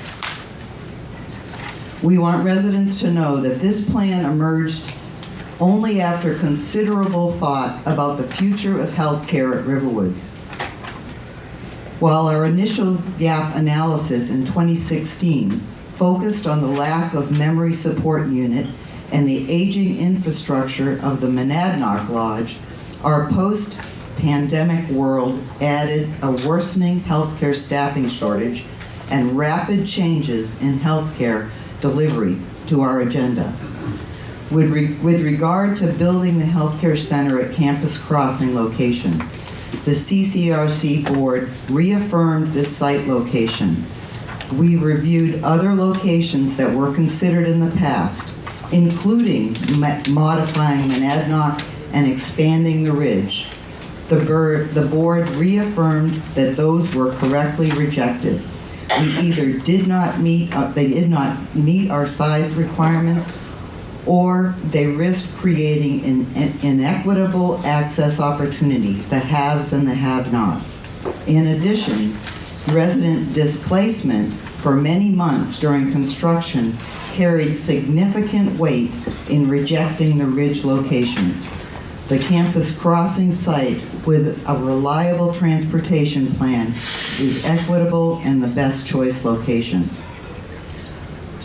We want residents to know that this plan emerged only after considerable thought about the future of healthcare at Riverwoods. While our initial gap analysis in 2016 focused on the lack of memory support unit and the aging infrastructure of the Monadnock Lodge, our post-pandemic world added a worsening healthcare staffing shortage and rapid changes in healthcare delivery to our agenda. With regard to building the healthcare center at Campus Crossing location, the CCRC board reaffirmed this site location. We reviewed other locations that were considered in the past, including modifying Monadnock and expanding the Ridge. The board reaffirmed that those were correctly rejected. We either did not meet our size requirements, or they risked creating an inequitable access opportunity, the haves and the have-nots. In addition, resident displacement for many months during construction carried significant weight in rejecting the Ridge location. The Campus Crossing site with a reliable transportation plan is equitable and the best choice location.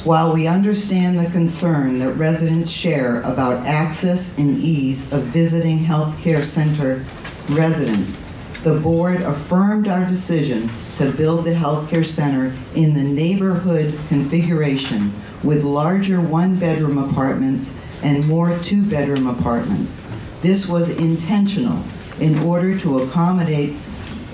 While we understand the concern that residents share about access and ease of visiting healthcare center residents, the board affirmed our decision to build the healthcare center in the neighborhood configuration with larger one-bedroom apartments and more two-bedroom apartments. This was intentional in order to accommodate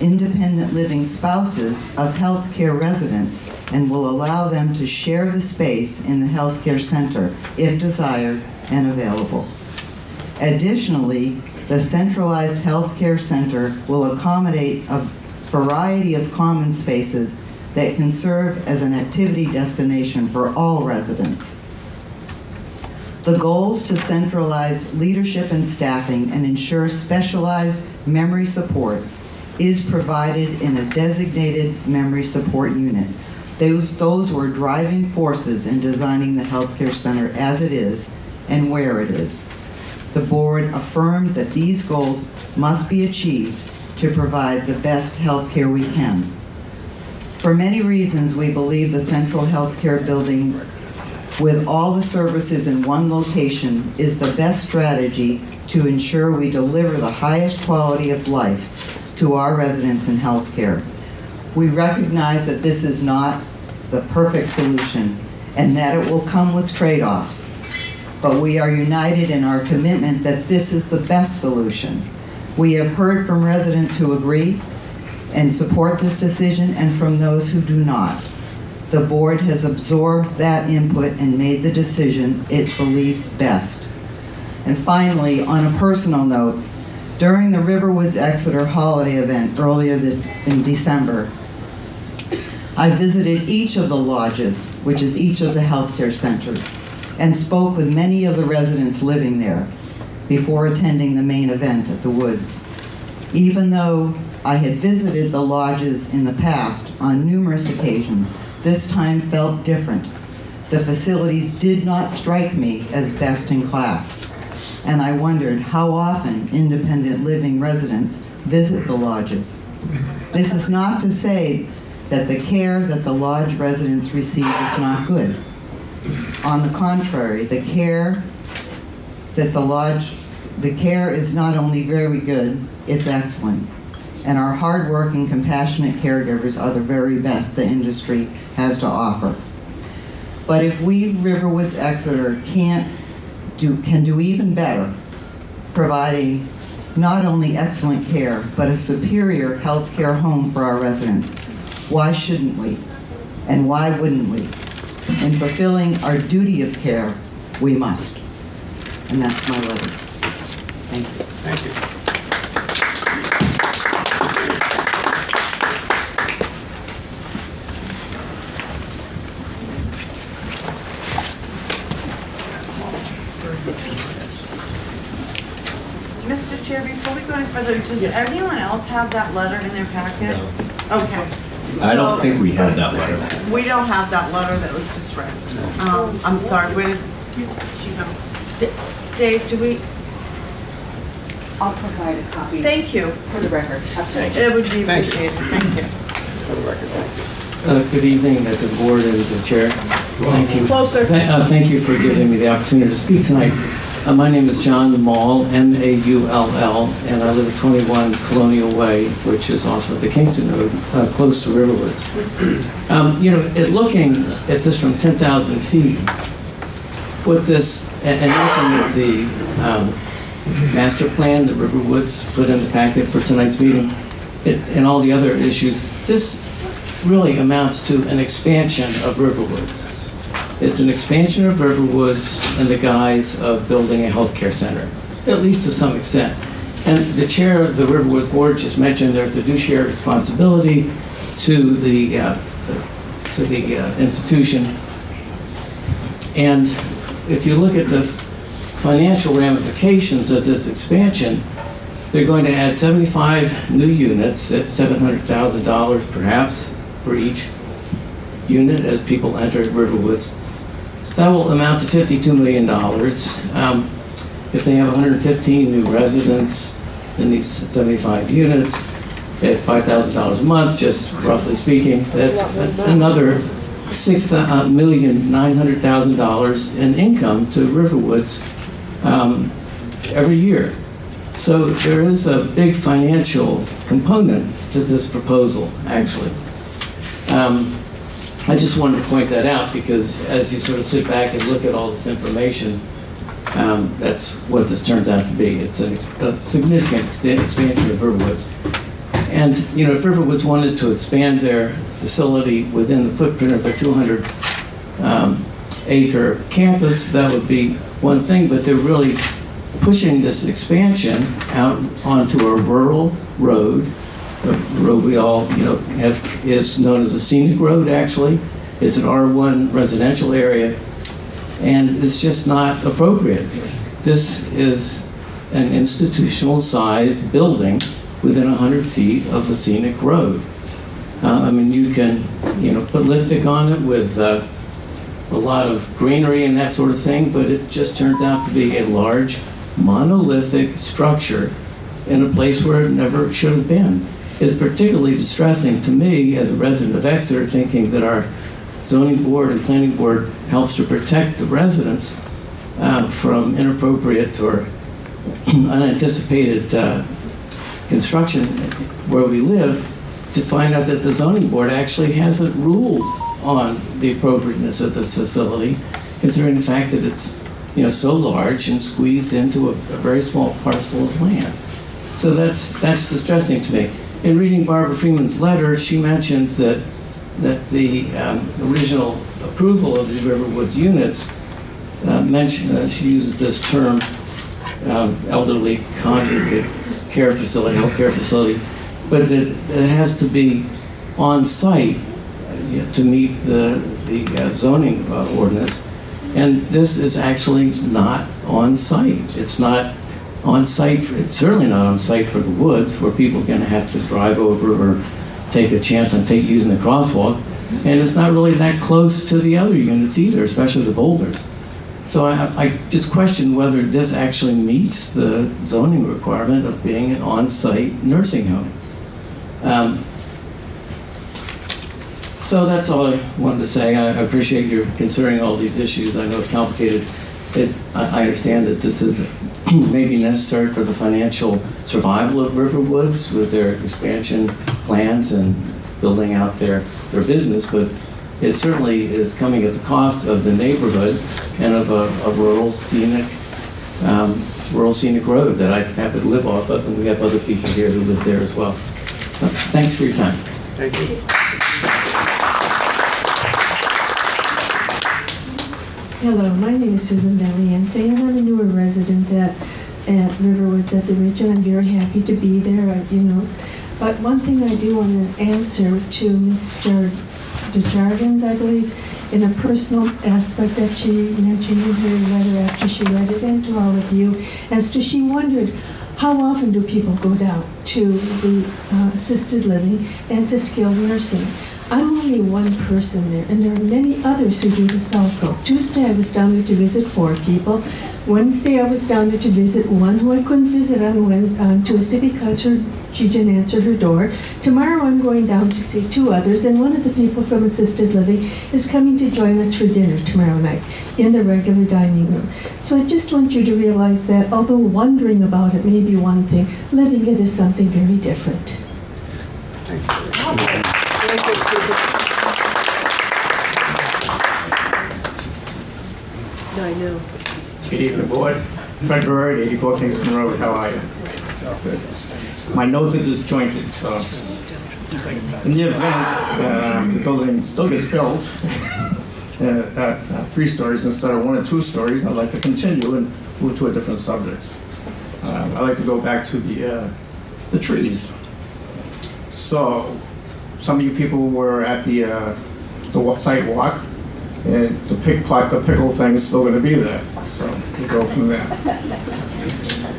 independent living spouses of healthcare residents and will allow them to share the space in the healthcare center if desired and available. Additionally, the centralized healthcare center will accommodate a variety of common spaces that can serve as an activity destination for all residents. The goals to centralize leadership and staffing and ensure specialized memory support is provided in a designated memory support unit. Those were driving forces in designing the healthcare center as it is and where it is. The board affirmed that these goals must be achieved to provide the best healthcare we can. For many reasons, we believe the central healthcare building with all the services in one location is the best strategy to ensure we deliver the highest quality of life to our residents in healthcare. We recognize that this is not the perfect solution, and that it will come with trade-offs. But we are united in our commitment that this is the best solution. We have heard from residents who agree and support this decision and from those who do not. The board has absorbed that input and made the decision it believes best. And finally, on a personal note, during the Riverwoods Exeter holiday event earlier in December, I visited each of the lodges, which is each of the healthcare centers, and spoke with many of the residents living there before attending the main event at the Woods. Even though I had visited the lodges in the past on numerous occasions, this time felt different. The facilities did not strike me as best in class, and I wondered how often independent living residents visit the lodges. This is not to say that the care that the lodge residents receive is not good. On the contrary, the care is not only very good, it's excellent. And our hardworking, compassionate caregivers are the very best the industry has to offer. But if we, Riverwoods Exeter, can do even better, providing not only excellent care, but a superior health care home for our residents, why shouldn't we? And why wouldn't we? In fulfilling our duty of care, we must. And that's my letter. Thank you. Thank you. Mr. Chair, before we go any further, does everyone else have that letter in their packet? No. Okay. I don't think we have that letter. We don't have that letter that was just read. I'm sorry, where did she go? Dave, do we? I'll provide a copy. Thank you. For the record. Absolutely. It would be appreciated. Thank you. For the record, thank you. Good evening to the board and the chair. Thank you. Closer. Thank you for giving me the opportunity to speak tonight. My name is John Maull, M-A-U-L-L, and I live at 21 Colonial Way, which is off of the Kingston Road, close to Riverwoods. Looking at this from 10,000 feet, with this, and looking at the master plan that Riverwoods put in the packet for tonight's meeting, and all the other issues, this really amounts to an expansion of Riverwoods. It's an expansion of Riverwoods in the guise of building a healthcare center, at least to some extent. And the chair of the Riverwood board just mentioned their fiduciary responsibility to the institution. And if you look at the financial ramifications of this expansion, they're going to add 75 new units at $700,000 perhaps for each unit as people enter Riverwoods. That will amount to $52 million. If they have 115 new residents in these 75 units at $5,000 a month, just roughly speaking, that's another $6,900,000 in income to Riverwoods every year. So there is a big financial component to this proposal, actually. I just wanted to point that out because as you sort of sit back and look at all this information, that's what this turns out to be. It's a significant expansion of Riverwoods. And, if Riverwoods wanted to expand their facility within the footprint of their 200-acre campus, that would be one thing, but they're really pushing this expansion out onto a rural road. The road we all, have is known as a scenic road, actually. It's an R1 residential area, and it's just not appropriate. This is an institutional-sized building within 100 feet of the scenic road. You can, put lipstick on it with a lot of greenery and that sort of thing, but it just turns out to be a large monolithic structure in a place where it never should have been. Is particularly distressing to me as a resident of Exeter, thinking that our zoning board and planning board helps to protect the residents from inappropriate or unanticipated construction where we live, to find out that the zoning board actually hasn't ruled on the appropriateness of this facility, considering the fact that it's, so large and squeezed into a very small parcel of land. So that's distressing to me. In reading Barbara Freeman's letter, she mentions that the original approval of the Riverwoods units she uses this term, elderly congregate care facility, health care facility, but that it has to be on site to meet the zoning ordinance. And this is actually not on site. It's not on site. It's certainly not on site for the woods, where people are going to have to drive over or take a chance on using the crosswalk. And it's not really that close to the other units either, especially the boulders. So I just question whether this actually meets the zoning requirement of being an on-site nursing home. So that's all I wanted to say. I appreciate your considering all these issues. I know it's complicated. I understand that this is maybe necessary for the financial survival of Riverwoods with their expansion plans and building out their business, but it certainly is coming at the cost of the neighborhood and of a rural scenic road that I happen to live off of, and we have other people here who live there as well. Thanks for your time. Thank you. Hello, my name is Susan Valiente, and I'm a newer resident at Riverwoods at the Ridge, and I'm very happy to be there, But one thing I do want to answer to Mr. DeJardins, I believe, in a personal aspect that she mentioned in her letter after she read it, and to all of you, as to she wondered, how often do people go down to the assisted living and to skilled nursing? I'm only one person there, and there are many others who do this also. Tuesday I was down there to visit 4 people. Wednesday I was down there to visit one who I couldn't visit on Tuesday because she didn't answer her door. Tomorrow I'm going down to see 2 others, and one of the people from assisted living is coming to join us for dinner tomorrow night in the regular dining room. So I just want you to realize that although wondering about it may be one thing, living it is something very different. Thank you. No, I know. Good evening, board. Fred Bird, 84 Kingston Road. How are you? Good. My notes are disjointed, so in the event that the building still gets built at 3 stories instead of 1 or 2 stories, I'd like to continue and move to a different subject. I'd like to go back to the trees. So, some of you people were at the site walk, and the pickle thing is still going to be there. So we go from there.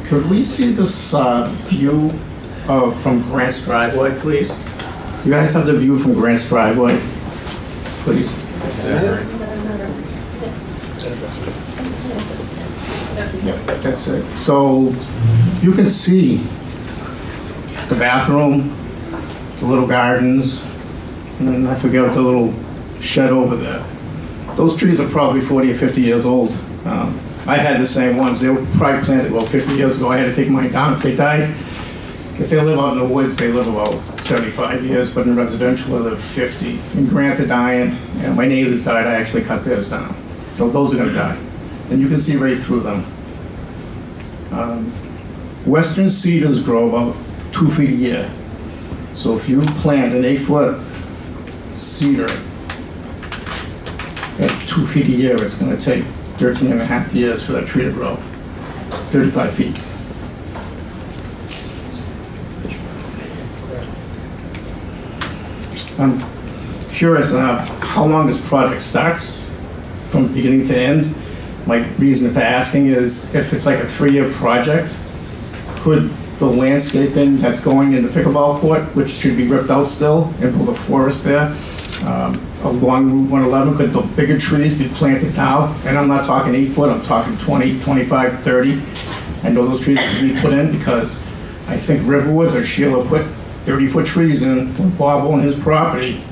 Could we see this view from Grant's driveway, please? You guys have the view from Grant's driveway, please. Yeah, that's it. So you can see the bathroom, the little gardens, and then I forget the little shed over there. Those trees are probably 40 or 50 years old. I had the same ones. They were probably planted, 50 years ago. I had to take mine down because they died. If they live out in the woods, they live about 75 years, but in residential, they live 50. And Grants are dying, and my neighbors died. I actually cut theirs down. So those are going to die. And you can see right through them. Western cedars grow about 2 feet a year. So if you plant an 8-foot cedar at 2 feet a year, it's going to take 13 and a half years for that tree to grow, 35 feet. I'm curious how long this project starts from beginning to end. My reason for asking is if it's like a 3-year project, could the landscaping that's going in the pickleball court, which should be ripped out still, and build a forest there, along Route 111, could the bigger trees be planted now? And I'm not talking 8 foot, I'm talking 20, 25, 30. I know those trees could be put in because I think Riverwoods or Sheila put 30-foot trees in when Bob owned his property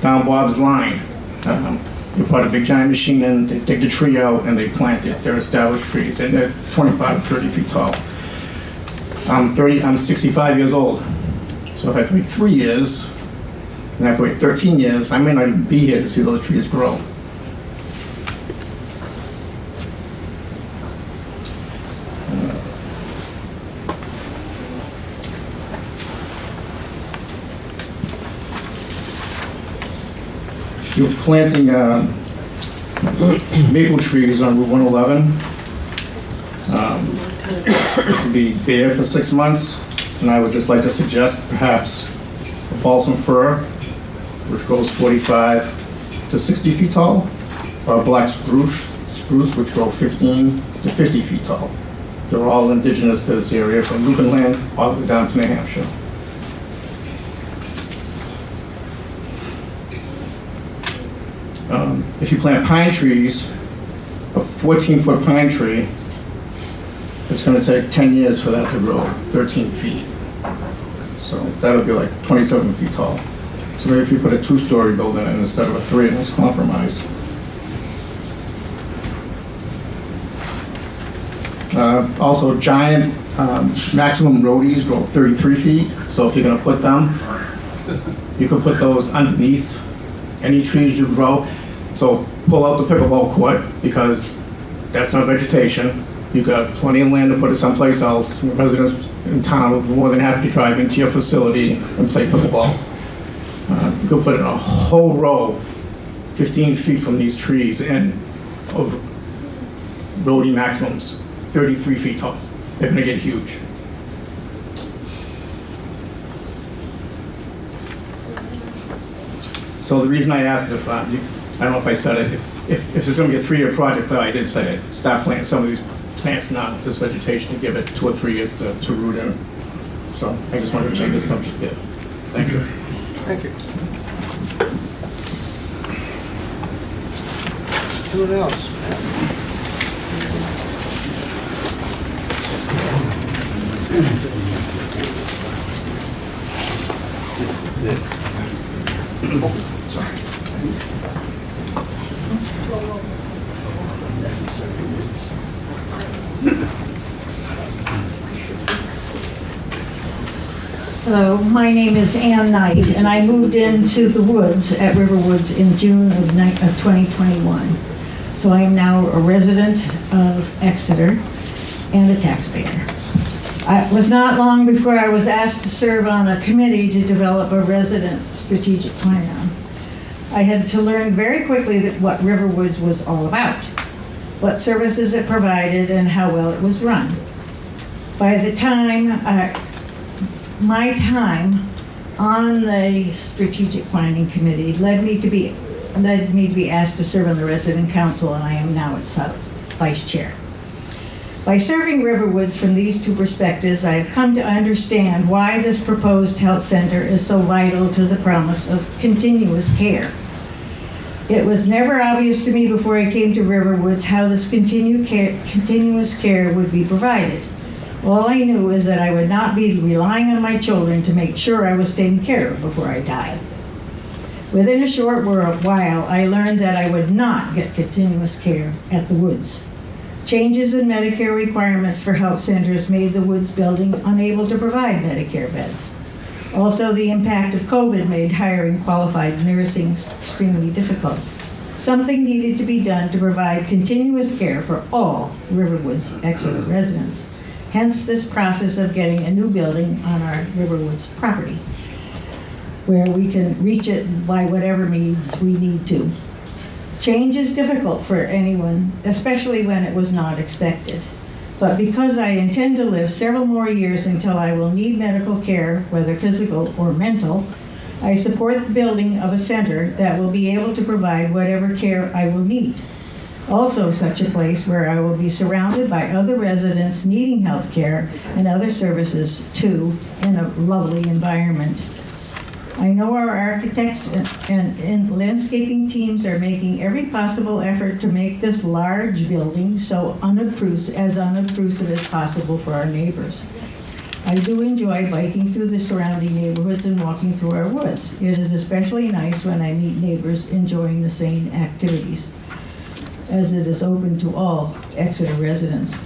down Bob's line. They brought a big giant machine in, they dig the tree out, and they plant it. They're established trees, and they're 25 to 30 feet tall. I'm 65 years old, so if I wait 3 years, and I have to wait 13 years, I may not even be here to see those trees grow. You're planting maple trees on Route 111. It should be bare for 6 months, and I would just like to suggest perhaps a balsam fir, which grows 45 to 60 feet tall, or a black spruce, which grow 15 to 50 feet tall. They're all indigenous to this area, from Newfoundland all the way down to New Hampshire. If you plant pine trees, a 14-foot pine tree, it's going to take 10 years for that to grow 13 feet. So that'll be like 27 feet tall. So maybe if you put a 2-story building in instead of a 3, it's compromise. Also, giant maximum roadies grow 33 feet. So if you're going to put them, you can put those underneath any trees you grow. So pull out the pickleball court, because that's not vegetation. You've got plenty of land to put it someplace else. Residents in town are more than happy to drive into your facility and play pickleball. You can put it in a whole row, 15 feet from these trees, and of roadie maximums, 33 feet tall. They're going to get huge. So the reason I asked if, I don't know if I said it, if it's going to be a 3-year project, though, I did say it. Start planting some of these plants now, this vegetation, to give it 2 or 3 years to root in. So I just wanted to change the subject there. Thank you. Thank you. Anyone else? Hello, my name is Ann Knight, and I moved into the woods at River Woods in June of 2021. So I am now a resident of Exeter and a taxpayer. It was not long before I was asked to serve on a committee to develop a resident strategic plan. I had to learn very quickly that what River Woods was all about, what services it provided, and how well it was run. By the time my time on the strategic planning committee led me to be asked to serve on the resident council, and I am now its vice chair. By serving Riverwoods from these 2 perspectives, I have come to understand why this proposed health center is so vital to the promise of continuous care. It was never obvious to me before I came to Riverwoods how this continuous care would be provided. All I knew is that I would not be relying on my children to make sure I was taken care of before I died. Within a short while, I learned that I would not get continuous care at the Woods. Changes in Medicare requirements for health centers made the Woods building unable to provide Medicare beds. Also, the impact of COVID made hiring qualified nursing extremely difficult. Something needed to be done to provide continuous care for all Riverwoods Exeter residents. Hence this process of getting a new building on our Riverwoods property, where we can reach it by whatever means we need to. Change is difficult for anyone, especially when it was not expected. But because I intend to live several more years until I will need medical care, whether physical or mental, I support the building of a center that will be able to provide whatever care I will need. Also such a place where I will be surrounded by other residents needing health care and other services too, in a lovely environment. I know our architects and landscaping teams are making every possible effort to make this large building so unobtrusive as possible for our neighbors. I do enjoy biking through the surrounding neighborhoods and walking through our woods. It is especially nice when I meet neighbors enjoying the same activities, as it is open to all Exeter residents.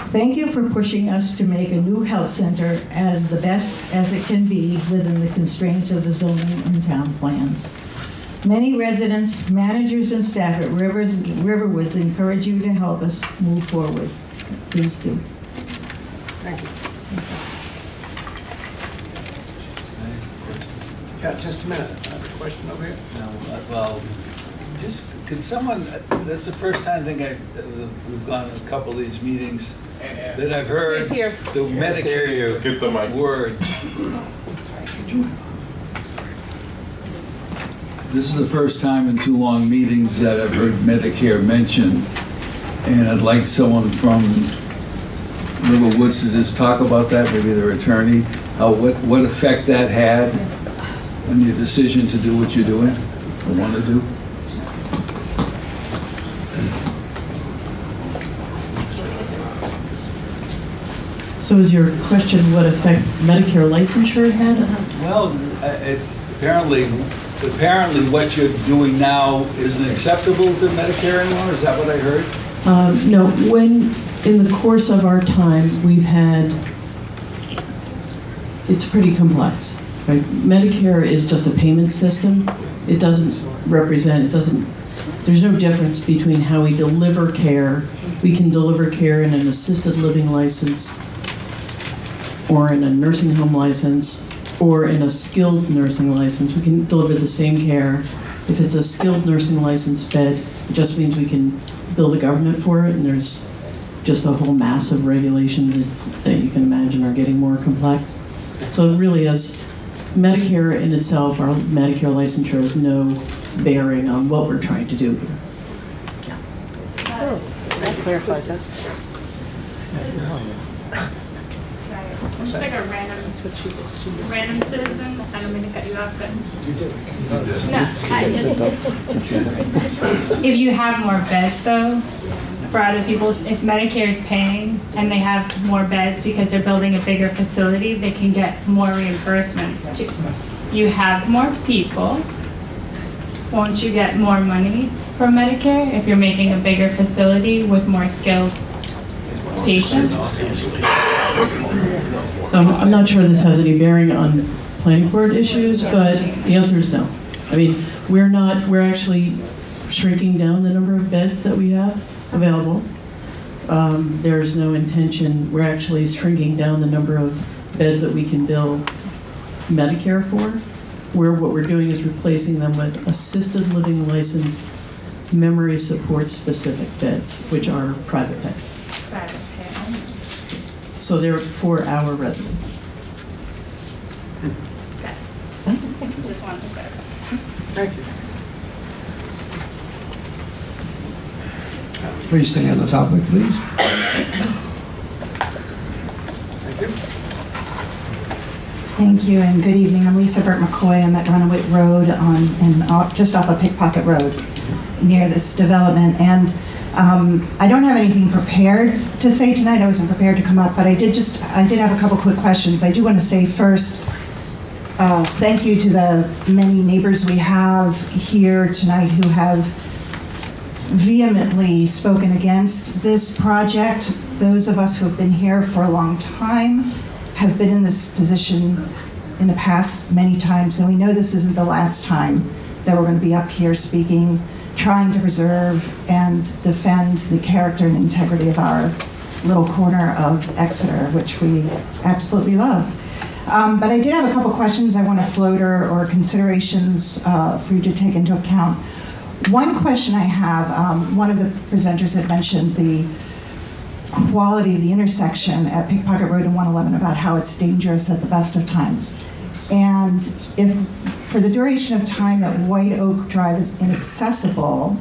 Thank you for pushing us to make a new health center as the best as it can be within the constraints of the zoning and town plans. Many residents, managers, and staff at Riverwoods encourage you to help us move forward. Please do. Thank you. Yeah, just a minute. I have a question over here. Well, just, could someone, that's the first time I think we've gone to a couple of these meetings that I've heard the Medicare Get the mic. word. This is the first time in 2 long meetings that I've heard Medicare mentioned, and I'd like someone from Riverwoods to just talk about that, maybe their attorney, what effect that had on your decision to do what you're doing, or want to do. So is your question what effect Medicare licensure had? Well, apparently what you're doing now isn't acceptable to Medicare anymore, is that what I heard? No, when, in the course of our time, we've had, it's pretty complex. Right? Medicare is just a payment system. It doesn't represent, there's no difference between how we deliver care. We can deliver care in an assisted living license, or in a nursing home license, or in a skilled nursing license. We can deliver the same care. If it's a skilled nursing license bed, it just means we can bill the government for it, and there's just a whole mass of regulations that you can imagine are getting more complex. So it really is, Medicare in itself, our Medicare licensure has no bearing on what we're trying to do here. Oh, that clarifies that. I'm just like a random citizen. I don't mean to cut you off, but no, if you have more beds though, for other people, if Medicare is paying and they have more beds because they're building a bigger facility, they can get more reimbursements too. You have more people, won't you get more money from Medicare if you're making a bigger facility with more skilled patients? So I'm not sure this has any bearing on planning board issues, but the answer is no. I mean, we're actually shrinking down the number of beds that we have available. There's no intention, we're actually shrinking down the number of beds that we can bill Medicare for. What we're doing is replacing them with assisted living licensed memory support specific beds, which are private pay. So they're for our residents. Just wanted to clarify. Thank you. Please stay on the topic, please. Thank you. Thank you, and good evening. I'm Lisa Burt McCoy. I'm at Runaway Road just off of Pickpocket Road near this development. And I don't have anything prepared to say tonight. I wasn't prepared to come up, but I did have a couple quick questions. I do want to say first, thank you to the many neighbors we have here tonight who have vehemently spoken against this project. Those of us who have been here for a long time have been in this position in the past many times, and we know this isn't the last time that we're going to be up here speaking, trying to preserve and defend the character and integrity of our little corner of Exeter, which we absolutely love. But I did have a couple questions I want to float or considerations for you to take into account. One question I have, one of the presenters had mentioned the quality of the intersection at Pickpocket Road and 111 about how it's dangerous at the best of times. And if for the duration of time that White Oak Drive is inaccessible,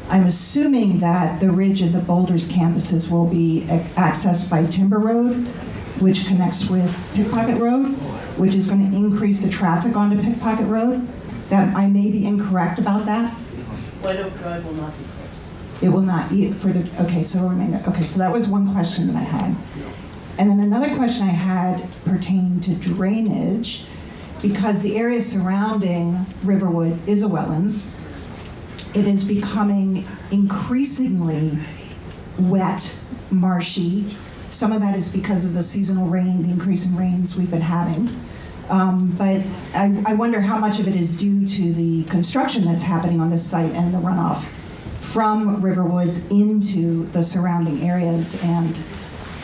I'm assuming that the Ridge and the Boulders campuses will be accessed by Timber Road, which connects with Pickpocket Road, which is going to increase the traffic onto Pickpocket Road. That I may be incorrect about that. White Oak Drive will not be closed. It will not, okay, so that was one question that I had. And then another question I had pertained to drainage, because the area surrounding Riverwoods is a wetlands. It is becoming increasingly wet, marshy, Some of that is because of the seasonal rain, the increase in rains we've been having. But I wonder how much of it is due to the construction that's happening on this site and the runoff from Riverwoods into the surrounding areas. And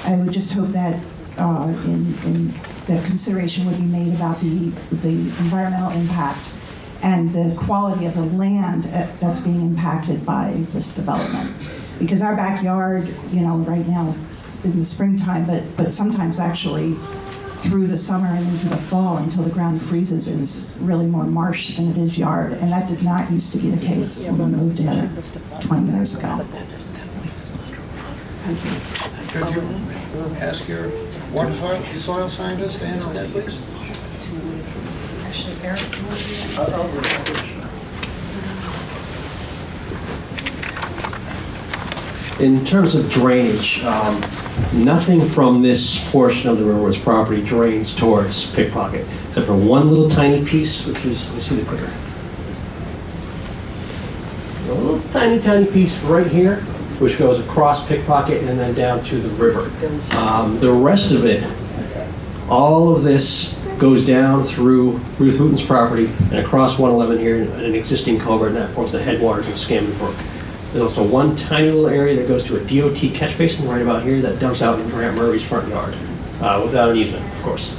I would just hope that in the consideration would be made about the environmental impact and the quality of the land that's being impacted by this development. Because our backyard, right now it's in the springtime, but sometimes actually through the summer and into the fall until the ground freezes is really more marsh than it is yard. And that did not used to be the case when we moved in 20 years ago. Could you ask your water soil scientist to answer that, please? In terms of drainage, nothing from this portion of the Riverwoods property drains towards Pickpocket, except for one little tiny piece, which is, let's see the clicker. A little tiny piece right here, which goes across Pickpocket and then down to the river. The rest of it, all of this goes down through Ruth Hooten's property and across 111 here in an existing culvert, and that forms the headwaters of Scammon Brook. There's also one tiny little area that goes to a DOT catch basin right about here that dumps out in Grant Murray's front yard, without an easement, of course.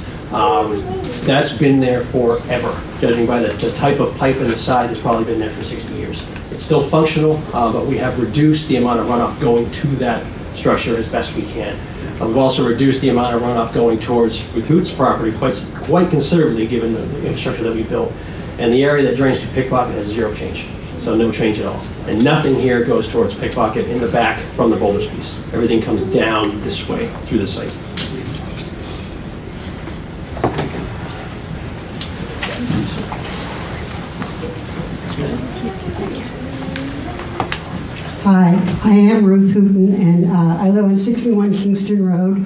That's been there forever. Judging by the type of pipe in the side, it's probably been there for 60 years. It's still functional, but we have reduced the amount of runoff going to that structure as best we can. We've also reduced the amount of runoff going towards Ruth Hooten's property quite considerably given the infrastructure that we built. And the area that drains to Pickpocket has zero change. So no change at all. And nothing here goes towards Pickpocket in the back from the boulders piece. Everything comes down this way through the site. Hi, I am Ruth Hooten, and I live on 61 Kingston Road.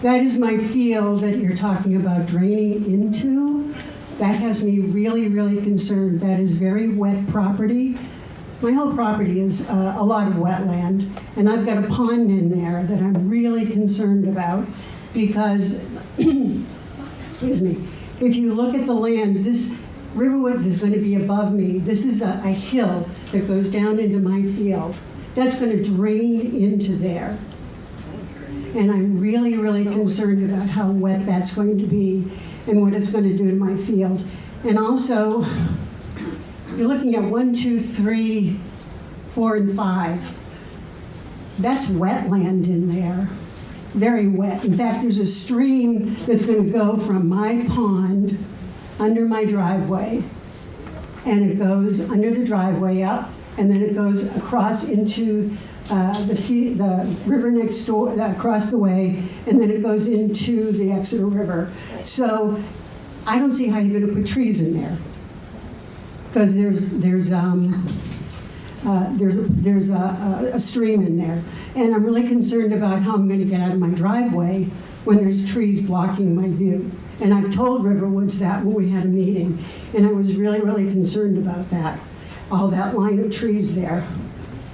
That is my field that you're talking about draining into. That has me really, really concerned. That is very wet property. My whole property is a lot of wetland, and I've got a pond in there that I'm really concerned about because, excuse me, if you look at the land, this Riverwoods is going to be above me. This is a hill that goes down into my field. That's going to drain into there. And I'm really, really concerned about how wet that's going to be and what it's going to do to my field. And also, you're looking at 1, 2, 3, 4, and 5. That's wetland in there, very wet. In fact, there's a stream that's going to go from my pond under my driveway, and it goes under the driveway up, and then it goes across into the river next door, across the way, and then it goes into the Exeter River. So I don't see how you're going to put trees in there, because there's a stream in there, and I'm really concerned about how I'm going to get out of my driveway when there's trees blocking my view. And I've told Riverwoods that when we had a meeting, and I was really, really concerned about that. All that line of trees there,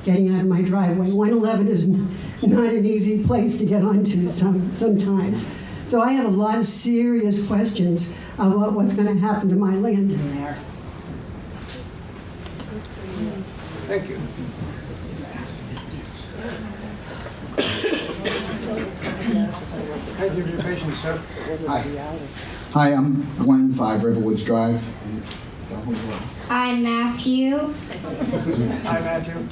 getting out of my driveway. 111 is not an easy place to get onto sometimes. So I have a lot of serious questions about what's going to happen to my land in there. Thank you. Thank you for your patience, sir. Hi, I'm Gwen, 5 Riverwoods Drive. I'm Matthew. Hi, Matthew.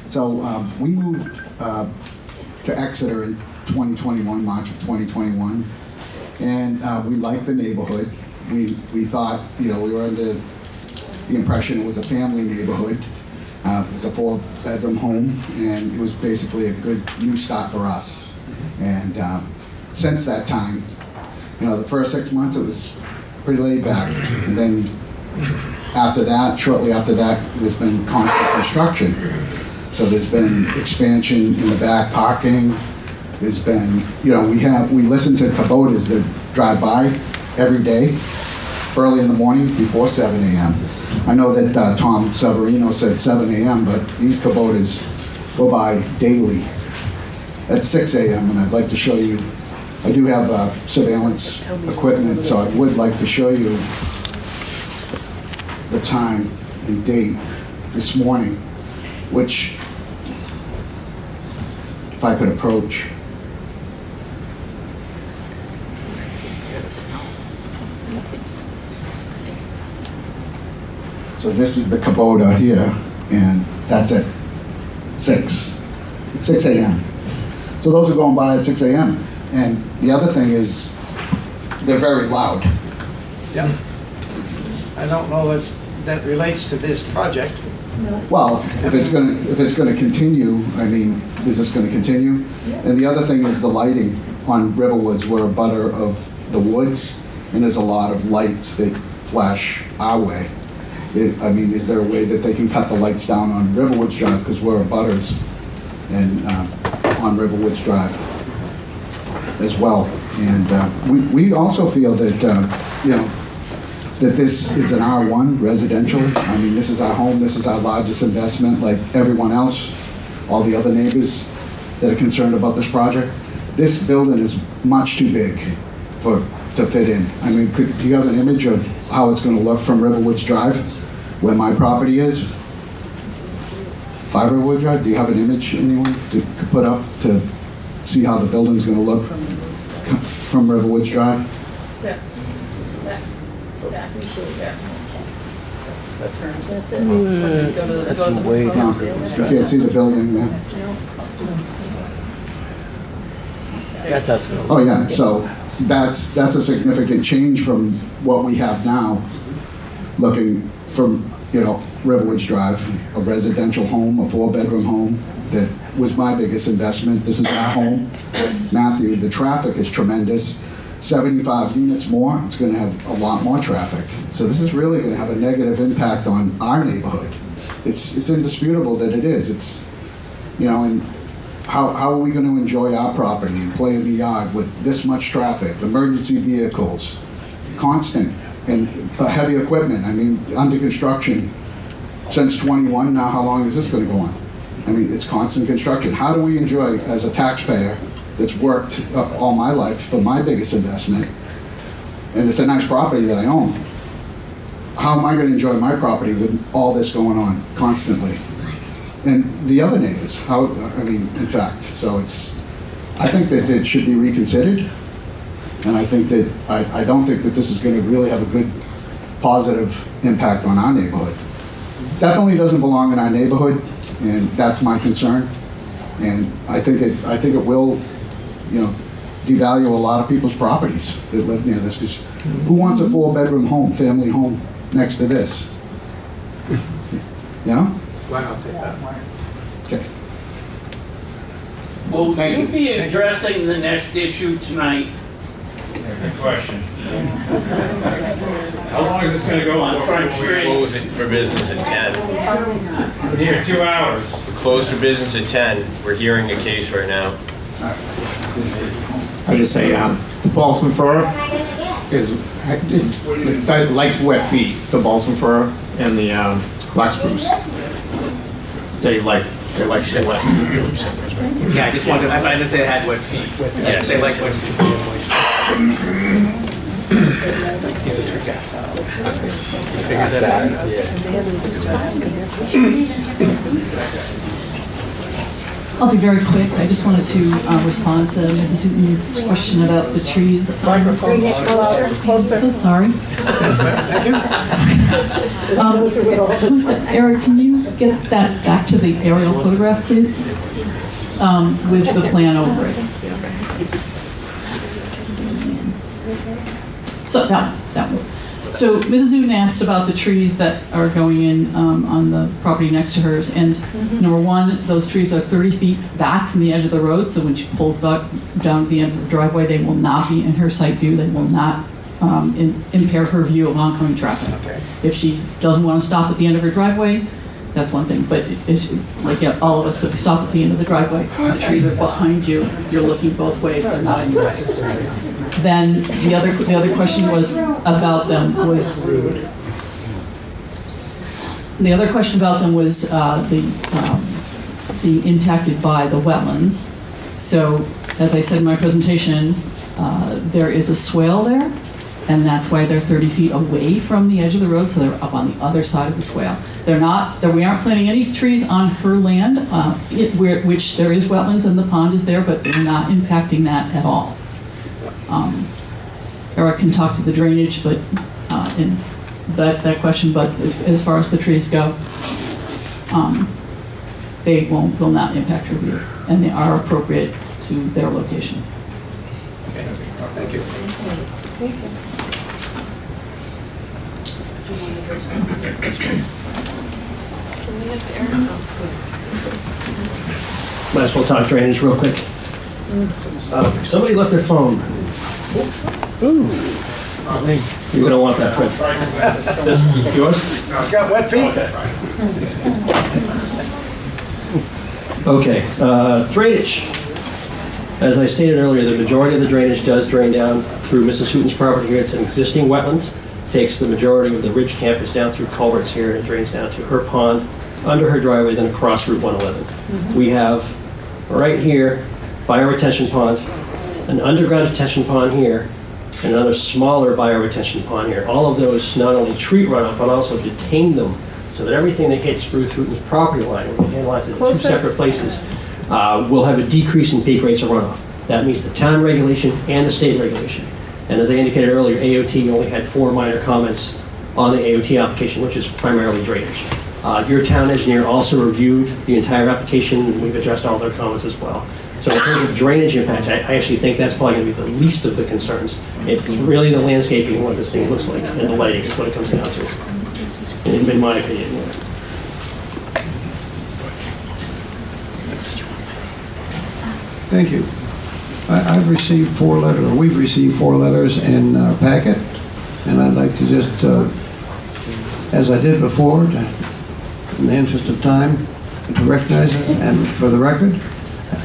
So we moved to Exeter in 2021, March of 2021, and we liked the neighborhood. We thought, we were under the impression it was a family neighborhood. It was a 4-bedroom home, and it was basically a good new start for us. And since that time, the first 6 months it was pretty laid back, and then shortly after that, there's been constant construction. So there's been expansion in the back, parking. There's been, we listen to Kubotas that drive by every day, early in the morning before 7 a.m. I know that Tom Severino said 7 a.m., but these Kubotas go by daily. at 6 a.m., and I'd like to show you, I do have surveillance equipment, so I would like to show you the time and date this morning, which, if I could approach. So this is the Kubota here, and that's at 6 a.m. So those are going by at 6 a.m. And the other thing is, they're very loud. Yeah. I don't know that relates to this project. Well, if it's going to continue, I mean, is this going to continue? And the other thing is the lighting on Riverwoods. We're a butter of the woods, and there's a lot of lights that flash our way. I mean, is there a way that they can cut the lights down on Riverwoods Drive, because we're a butters, and on Riverwoods Drive as well. And we also feel that, you know, that this is an R1 residential. I mean, this is our home, this is our largest investment, like everyone else, all the other neighbors that are concerned about this project. This building is much too big to fit in. I mean, do you have an image of how it's going to look from Riverwoods Drive, where my property is? 5 Riverwood Drive, do you have an image, anyone, to put up to see how the building's going to look from Riverwoods Drive? Yeah. Yeah, that's it. That's way down. You can't see the building there. That's us. Oh, yeah, so that's a significant change from what we have now, looking from, you know, Riverwoods Drive, a residential home, a 4-bedroom home that was my biggest investment. This is our home. Matthew, the traffic is tremendous. 75 units more, it's going to have a lot more traffic. So this is really going to have a negative impact on our neighborhood. It's indisputable that it is. It's, you know, and how are we going to enjoy our property and play in the yard with this much traffic, emergency vehicles, constant, and heavy equipment? I mean, under construction since 21, now how long is this going to go on? I mean, it's constant construction. How do we enjoy, as a taxpayer that's worked all my life for my biggest investment, and it's a nice property that I own, how am I going to enjoy my property with all this going on constantly? And the other neighbors, how, I mean, in fact, so I think that it should be reconsidered, and I think that, I don't think that this is going to really have a good, positive impact on our neighborhood. Definitely doesn't belong in our neighborhood, and that's my concern. And I think it will, you know, devalue a lot of people's properties that live near this, because who wants a 4-bedroom home, family home, next to this? You know? Why not take that? Okay. Will Thank you you. be addressing the next issue tonight? Good question. How long is this going to go on? We close it for business at 10. We're here 2 hours. We close for business at 10. We're hearing a case right now. I just say, the balsam fir it likes wet feet, the balsam fir and the black spruce. They like wet. Yeah, I just wanted, I didn't say it had wet feet. Yes. They like wet feet. He's a trick guy. Figured that out. I'll be very quick. I just wanted to respond to Mrs. Hooten's question about the trees. So sorry. Eric, can you get that back to the aerial photograph, please? With the plan over it. So that one. So Mrs. Hooten asked about the trees that are going in on the property next to hers. And number one, those trees are 30 feet back from the edge of the road. So when she pulls back down to the end of the driveway, they will not be in her sight view. They will not impair her view of oncoming traffic. Okay. If she doesn't want to stop at the end of her driveway, that's one thing. But like all of us, if we stop at the end of the driveway, the trees are behind you. You're looking both ways. They're not in your sight. Then the other question was about them was being impacted by the wetlands. So, as I said in my presentation, there is a swale there, and that's why they're 30 feet away from the edge of the road, so they're up on the other side of the swale. They're not, we aren't planting any trees on her land, which there is wetlands and the pond is there, but they're not impacting that at all. Eric can talk to the drainage, but in that question, but as far as the trees go, they will not impact her view, and they are appropriate to their location. Thank you. Thank you. Might as well talk drainage real quick. Somebody left their phone. Ooh. You're going to want that, Fred. This is yours? It's got wet feet. Okay, drainage. As I stated earlier, the majority of the drainage does drain down through Mrs. Hooten's property here. It's an existing wetland. Takes the majority of the ridge campus down through culverts here, and it drains down to her pond, under her driveway, then across Route 111. We have, right here, bioretention pond, an underground detention pond here, and another smaller bioretention pond here. All of those not only treat runoff, but also detain them, so that everything that hits Ruth Hooten's property line, when we analyze it in two separate places, will have a decrease in peak rates of runoff. That meets the town regulation and the state regulation. And as I indicated earlier, AOT only had 4 minor comments on the AOT application, which is primarily drainage. Your town engineer also reviewed the entire application, and we've addressed all their comments as well. So in terms of drainage impact, I actually think that's probably going to be the least of the concerns. It's really the landscaping, what this thing looks like, and the lighting is what it comes down to, in my opinion. Thank you. I've received 4 letters, or we've received 4 letters in our packet, and I'd like to just, as I did before, in the interest of time, to recognize it, and for the record,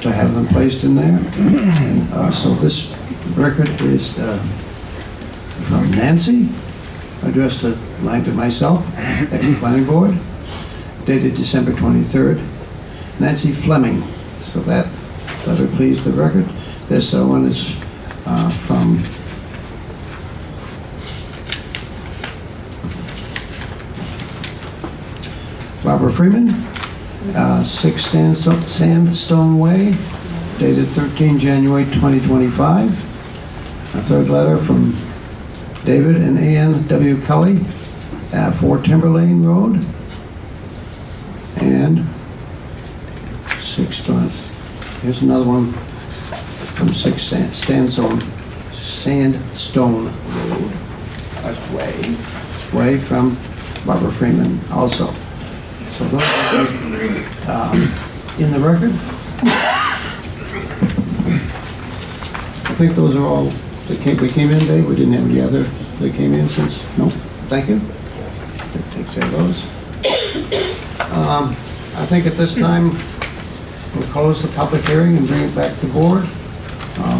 to have them placed in there. And, so this record is from Nancy, addressed to myself, Exeter Planning Board, dated December 23rd. Nancy Fleming. So that letter please the record. This one is from Barbara Freeman, 6 Sandstone Way, dated 13 January 2025. A third letter from David and Ann W. Kelly at 4 Timberlane Road. And 6 here's another one from 6 Sandstone Road. That's way from Barbara Freeman also. So those are in the record. I think those are all we came in, Dave. We didn't have any other that came in since. No, thank you. That takes care of those. I think at this time we'll close the public hearing and bring it back to board.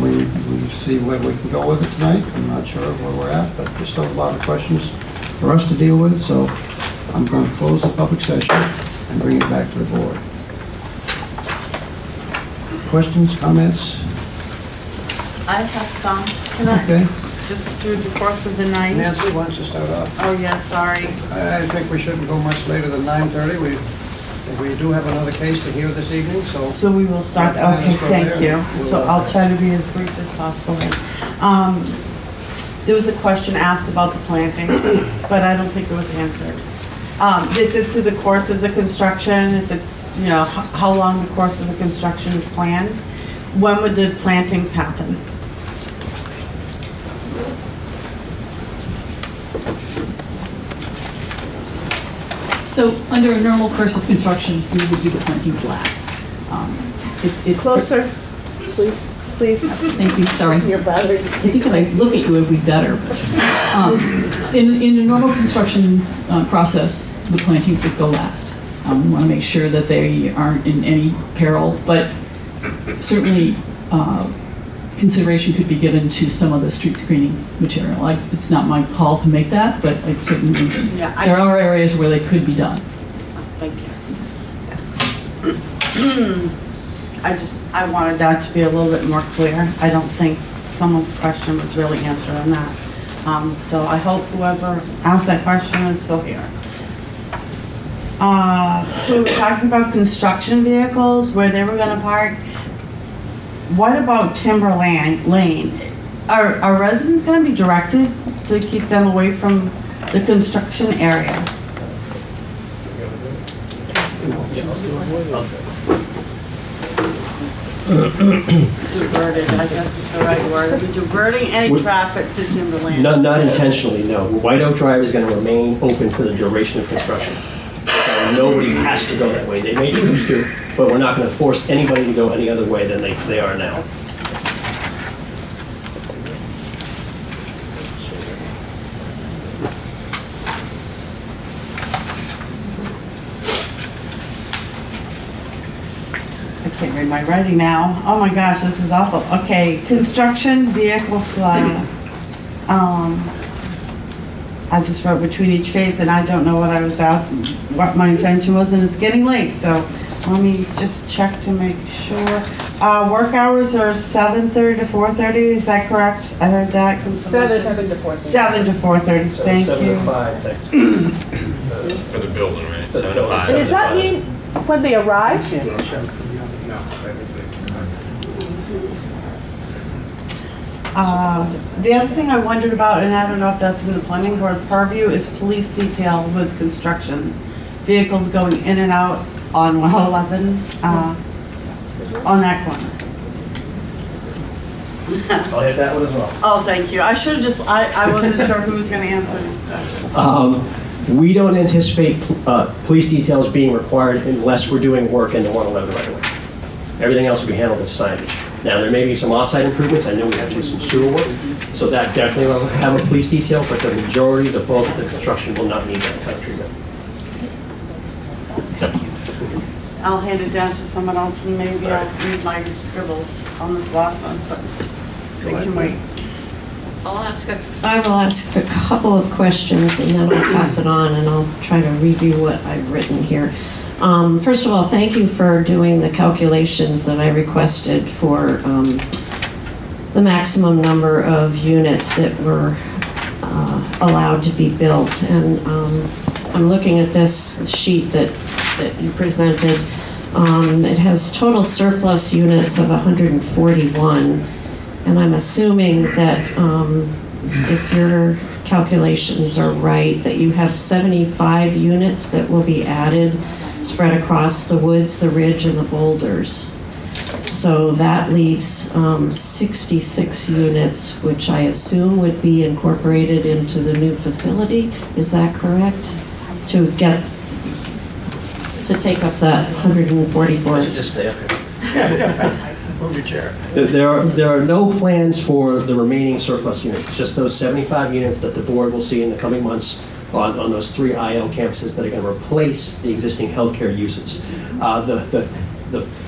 We see where we can go with it tonight. I'm not sure where we're at, but there's still a lot of questions for us to deal with, so I'm going to close the public session and bring it back to the board. Questions, comments? I have some. Can I? Okay. Just through the course of the night? Nancy, why don't you start off? Oh, yeah, sorry. I think we shouldn't go much later than 9:30. We do have another case to hear this evening, so... So we will start, okay, thank you. So I'll try to be as brief as possible then. There was a question asked about the planting, but I don't think it was answered. This is to the course of the construction, if it's, you know, how long the course of the construction is planned. When would the plantings happen? So under a normal course of construction, we would do the plantings last. Closer, please. Thank you, sorry. You're battery. I think if I look at you, it would be better. In a normal construction process, the plantings would go last. We want to make sure that they aren't in any peril, but certainly consideration could be given to some of the street screening material. It's not my call to make that, but I certainly there are areas where they could be done. Thank you. I wanted that to be a little bit more clear. I don't think someone's question was really answered on that. So I hope whoever asked that question is still here. So we were talking about construction vehicles, where they were gonna park. What about Timberland Lane? Are residents gonna be directed to keep them away from the construction area? Diverted, I guess is the right word. Are we diverting any traffic to Timberland? Not intentionally, no. White Oak Drive is going to remain open for the duration of construction. So nobody has to go that way. They may choose to, but we're not going to force anybody to go any other way than they are now. I can't read my writing now. Oh my gosh, this is awful. Okay, construction vehicle flow. I just wrote between each phase, and I don't know what I was out, what my intention was, and it's getting late, so let me just check to make sure. Work hours are 7:30 to 4:30, is that correct? I heard that. 7 to 4:30. 7 to 4:30, thank you. 7 to 5, thank you. For the building, right? 7 to 5. And does that mean when they arrive? The other thing I wondered about, and I don't know if that's in the planning board purview, is police detail with construction. Vehicles going in and out on 111, on that corner. I'll hit that one as well. Oh, thank you. I should have just, I wasn't sure who was going to answer this question. We don't anticipate police details being required unless we're doing work in the 111 right away. Everything else will be handled as signage. Now, there may be some off-site improvements. I know we have to do some sewer work, so that definitely will have a police detail, but the majority, the bulk of the construction will not need that kind of treatment. I'll hand it down to someone else, and maybe I'll read my scribbles on this last one, but they can wait. I will ask a couple of questions and then I'll pass it on and I'll try to review what I've written here. First of all, thank you for doing the calculations that I requested for the maximum number of units that were allowed to be built. And I'm looking at this sheet that you presented. It has total surplus units of 141. And I'm assuming that if your calculations are right, that you have 75 units that will be added spread across the woods, the ridge, and the boulders. So that leaves 66 units, which I assume would be incorporated into the new facility. Is that correct? To take up that 144. Just stay up here. Move your chair. There are no plans for the remaining surplus units. It's just those 75 units that the board will see in the coming months on those 3 IL campuses that are going to replace the existing healthcare uses. The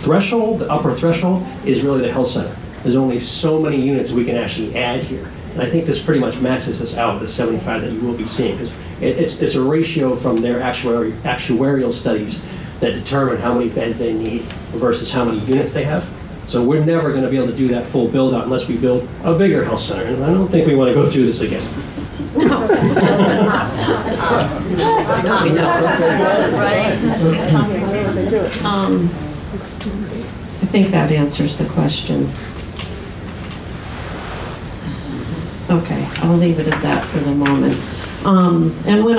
threshold, the upper threshold, is really the health center. There's only so many units we can actually add here. And I think this pretty much maxes us out, the 75 that you will be seeing, because it's a ratio from their actuarial studies that determine how many beds they need versus how many units they have. So we're never going to be able to do that full build out unless we build a bigger health center. And I don't think we want to go through this again. I think that answers the question. Okay, I'll leave it at that for the moment. And when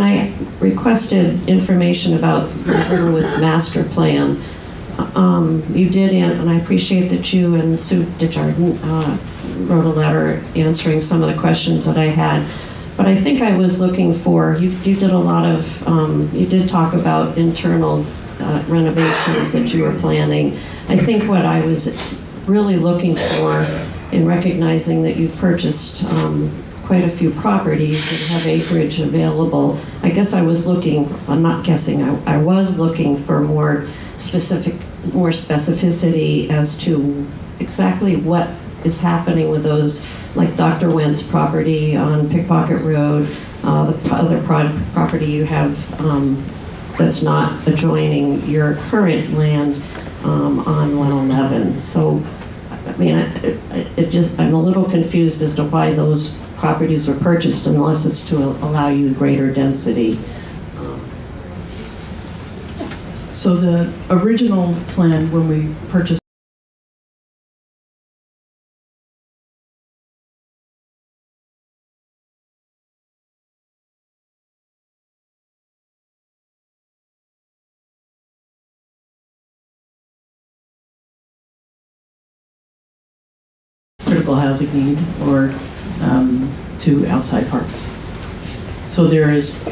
I requested information about Riverwood's master plan, you did, and I appreciate that you and Sue DeJardin wrote a letter answering some of the questions that I had. But I think I was looking for, you did a lot of, you did talk about internal renovations that you were planning. I think what I was really looking for in recognizing that you've purchased quite a few properties that have acreage available, I guess I was looking, I'm not guessing, I was looking for more specificity as to exactly what is happening with those, like Dr. Went's property on Pickpocket Road, the other property you have that's not adjoining your current land. on 111. So, I mean, I'm a little confused as to why those properties were purchased unless it's to allow you greater density. So the original plan when we purchased critical housing need or to outside parks. So there is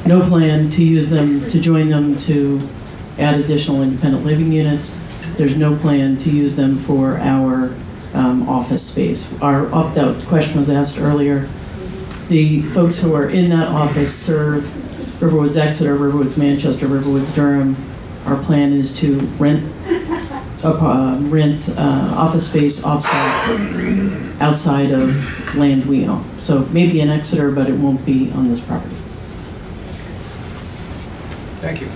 no plan to use them, to join them to add additional independent living units. There's no plan to use them for our office space. That question was asked earlier. The folks who are in that office serve Riverwoods Exeter, Riverwoods Manchester, Riverwoods Durham. Our plan is to rent office space outside of land we own. So maybe in Exeter, but it won't be on this property. Thank you.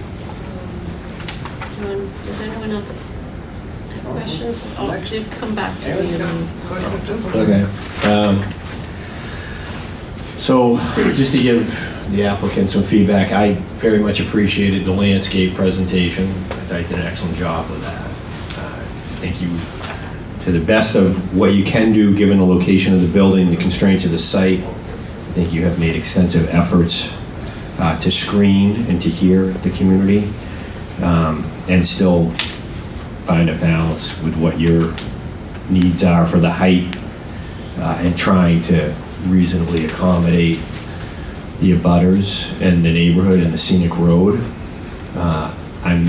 Does anyone else have questions? Oh, actually, come back to me. Okay. So just to give the applicant some feedback, I very much appreciated the landscape presentation. I thought you did an excellent job with that. Thank you to the best of what you can do given the location of the building, the constraints of the site. I think you have made extensive efforts to screen and to hear the community and still find a balance with what your needs are for the height and trying to reasonably accommodate the abutters and the neighborhood and the scenic road. I'm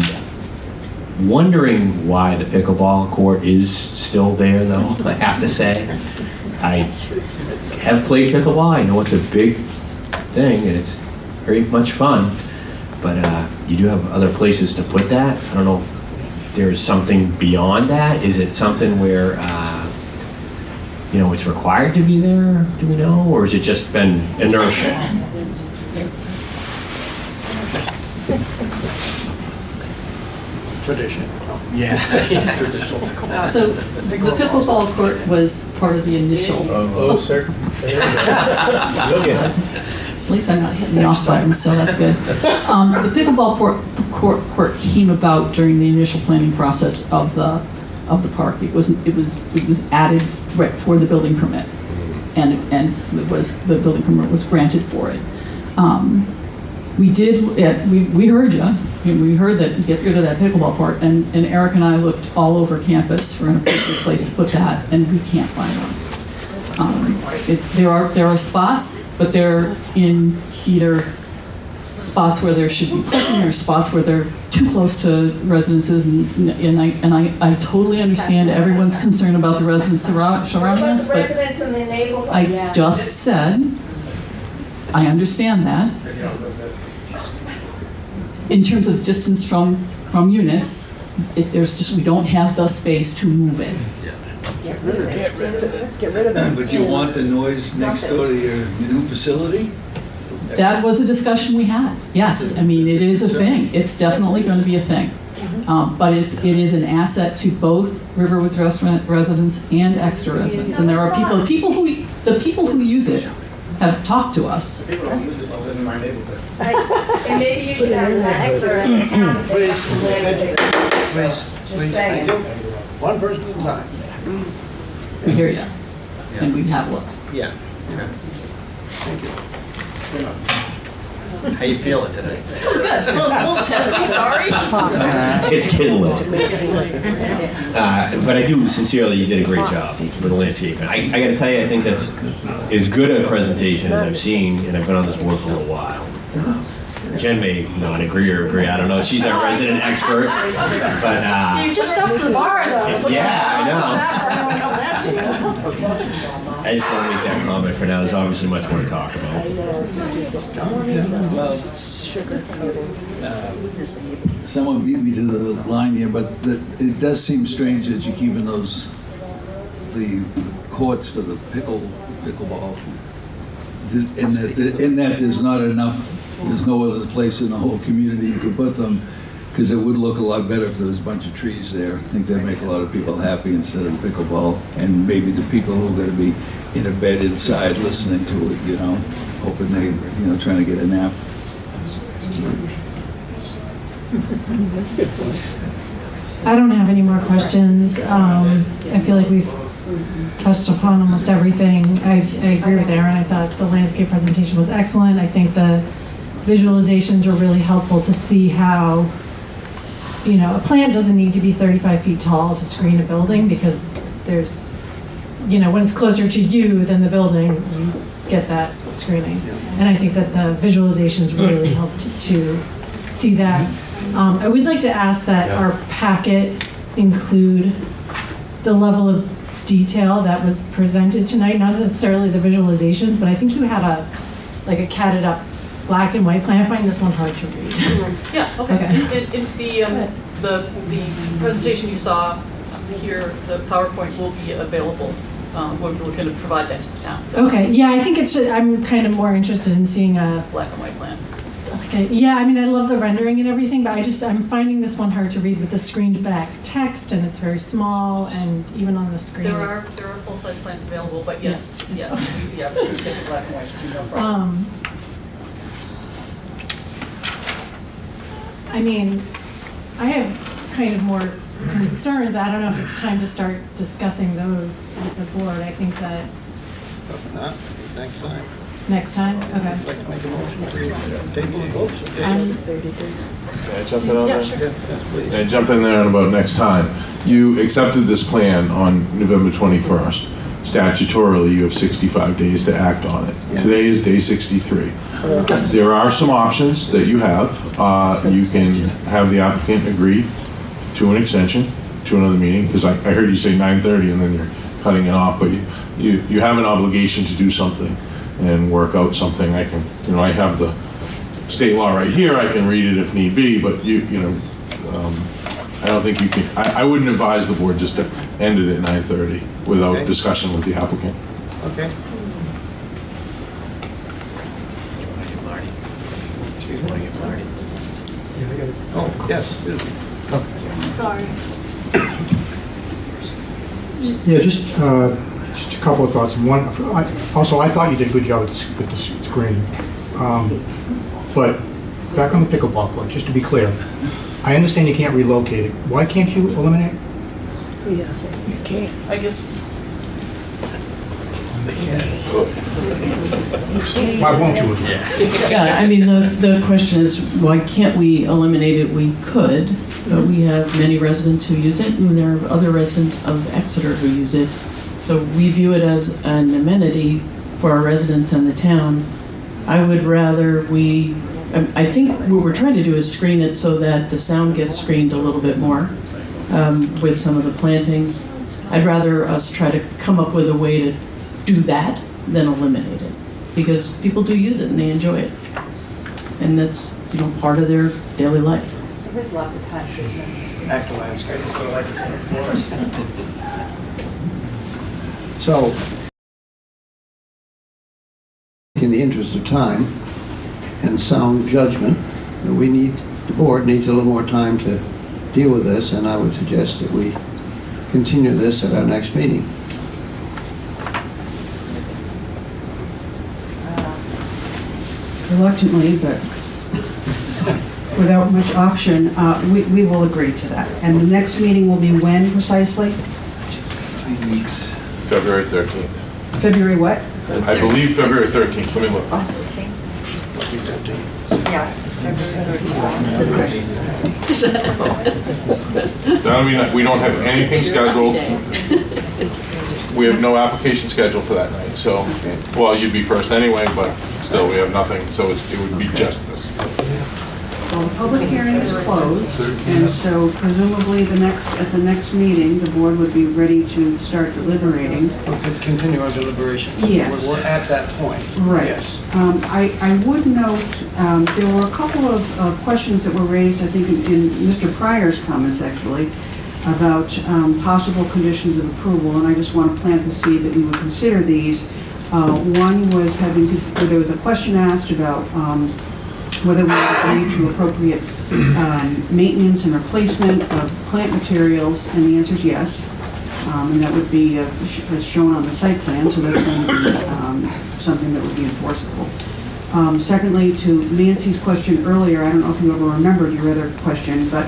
wondering why the pickleball court is still there, though, I have to say. I have played pickleball. I know it's a big thing, and it's very much fun, but you do have other places to put that. I don't know if there's something beyond that. Is it something where, it's required to be there, do we know, or has it just been inertia? Tradition. Yeah. So the pickleball court was part of the initial. Sir. At least I'm not hitting the off buttons, so that's good. The pickleball court came about during the initial planning process of the park. It was added right for the building permit, and the building permit was granted for it. We heard you. We heard that get rid of that pickleball court, and Eric and I looked all over campus for an appropriate place to put that, and we can't find one. There are spots, but they're in either spots where there should be parking or spots where they're too close to residences, and I totally understand everyone's concern about the residents surrounding us, but residents in the neighborhood. I just said I understand that. In terms of distance from units, we don't have the space to move it. Get rid of it. But you want the noise next door to your new facility? That was a discussion we had. Yes, I mean, it is a thing. It's definitely going to be a thing. But it is an asset to both Riverwoods residents and Exeter residents. And there are the people who use it have talked to us. People don't use it to live in my neighborhood. And maybe you should have that Exeter in the town. Please, thank you. One person at a time. We hear you, and we have looked. Yeah. Thank you. How you feeling today? Good. A little testy, sorry. It's kindling. But I do sincerely, you did a great job with the landscaping. I got to tell you, I think that's as good a presentation as I've seen, and I've been on this board for a little while. Jen may not agree or agree. I don't know. She's our resident expert, but You're just up to the bar, though. yeah, I know. I just want to make that comment for now. There's obviously much more to talk about. Well, someone beat me to the line here, but it does seem strange that you're keeping the courts for the pickleball. In that there's not enough, there's no other place in the whole community you could put them. Because it would look a lot better if there was a bunch of trees there. I think that'd make a lot of people happy instead of pickleball. And maybe the people who are going to be in a bed inside listening to it, you know, hoping they, you know, trying to get a nap. I don't have any more questions. I feel like we've touched upon almost everything. I agree with Aaron. I thought the landscape presentation was excellent. I think the visualizations were really helpful to see how, you know, a plant doesn't need to be 35 feet tall to screen a building, because there's, you know, when it's closer to you than the building, you get that screening. And I think that the visualizations really helped to see that. I would like to ask that our packet include the level of detail that was presented tonight, not necessarily the visualizations, but I think you had a catted up black and white plan. I find this one hard to read. Yeah, okay. In the presentation you saw here, the PowerPoint will be available. We're going to provide that to the town. So. Okay, yeah, I think it's just, I'm kind of more interested in seeing a black and white plan. Okay, yeah, I mean, I love the rendering and everything, but I'm finding this one hard to read with the screened back text, and it's very small, and even on the screen. There are full-size plans available, but yes, we get the black and white, so no problem. I mean, I have kind of more concerns. I don't know if it's time to start discussing those with the board. I think that. Not next time. Next time? Okay. I'd like to make a motion to table the votes. Can I jump in on that? Sure. Yes, please. And jump in there on about next time. You accepted this plan on November 21st. Statutorily, you have 65 days to act on it. Yeah. Today is day 63. There are some options that you have. You can have the applicant agree to an extension to another meeting, because I heard you say 9:30 and then you're cutting it off, but you have an obligation to do something and work out something. I can, you know, I have the state law right here. I can read it if need be, but I don't think you can. I wouldn't advise the board just to end it at 9:30 without discussion with the applicant. Okay. Oh, yes. Sorry. Yeah, just a couple of thoughts. One, I thought you did a good job with the screen. But back on the pickleball court, just to be clear, I understand you can't relocate it. Why can't you eliminate it? Yes, you can't. I guess. Why won't you? Yeah, I mean, the question is, why can't we eliminate it? We could, but we have many residents who use it, and there are other residents of Exeter who use it. So we view it as an amenity for our residents and the town. I would rather I think what we're trying to do is screen it so that the sound gets screened a little bit more with some of the plantings. I'd rather us try to come up with a way to do that than eliminate it, because people do use it and they enjoy it, and that's, you know, part of their daily life. There's lots of time for Active landscape. So, in the interest of time and sound judgment, the board needs a little more time to deal with this, and I would suggest that we continue this at our next meeting. Reluctantly, but without much option, we will agree to that. And the next meeting will be when precisely? 2 weeks. February 13th. February what? I believe February 13th. Let me look. Yes. That mean we don't have anything scheduled. We have no application scheduled for that night. So, well, you'd be first anyway, but still, we have nothing. So it would be just this. Well, the public hearing is closed, and so presumably at the next meeting, the board would be ready to start deliberating. We could continue our deliberations. Yes. We're at that point. Right. Yes. I would note, there were a couple of questions that were raised, I think, in Mr. Pryor's comments, actually, about possible conditions of approval, and I just want to plant the seed that we would consider these. One was there was a question asked about whether we agree to appropriate maintenance and replacement of plant materials, and the answer is yes. And that would be as shown on the site plan, so that's going to be something that would be enforceable. Secondly, to Nancy's question earlier, I don't know if you ever remembered your other question, but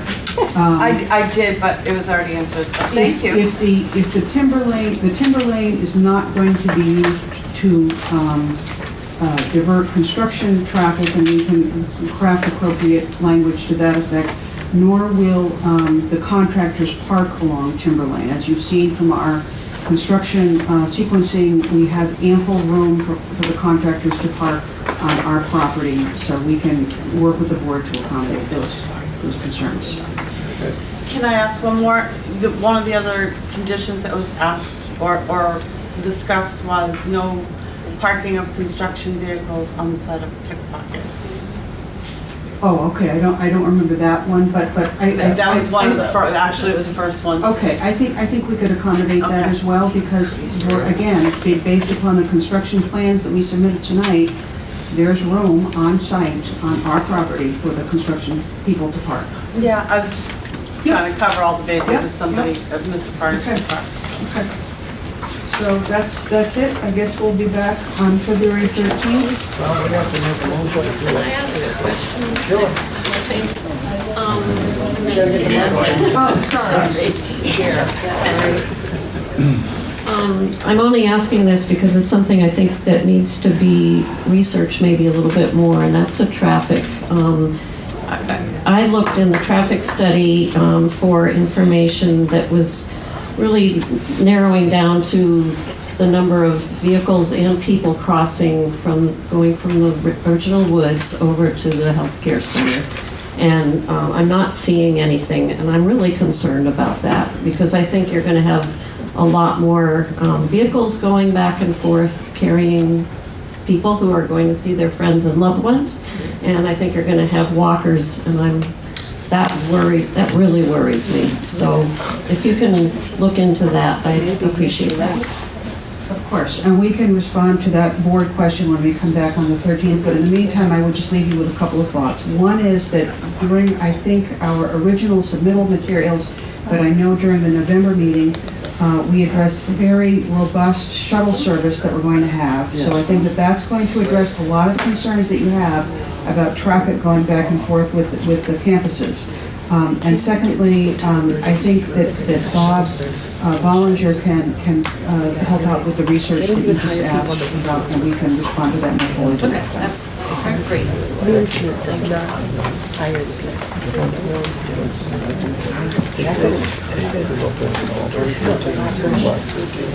I did, but it was already answered, so thank you. If the timber lane is not going to be used to divert construction traffic, and we can craft appropriate language to that effect, nor will the contractors park along timber lane. As you've seen from our construction sequencing, we have ample room for the contractors to park on our property, so we can work with the board to accommodate those concerns. Can I ask one more? One of the other conditions that was asked or discussed was no parking of construction vehicles on the side of Pickpocket. Oh, okay, I don't remember that one, but that was one of the first, actually it was the first one. Okay, I think we could accommodate that as well, because we're, again, based upon the construction plans that we submitted tonight, there's room on site on our property for the construction people to park. Yeah, I was trying to cover all the bases if somebody, if Mr. Park. Okay. So that's it. I guess we'll be back on February 13th. Well, we have to make a motion. Can I ask a question? Sure. I'm only asking this because it's something I think that needs to be researched maybe a little bit more, and that's the traffic. I looked in the traffic study for information that was really narrowing down to the number of vehicles and people crossing going from the original woods over to the healthcare center. And I'm not seeing anything, and I'm really concerned about that, because I think you're going to have a lot more vehicles going back and forth carrying people who are going to see their friends and loved ones, and I think you're going to have walkers, and that really worries me. So if you can look into that, I appreciate that. Of course, and we can respond to that board question when we come back on the 13th, but in the meantime, I would just leave you with a couple of thoughts. One is that during, I think, our original submittal materials, but I know during the November meeting, we addressed very robust shuttle service that we're going to have. Yes. So I think that that's going to address a lot of concerns that you have about traffic going back and forth with the campuses. And secondly, I think that Bob Bollinger can help out with the research that you just asked about, and we can respond to that more fully. Okay, that's great.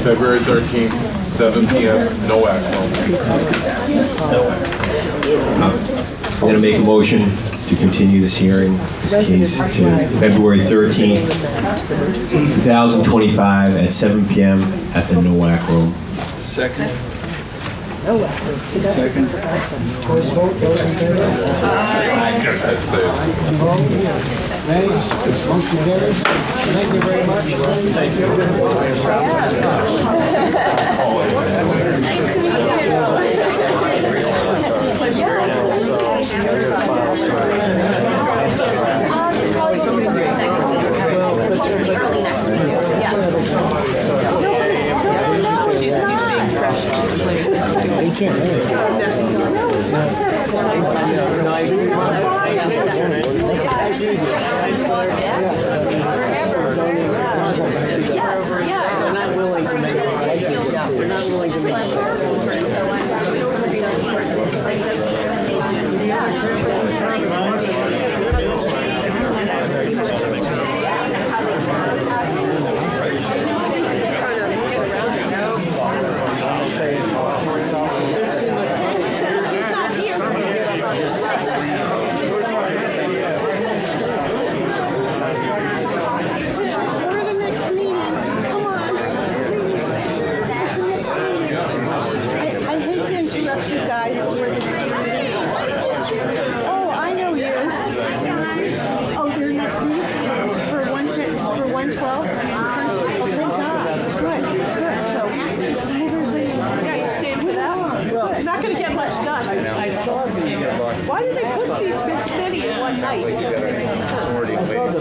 February 13th, 7 p.m., no action. I'm going to make a motion to continue this hearing, this case, to February 13th, 2025 at 7 p.m. at the NOAC room. Second. Second. First vote, those in favor? Nays? Motion carries. Thank you very much. Thank you. Nice to meet I saw the, why did they put these this many in one night? It doesn't make any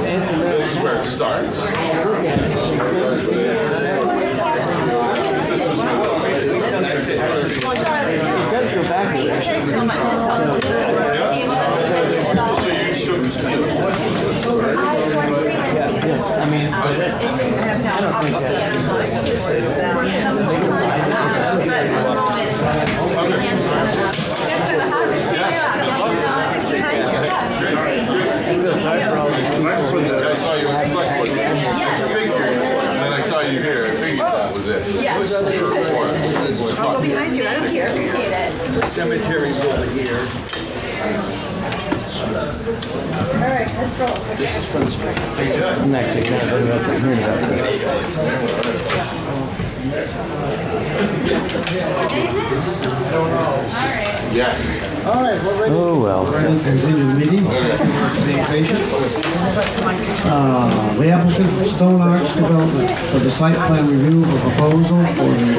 This is where it starts. I saw you on the select board meeting. And then I saw you here. I figured that was it. Yes. I'll go behind you. I don't care. Appreciate it. The cemetery's over here. All right, let's go. This is Front Street. I'm actually kind of about to hear about Yes. All right, we're ready. Oh, well. We're ready to continue the meeting. Being patient. The applicant Stone Arch Development for the site plan review of a proposal for the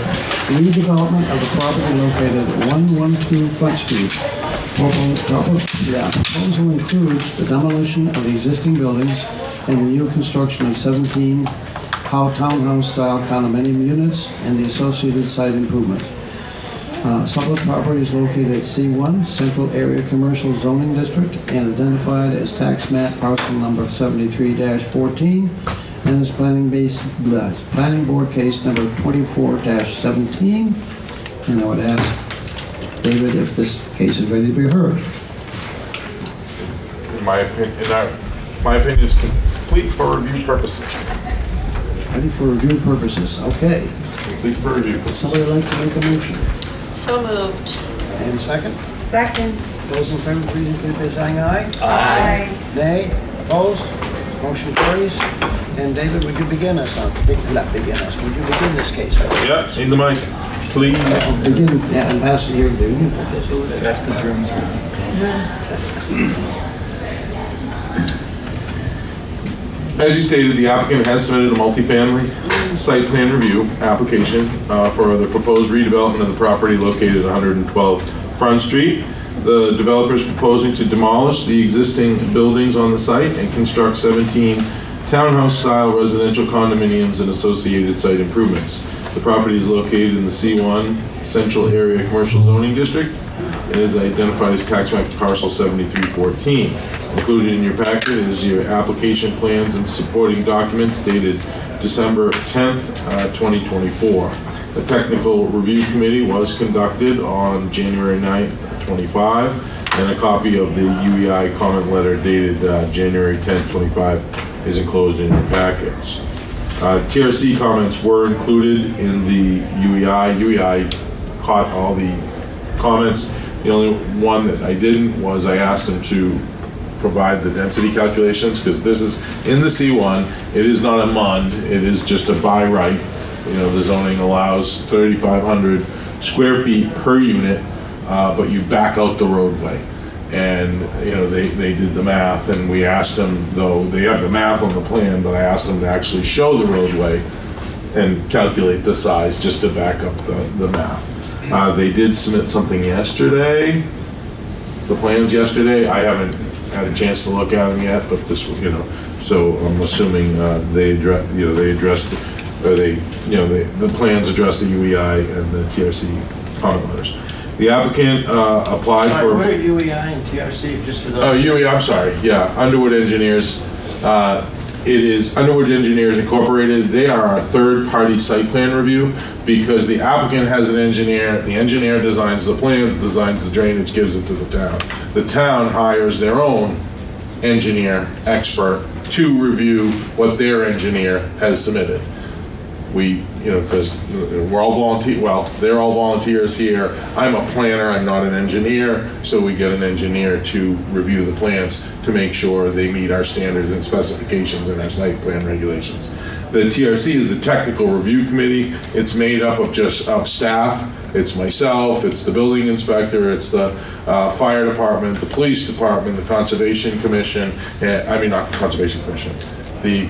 redevelopment of the property located at 112 Front Street. Proposal includes the demolition of the existing buildings and the new construction of 17 townhouse-style condominium units and the associated site improvements. Sublet property is located at C1, Central Area Commercial Zoning District, and identified as tax map parcel number 73-14, and is planning board case number 24-17. And I would ask David if this case is ready to be heard. My opinion is complete for review purposes. Ready for review purposes. Okay. Complete for review. Would somebody like to make a motion? So moved. And second? Second. Those in favor, please indicate by saying aye. Aye. Nay? Opposed? Motion carries. And David, would you begin us on, not begin us, would you begin this case? Yep, in the mic, please. Begin, yeah, and pass it here, David. Pass the drums As you stated, the applicant has submitted a multifamily site plan review application for the proposed redevelopment of the property located at 112 Front Street. The developer is proposing to demolish the existing buildings on the site and construct 17 townhouse-style residential condominiums and associated site improvements. The property is located in the C1 Central Area Commercial Zoning District and is identified as tax map parcel 7314. Included in your packet is your application plans and supporting documents dated December 10th, 2024. The technical review committee was conducted on January 9th, 25, and a copy of the UEI comment letter dated January 10th, 25 is enclosed in your packets. TRC comments were included in the UEI. UEI caught all the comments. The only one that I didn't was I asked them to provide the density calculations, because this is in the C1. It is not a MUND, it is just a by right. You know, the zoning allows 3,500 square feet per unit, but you back out the roadway. And, you know, they did the math, and we asked them, though they have the math on the plan, but I asked them to actually show the roadway and calculate the size just to back up the math. They did submit something yesterday, the plans yesterday. I haven't had a chance to look at them yet, but this was, you know, so I'm assuming they addressed, or the plans addressed the UEI and the TRC comment letters. The applicant applied Sorry, for... what are UEI and TRC, just for those? Oh, UE, I'm sorry, yeah, Underwood Engineers. It is Underwood Engineers Incorporated. They are our third-party site plan review because the applicant has an engineer, the engineer designs the plans, designs the drainage, gives it to the town. The town hires their own engineer, expert, to review what their engineer has submitted. We, because we're all volunteer, well, they're all volunteers here. I'm a planner, I'm not an engineer, so we get an engineer to review the plans to make sure they meet our standards and specifications and our site plan regulations. The TRC is the technical review committee. It's made up of staff. It's myself, it's the building inspector, it's the fire department, the police department, the conservation commission, not the conservation commission, the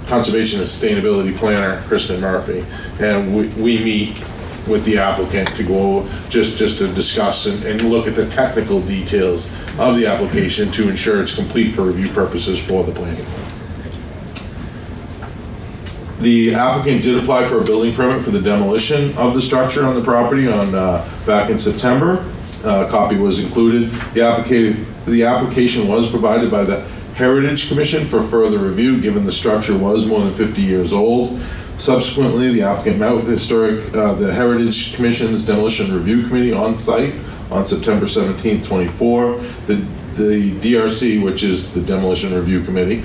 Conservation and Sustainability Planner, Kristen Murphy, and we meet with the applicant to go just to discuss and look at the technical details of the application to ensure it's complete for review purposes for the planning board. The applicant did apply for a building permit for the demolition of the structure on the property back in September. A copy was included. The application was provided by the Heritage Commission for further review, given the structure was more than 50 years old. Subsequently, the applicant met with the Heritage Commission's Demolition Review Committee on site on September 17, 24. The DRC, which is the Demolition Review Committee,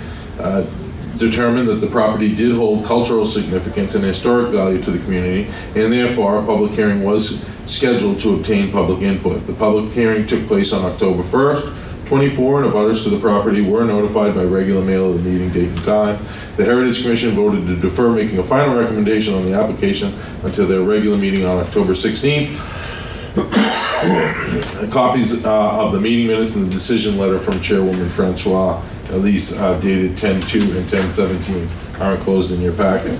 determined that the property did hold cultural significance and historic value to the community, and therefore a public hearing was scheduled to obtain public input. The public hearing took place on October 1st, 24, and abutters to the property were notified by regular mail of the meeting date and time. The Heritage Commission voted to defer making a final recommendation on the application until their regular meeting on October 16th. Copies of the meeting minutes and the decision letter from Chairwoman Francois Elise dated 10/2 and 10/17 are enclosed in your packet.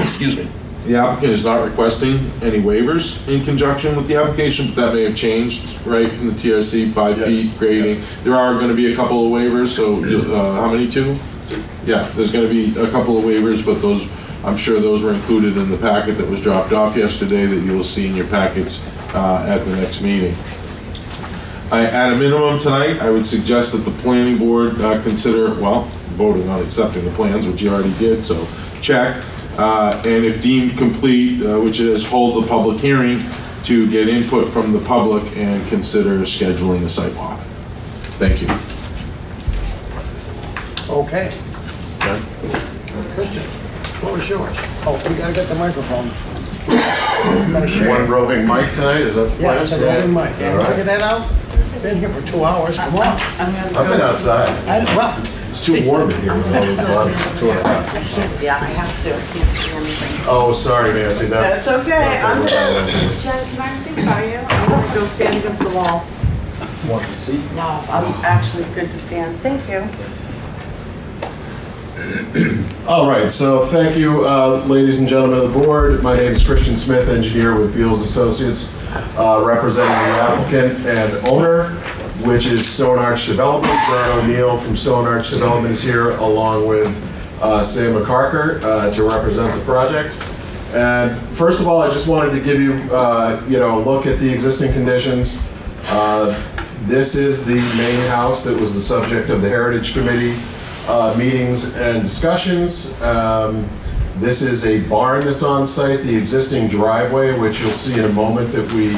Excuse me. The applicant is not requesting any waivers in conjunction with the application, but that may have changed, right, from the TRC, 5 feet grading. There are going to be a couple of waivers, so how many, 2? Yeah, there's going to be a couple of waivers, but those, I'm sure those were included in the packet that was dropped off yesterday that you will see in your packets at the next meeting. At a minimum tonight, I would suggest that the planning board consider, voting on accepting the plans, which you already did, so check. And if deemed complete, which is hold the public hearing to get input from the public and consider scheduling a site walk. Thank you. Okay. Christian, what was yours? Oh, we gotta get the microphone. One roving mic tonight, is that the plan? Yeah, it's a roving mic. All right. Figure that out? Been here for 2 hours, come on. I've been outside. It's too warm in here with all those bodies. 2.5. Yeah, I have to. I can't see anything. Oh, sorry, Nancy, That's okay. I'm good. Jen, can I sit by you? I'm gonna go stand against the wall. Want to see? No, I'm actually good to stand. Thank you. All right, so thank you, ladies and gentlemen of the board. My name is Christian Smith, engineer with Beals Associates, representing the applicant and owner, which is Stone Arch Development. John O'Neill from Stone Arch Development is here, along with Sam McCarker to represent the project. And first of all, I just wanted to give you, a look at the existing conditions. This is the main house that was the subject of the Heritage Committee meetings and discussions. This is a barn that's on site, the existing driveway, which you'll see in a moment that we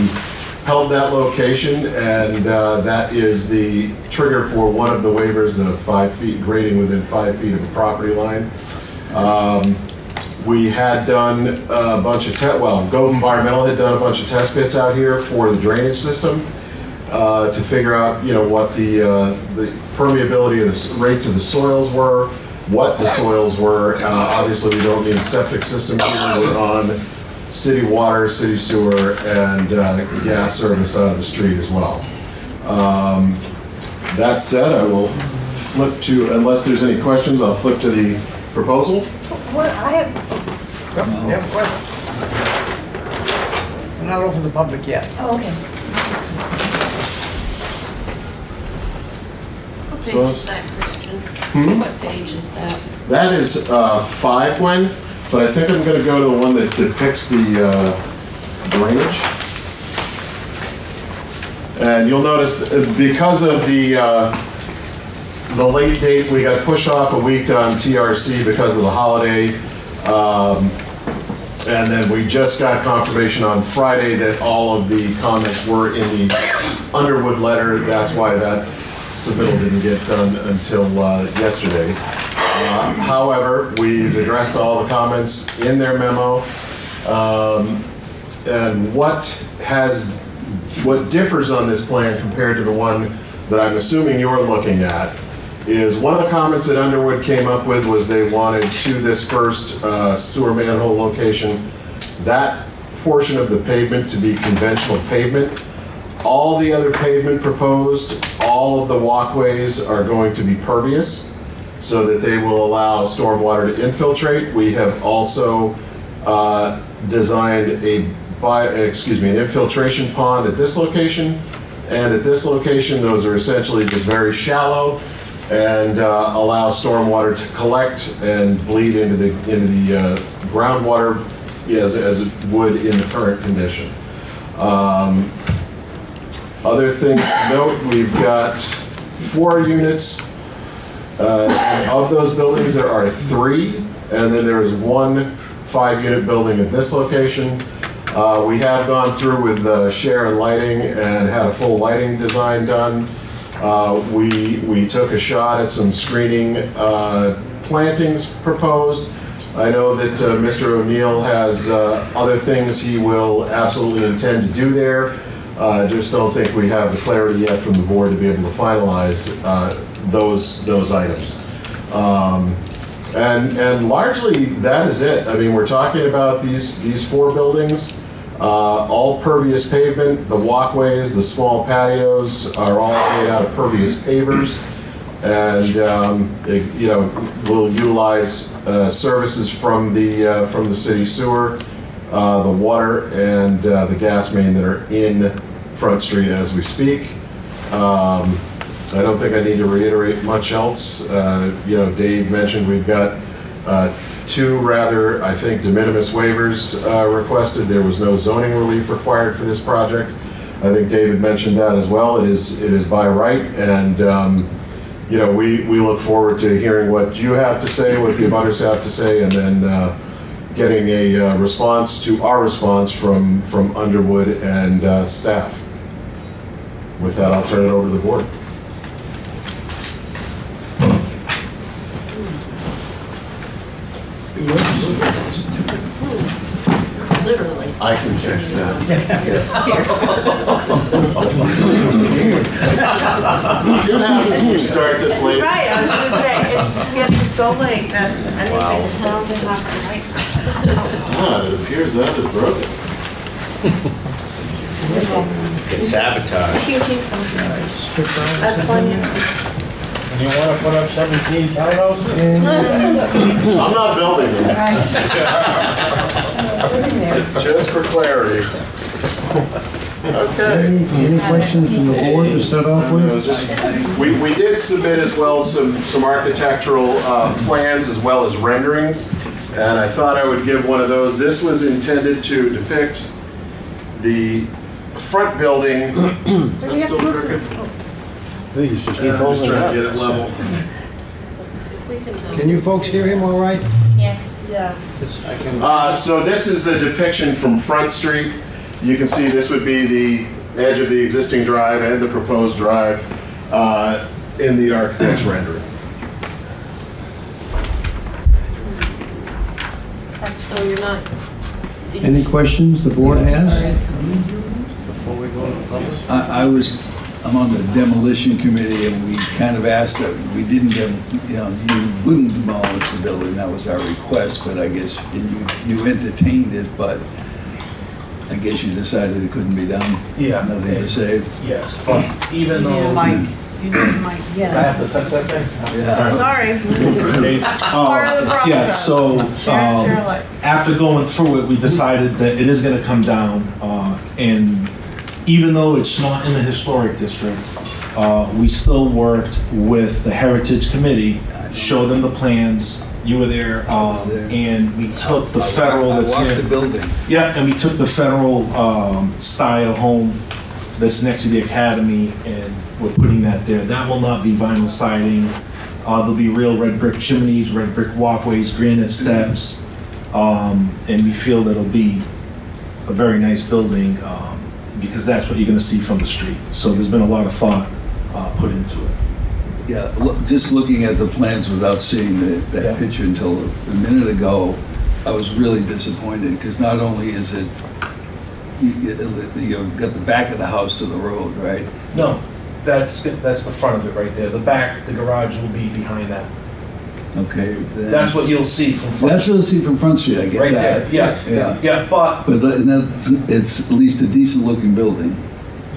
held that location, and that is the trigger for one of the waivers, the 5 feet grading within 5 feet of a property line. We had done a bunch of Gove Environmental had done a bunch of test pits out here for the drainage system to figure out, what the permeability of the rates of the soils were, what the soils were. Obviously, we don't need septic systems here. We're on city water, city sewer, and gas service out of the street as well. That said, I will flip to, unless there's any questions, I'll flip to the proposal. What, I have... Yep, you have a question? We're not open to the public yet. Oh, okay. What page is that, Christian? What page is that? That is 5, Gwen. but I think I'm going to go to the one that depicts the drainage. And you'll notice because of the late date, we got pushed off a week on TRC because of the holiday. And then we just got confirmation on Friday that all of the comments were in the Underwood letter. That's why that submittal didn't get done until yesterday. However, we've addressed all the comments in their memo. And what differs on this plan compared to the one that I'm assuming you're looking at is one of the comments that Underwood came up with was they wanted to this first sewer manhole location, that portion of the pavement to be conventional pavement. All the other pavement proposed, all of the walkways are going to be pervious so that they will allow stormwater to infiltrate. We have also designed an infiltration pond at this location. And at this location, those are essentially just very shallow and allow stormwater to collect and bleed into the groundwater as it would in the current condition. Other things to note, we've got 4 units. Of those buildings, there are 3, and then there is 1 5-unit building at this location. We have gone through with Share and Lighting and had a full lighting design done. We took a shot at some screening plantings proposed. I know that Mr. O'Neill has other things he will absolutely intend to do there. I just don't think we have the clarity yet from the board to be able to finalize those items. And largely that is it. I mean, we're talking about these 4 buildings. All pervious pavement, the walkways, the small patios are all made out of pervious pavers. And, we'll utilize services from the city sewer, the water, and the gas main that are in Front Street as we speak. I don't think I need to reiterate much else. Dave mentioned we've got 2 rather, I think, de minimis waivers requested. There was no zoning relief required for this project. I think David mentioned that as well. It is by right, and we look forward to hearing what you have to say, what the abutters have to say, and then getting a response to our response from Underwood and staff. With that, I'll turn it over to the board. Literally. I can fix that. See what happens when you start this late? Right, I was going to say, it's just getting so late that anything is now to happen, right? It appears that is broken. It's sabotage. That's funny. You want to put up 17 townhouses? I'm not building it. Just for clarity. Okay. Any questions from the board to start off with? We did submit as well some architectural plans as well as renderings, and I thought I would give one of those. This was intended to depict the front building. That's still crooked. He's just I'm just trying to get it level. Can you folks hear him all right? Yes. Yeah. So this is a depiction from Front Street. You can see this would be the edge of the existing drive and the proposed drive in the architect's rendering. So you're not. Any questions the board has? Before we go to the public. I'm on the demolition committee, and we kind of asked that we didn't get, you wouldn't demolish the building. That was our request, but I guess you entertained it, but I guess you decided it couldn't be done. Yeah. Nothing to save. Yes, but even though. You need Mike. I have to touch that thing? Yeah. Sorry. Part of the problem. Yeah, so Share light. after going through it, we decided that it is going to come down, and even though it's not in the historic district, we still worked with the Heritage Committee, showed them the plans, You were there, and we took the federal that's I walked here. the building. Yeah, and we took the federal style home that's next to the academy, and we're putting that there. That will not be vinyl siding. There'll be real red brick chimneys, red brick walkways, granite steps, and we feel that it'll be a very nice building because that's what you're going to see from the street. So there's been a lot of thought put into it. Yeah, just looking at the plans without seeing that picture until a minute ago, I was really disappointed, because not only is it, you've got the back of the house to the road, right? No, that's the front of it right there. The back, the garage will be behind that. Okay. That's what you'll see from Front That's what you'll see from Front Street, I get Right that. there, yeah, but it's at least a decent looking building.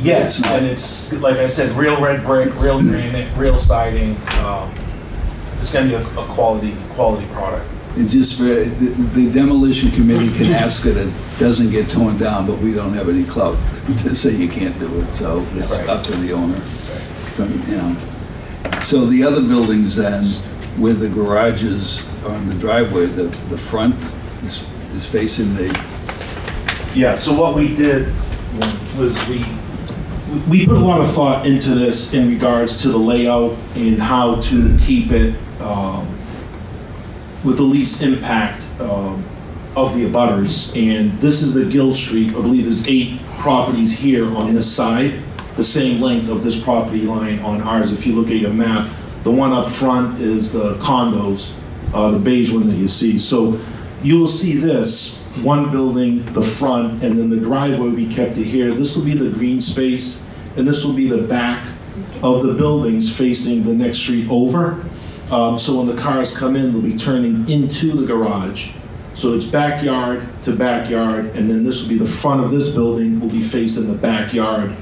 yes, and it's, like I said, real red brick, real granite, real siding. It's gonna be a quality product. And just for, the demolition committee can ask that it doesn't get torn down, but we don't have any clout to say you can't do it, so it's up to the owner. So, so the other buildings then, where the garages are on the driveway, the front is facing the... Yeah, so what we did was we put a lot of thought into this in regards to the layout and how to keep it with the least impact of the abutters. And this is the Gill Street, I believe there's 8 properties here on this side, the same length of this property line on ours. If you look at your map, the one up front is the condos, the beige one that you see. So you will see this, one building, the front, and then the driveway, we kept it here. This will be the green space, and this will be the back of the buildings facing the next street over. So when the cars come in, they'll be turning into the garage. So it's backyard to backyard, and then this will be the front of this building will be facing the backyard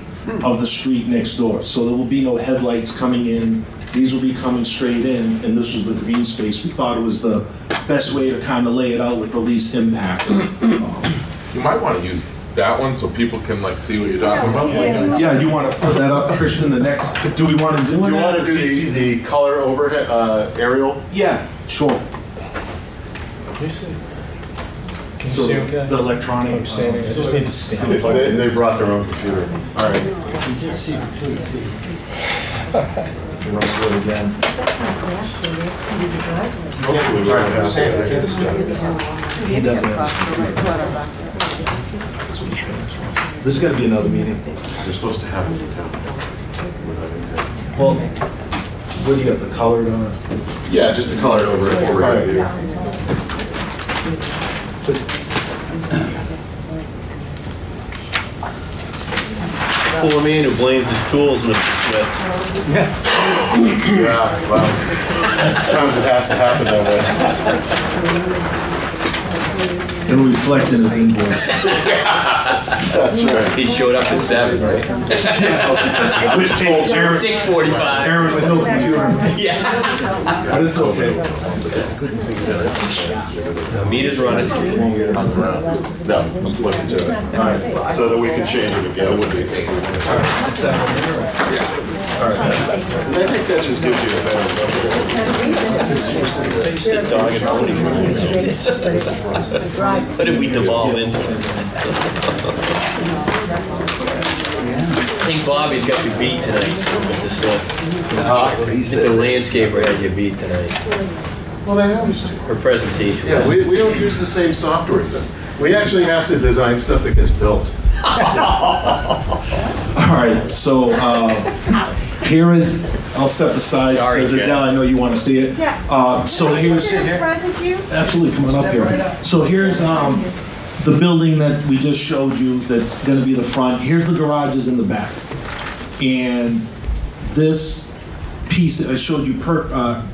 of the street next door. So there will be no headlights coming in. These will be coming straight in, and this was the green space. We thought it was the best way to kind of lay it out with the least impact. You might want to use that one so people can like see what you're talking about. Yeah, you want to put that up, Christian, the next, do we want to do it? Do you want to do the color overhead aerial? Yeah, sure. So the electronic. I just need to stand. They brought their own computer. All right. Run through it again. He doesn't have. This is going to be another meeting. You're supposed to have it in town. Well, what do you got, the colored on it? Yeah, just the colored overhead view. Poor man who blames his tools, Mr. Smith. Yeah, well, sometimes it has to happen that way. It'll reflect in his invoice. That's right. He showed up at 7, right? Which told Aaron, 6:45. Aaron with no computer. Yeah. But it's okay. Meter's running. No, I'm flipping to it. All right, so that we can change it again. What's that over here? All right. I think that just gives you a better. What did we devolve into? I think Bobby's got you beat tonight, Mr. Smith. The landscaper had you beat tonight. Well, they always do. Her presentation. Yeah, we don't use the same softwares then. We actually have to design stuff that gets built. All right, so here is, I'll step aside, because Adele, I know you want to see it. So here's, in front of you? absolutely, come on up here. So here's the building that we just showed you that's going to be the front. Here's the garages in the back. And this piece that I showed you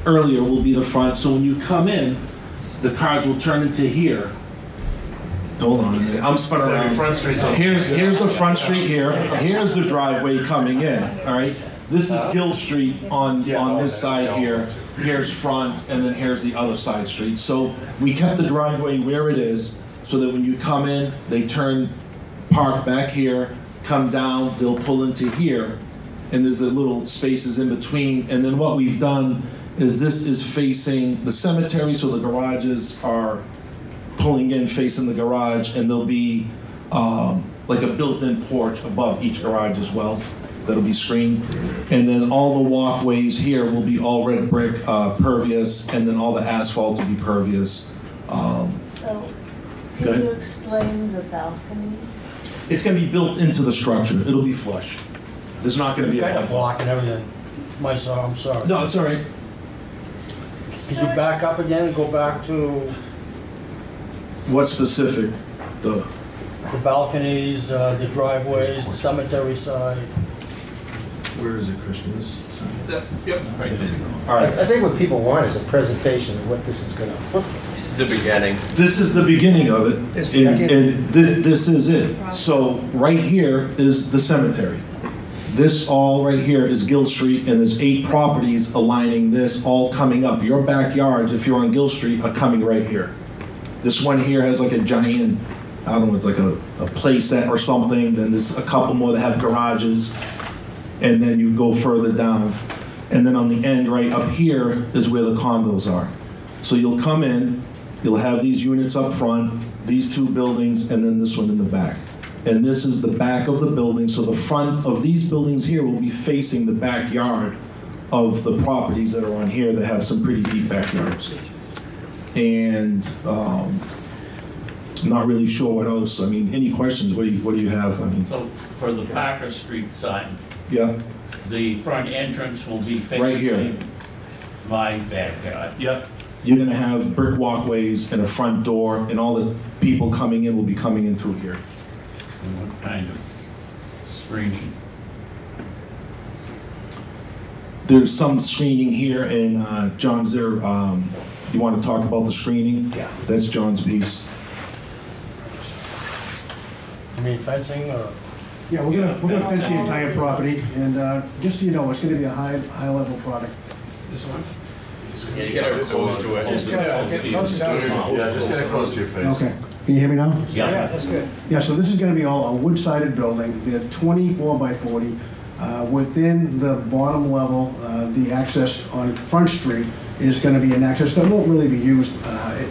earlier will be the front. So when you come in, the cars will turn into here. Hold on a minute. I'm spun So around. your front street's on- Here's the front street here. Here's the driveway coming in. All right. This is Gill Street on this side here. Here's front, and then here's the other side street. So we kept the driveway where it is, so that when you come in, they park back here, come down, they'll pull into here, and there's a little spaces in between. And then what we've done is this is facing the cemetery, so the garages are pulling in facing the garage, and there'll be like a built-in porch above each garage as well that'll be screened. And then all the walkways here will be all red brick pervious, and then all the asphalt will be pervious. So, Go can ahead. you explain the balconies? It's gonna be built into the structure. It'll be flush. There's not gonna be Kind a of block and everything. I'm sorry. No, it's all right. Can you back up again and go back to What specific? The balconies, the driveways, the cemetery side? Where is it, Christian? Yep. Right there. All right. I think what people want is a presentation of what this is going to look like. This is the beginning. This is the beginning of it, This and this is it. So right here is the cemetery. This all right here is Gill Street, and there's 8 properties aligning this, all coming up. Your backyards, if you're on Gill Street, are coming right here. This one here has like a giant, I don't know, it's like a play set or something. Then there's a couple more that have garages, and then you go further down. And then on the end right up here is where the condos are. So you'll come in, you'll have these units up front, these 2 buildings, and then this one in the back. And this is the back of the building, so the front of these buildings here will be facing the backyard of the properties that are on here that have some pretty deep backyards. And I'm not really sure what else. I mean, any questions? What do you have? I mean, So for the Parker Street side, yeah, the front entrance will be Right here. facing my backyard. Yep. You're gonna have brick walkways and a front door, and all the people coming in will be coming in through here. And what kind of screening? There's some screening here, and John's there. You want to talk about the screening? Yeah. That's John's piece. You mean fencing or? Yeah, we're gonna fence the entire property, and just so you know, it's gonna be a high-level product. This one? Yeah, you gotta close to it. Yeah, just get it close to your face. Okay. Can you hear me now? Yeah. That's good. Yeah, so this is gonna be all a wood-sided building. They're 24 by 40. Within the bottom level, the access on Front Street is gonna be an access that won't really be used.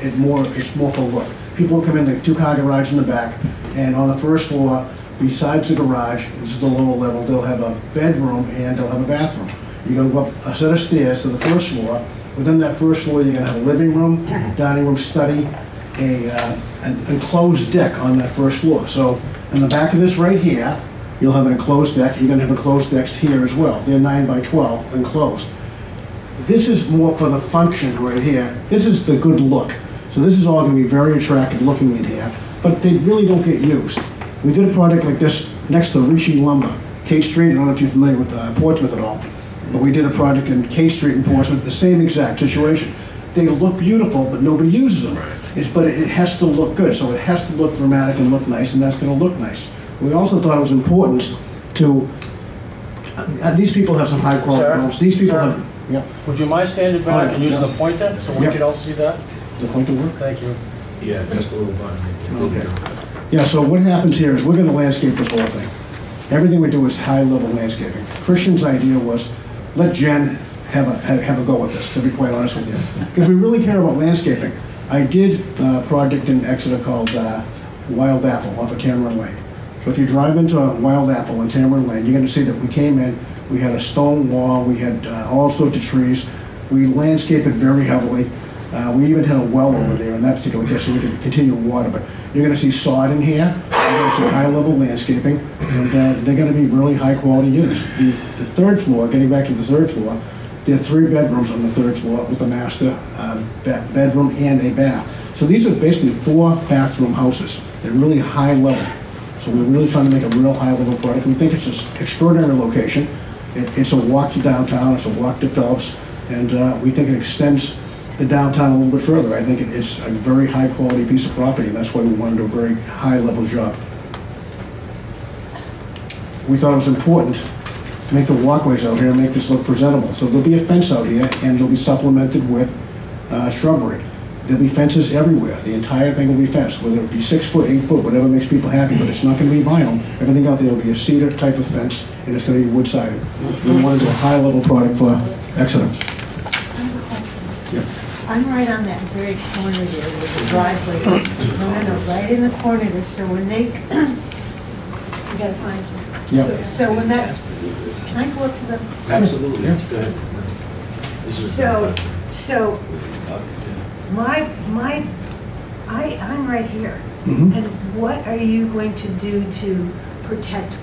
It's more for look. People will come in, the 2-car garage in the back, and on the first floor, besides the garage, this is the lower level, they'll have a bedroom and they'll have a bathroom. You're gonna go up a set of stairs to the first floor. Within that first floor, you're gonna have a living room, dining room, study, an enclosed deck on that first floor. So in the back of this right here, you'll have an enclosed deck. You're gonna have enclosed decks here as well. They're 9 by 12 enclosed. This is more for the function right here. This is the good look. So this is all gonna be very attractive looking in here, but they really don't get used. We did a project like this next to Rishi Lumber, K Street. I don't know if you're familiar with Portsmouth at all, but we did a project in K Street in Portsmouth, the same exact situation. They look beautiful, but nobody uses them. But it has to look good, so it has to look dramatic and look nice, and that's gonna look nice. We also thought it was important to, these people have some high quality Sir? homes. These people Sir? have, yep. Would you mind standing back and using Yeah. the pointer so we Yep. could all see that? The pointer work? Thank you. Yeah, just a little button. Okay. Yeah, so what happens here is we're gonna landscape this whole thing. Everything we do is high-level landscaping. Christian's idea was, let Jen have a go at this, to be quite honest with you. Because we really care about landscaping. I did a project in Exeter called Wild Apple off of Cameron Lane. So if you drive into Wild Apple on Cameron Lane, you're gonna see that we came in, we had a stone wall, we had all sorts of trees. We landscaped it very heavily. We even had a well over there in that particular case so we could continue water. But you're gonna see sod in here, you're gonna see high-level landscaping, and they're gonna be really high-quality units. The third floor, getting back to the third floor, there are 3 bedrooms on the third floor with a master bedroom and a bath. So these are basically 4-bathroom houses. They're really high level. So we're really trying to make a real high level product. We think it's an extraordinary location. It's a walk to downtown, it's a walk to Phillips, and we think it extends the downtown a little bit further. I think it's a very high quality piece of property, and that's why we want to do a very high level job. We thought it was important to make the walkways out here and make this look presentable. So there'll be a fence out here, and it'll be supplemented with shrubbery. There'll be fences everywhere. The entire thing will be fenced, whether it be 6 foot, 8 foot, whatever makes people happy, but it's not gonna be vinyl. Everything out there will be a cedar type of fence, and it's gonna be wood sided. We want to do a high level product for Exeter. I'm right on that very corner there where the driveway is. No, right in the corner there, so when they, you gotta find them. Yeah. So when that, can I go up to the? Absolutely. Yeah. Go ahead. So, I'm right here. Mhm. And what are you going to do to protect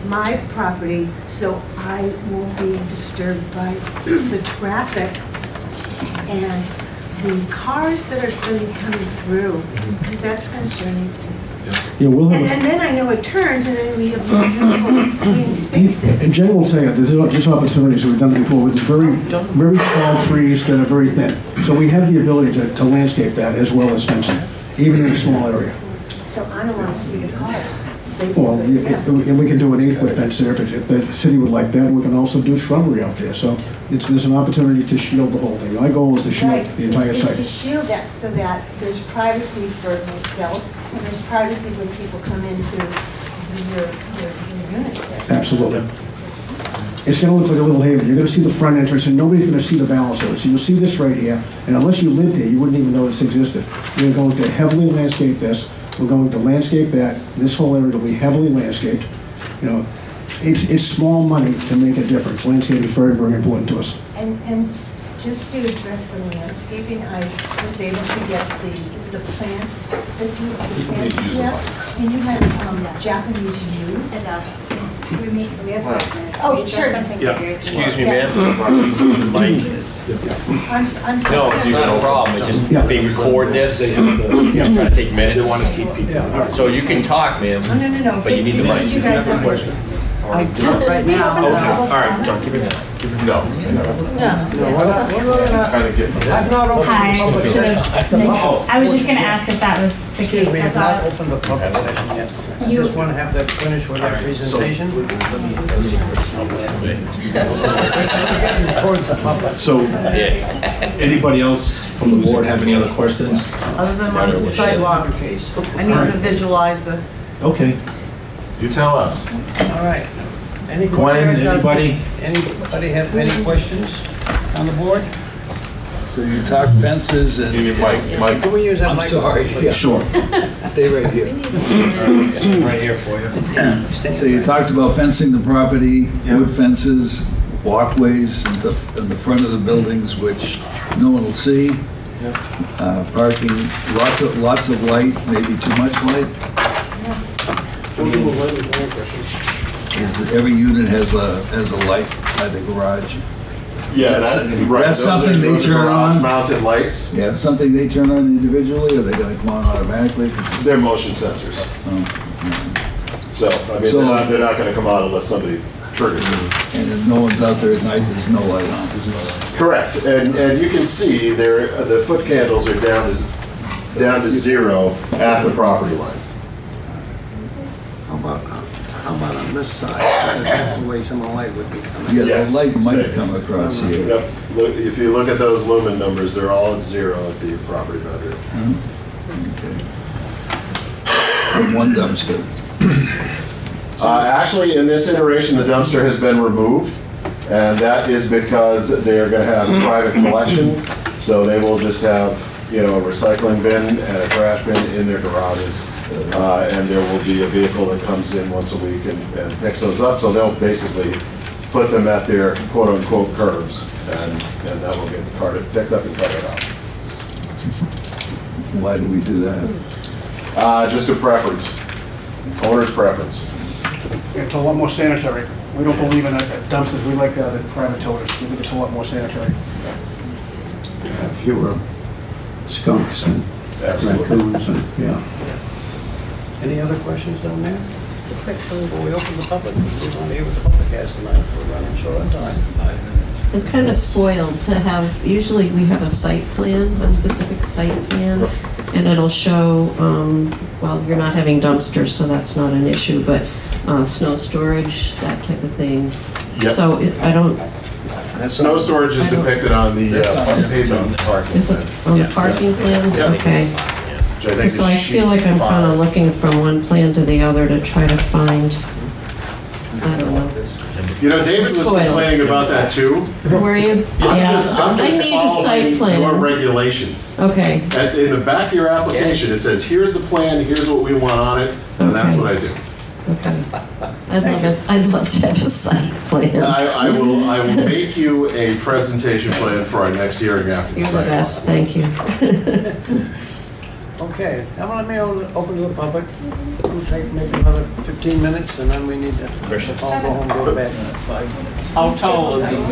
my property so I won't be disturbed by the traffic and the cars that are going to be coming through? Because that's concerning. Yeah, we'll have And then I know it turns and then we have beautiful green spaces. And Jen will tell you, there's opportunities, we've done it before, with very tall trees that are very thin. So we have the ability to landscape that as well as fencing, even in a small area. So I don't want to see the cars. Well, basically. Yeah. and we can do an 8-foot fence there, if the city would like that, we can also do shrubbery out there. So there's an opportunity to shield the whole thing. My goal is to shield Right, the entire is to site. shield that so that there's privacy for myself and there's privacy when people come into your units there. Absolutely. It's going to look like a little haven. You're going to see the front entrance, and nobody's going to see the balance of it. So you'll see this right here, and unless you lived here, you wouldn't even know this existed. We're going to heavily landscape this. We're going to landscape that. This whole area will be heavily landscaped. You know, it's small money to make a difference. Landscaping is very, very important to us. And just to address the landscaping, I was able to get the plant that you have. And you had Japanese yews. We have. Oh, sure. Excuse me, ma'am. I'm No, it's not a problem, it's just they record this, and try to take minutes. They want to keep people. So you can talk, ma'am. No. But you need the mic. You guys have I do it right now. Okay, all right, John, give me that. No. Kind of getting. I've not opened Hi. public So, I was just going to ask if that was the case. We have That's not all. opened the public session yet. I just want to have that finished with our presentation. Towards the public. So, anybody else from the board have any other questions? Other than on the sidewalk, I need to visualize this. Okay. You tell us. All right. Any Gwen, questions? anybody? Anybody have any questions on the board? So you talk fences and... You need Mike. Can we use that I'm microphone? sorry. Yeah. Sure. Stay right here. Right here for you. So you talked about fencing the property, wood fences, walkways in the front of the buildings, which no one will see. Parking, lots of light, maybe too much light. Every unit has a light by the garage. Yeah, right. That's something they turn on? Mounted lights. Yeah, something they turn on individually, or they gotta come on automatically? They're motion sensors. So, I mean, they're not gonna come on unless somebody triggers it. And if no one's out there at night, there's no light on. Correct, and you can see there, the foot candles are down to zero at the property line. How about on this side? Because that's the way some of the light would be coming. Yeah, Yes, the light might same. come across here. Yep, look, if you look at those lumen numbers, they're all at zero at the property boundary. And one dumpster. Actually, in this iteration, the dumpster has been removed, and that is because they're gonna have private collection, so they will just have, a recycling bin and a trash bin in their garages. And there will be a vehicle that comes in once a week and picks those up, so they'll basically put them at their quote-unquote curbs, and that will get picked up and carted out. Why do we do that? Just a preference, owner's preference. It's a lot more sanitary. We don't believe in dumpsters. We like the private toters. We think it's a lot more sanitary. Fewer skunks and raccoons and, yeah. Any other questions down there? Just a quick thing before we open the public. We want to hear what the public has tonight. We're running short on time. I'm kind of spoiled to have, usually we have a site plan, a specific site plan, and it'll show, well, you're not having dumpsters, so that's not an issue, but snow storage, that type of thing. Yep. So I don't... Snow storage is depicted on the pavement parking. Is it on the parking plan? Yep. Okay. Which I think So is I feel like I'm sheet kind of 5. looking from one plan to the other to try to find, I don't know. You know, David was complaining about that too. Were you? Yeah. I'm just I need a site following your plan. regulations. Okay. In the back of your application, it says, here's the plan, here's what we want on it, and that's what I do. Okay. I'd love to have a site plan. I will make you a presentation plan for our next hearing after the You're the site. best, thank you. Okay, now let me open to the public. We'll take maybe another 15 minutes, and then we need to all go home and go to bed. How tall are these?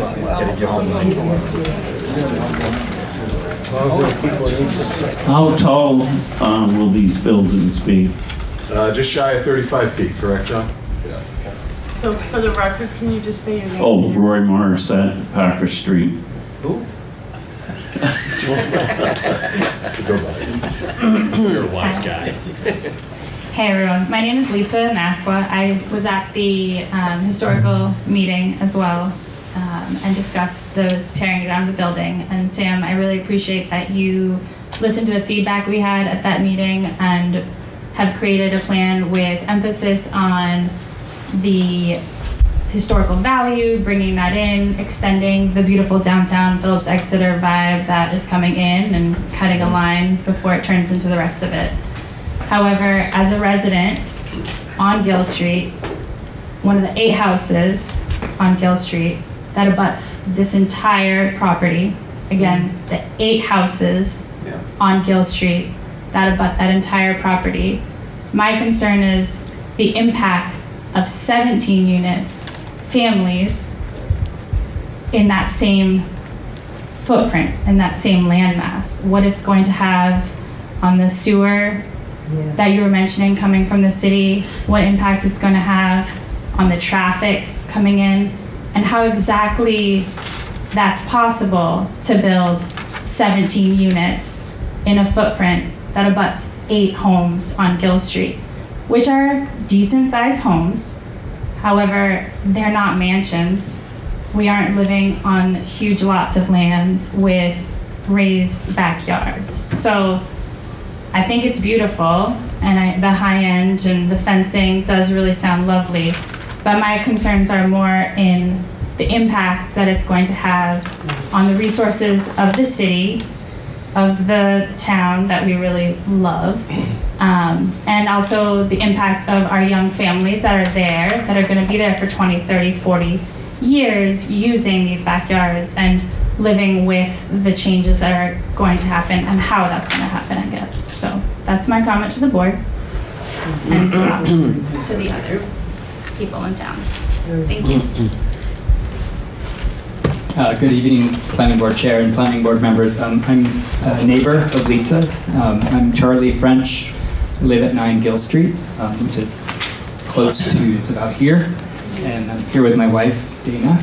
How tall will these buildings be? Just shy of 35 feet, correct, John? Yeah. So for the record, can you just say your name? Oh, Roy Morissette, Parker Street. Who? You're a wise guy. Hey everyone, my name is Lisa Masqua. I was at the historical meeting as well and discussed the paring down of the building. And Sam, I really appreciate that you listened to the feedback we had at that meeting and have created a plan with emphasis on the historical value, bringing that in, extending the beautiful downtown Phillips Exeter vibe that is coming in and cutting a line before it turns into the rest of it. However, as a resident on Gill Street, one of the 8 houses on Gill Street that abuts this entire property, again, the 8 houses on Gill Street that abut that entire property, my concern is the impact of 17 units, families, in that same footprint, in that same landmass, what it's going to have on the sewer that you were mentioning coming from the city, what impact it's going to have on the traffic coming in, and how exactly that's possible to build 17 units in a footprint that abuts 8 homes on Gill Street, which are decent-sized homes. However, they're not mansions. We aren't living on huge lots of land with raised backyards. So I think it's beautiful, and the high end and the fencing does really sound lovely, but my concerns are more in the impact that it's going to have on the resources of the city, of the town that we really love, and also the impact of our young families that are there, that are going to be there for 20, 30, 40 years using these backyards and living with the changes that are going to happen and how that's going to happen, I guess. So that's my comment to the board, and props to the other people in town. Thank you. Good evening, Planning Board Chair and Planning Board members. I'm a neighbor of Lisa's. I'm Charlie French. I live at 9 Gill Street, which is close to, it's about here. And I'm here with my wife, Dana.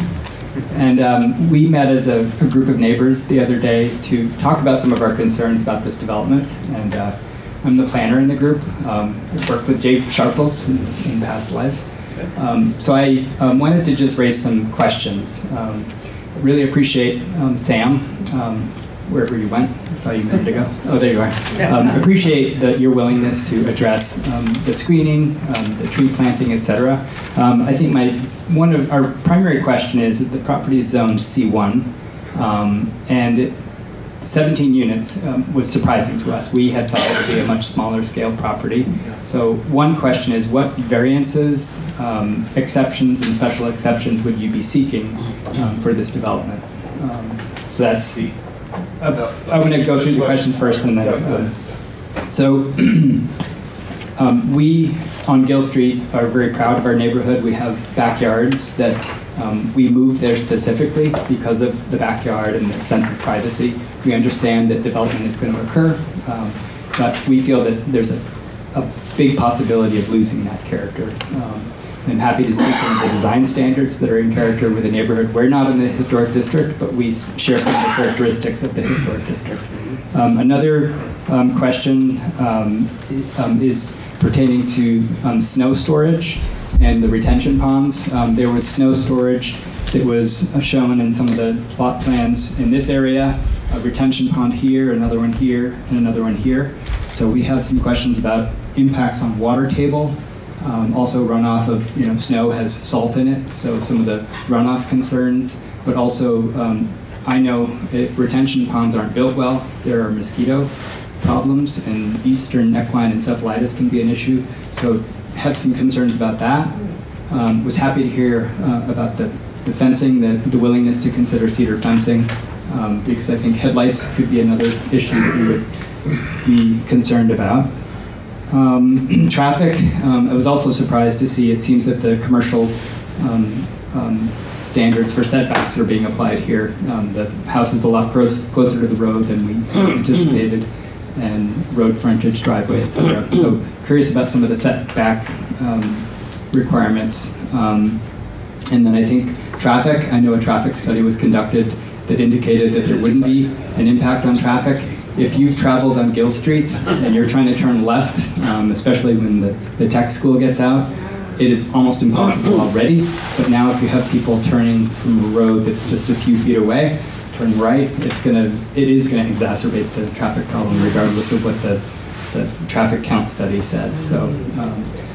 And we met as a group of neighbors the other day to talk about some of our concerns about this development. And I'm the planner in the group. I've worked with Jay Sharples in past lives. So I wanted to just raise some questions. Really appreciate Sam, wherever you went. I saw you a minute ago. Oh, there you are. Appreciate your willingness to address the screening, the tree planting, etc. I think one of our primary question is that the property is zoned C1, and 17 units was surprising to us. We had thought it would be a much smaller scale property. So one question is, what variances, exceptions, and special exceptions would you be seeking for this development? So that's, I'm going to go through the questions first and then. We on Gill Street are very proud of our neighborhood. We have backyards that we moved there specifically because of the backyard and the sense of privacy. We understand that development is going to occur, but we feel that there's a big possibility of losing that character. I'm happy to see some of the design standards that are in character with the neighborhood. We're not in the historic district, but we share some of the characteristics of the historic district. Another question is pertaining to snow storage and the retention ponds. There was snow storage that was shown in some of the plot plans in this area, a retention pond here, another one here, and another one here. So we have some questions about impacts on water table Also runoff of, snow has salt in it, so some of the runoff concerns, but also I know if retention ponds aren't built well, there are mosquito problems, and eastern equine encephalitis can be an issue, so have some concerns about that. Was happy to hear about the fencing, the willingness to consider cedar fencing, because I think headlights could be another issue that we would be concerned about. Traffic, I was also surprised to see it seems that the commercial standards for setbacks are being applied here. The house is a lot closer to the road than we anticipated, and road frontage, driveway, etc. So curious about some of the setback requirements. And then I think traffic, I know a traffic study was conducted that indicated that there wouldn't be an impact on traffic. If you've traveled on Gill Street and you're trying to turn left, especially when the tech school gets out, it is almost impossible already. But now if you have people turning from a road that's just a few feet away, turning right, it is gonna exacerbate the traffic problem regardless of what the traffic count study says.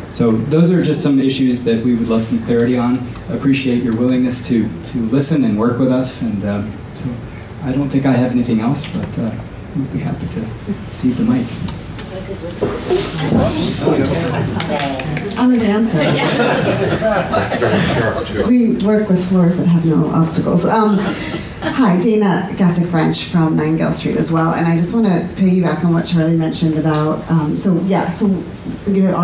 So those are just some issues that we would love some clarity on. Appreciate your willingness to listen and work with us. And so I don't think I have anything else, but we'd be happy to cede the mic. I'm a dancer. That's very sharp, too. We work with floors that have no obstacles. Hi, Dana Gassick-French from 9 Gill Street as well, and I just want to piggyback on what Charlie mentioned about, our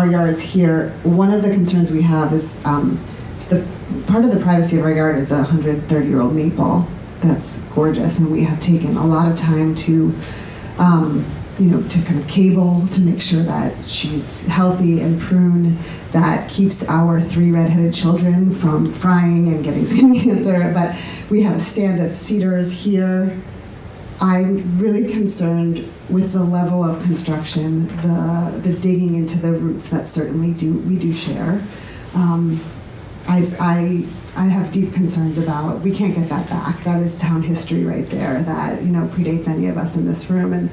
yards here. One of the concerns we have is the part of the privacy of our yard is a 130-year-old maple that's gorgeous, and we have taken a lot of time to to kind of cable to make sure that she's healthy and prune, that keeps our 3 redheaded children from frying and getting skin cancer. But we have a stand of cedars here. I'm really concerned with the level of construction, the digging into the roots that certainly we do share. I have deep concerns about, we can't get that back. That is town history right there that, predates any of us in this room. And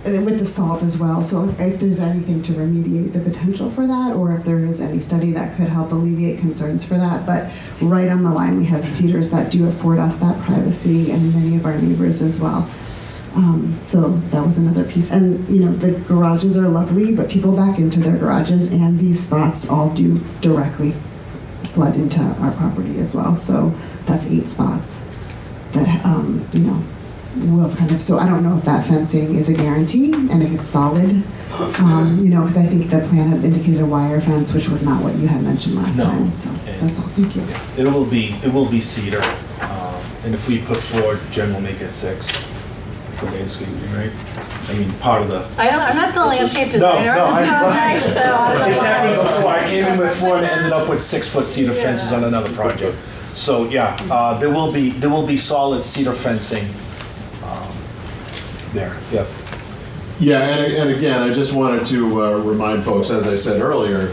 with the salt as well. So if there's anything to remediate the potential for that, or if there is any study that could help alleviate concerns for that. But right on the line, we have cedars that do afford us that privacy, and many of our neighbors as well. So that was another piece. And, the garages are lovely, but people back into their garages, and these spots all do directly flood into our property as well. So that's 8 spots that, will kind of, so I don't know if that fencing is a guarantee and if it's solid, because I think the plan had indicated a wire fence, which was not what you had mentioned last time. So that's all. Thank you. It will be cedar, and if we put 4, Jen will make it 6 for landscaping, right? I mean, part of the. I'm not the landscape designer of this project, so I don't It's know. happened before. I came in with 4 and ended up with 6-foot cedar fences on another project. So yeah, there will be solid cedar fencing there. Yep. Yeah, and again, I just wanted to remind folks, as I said earlier,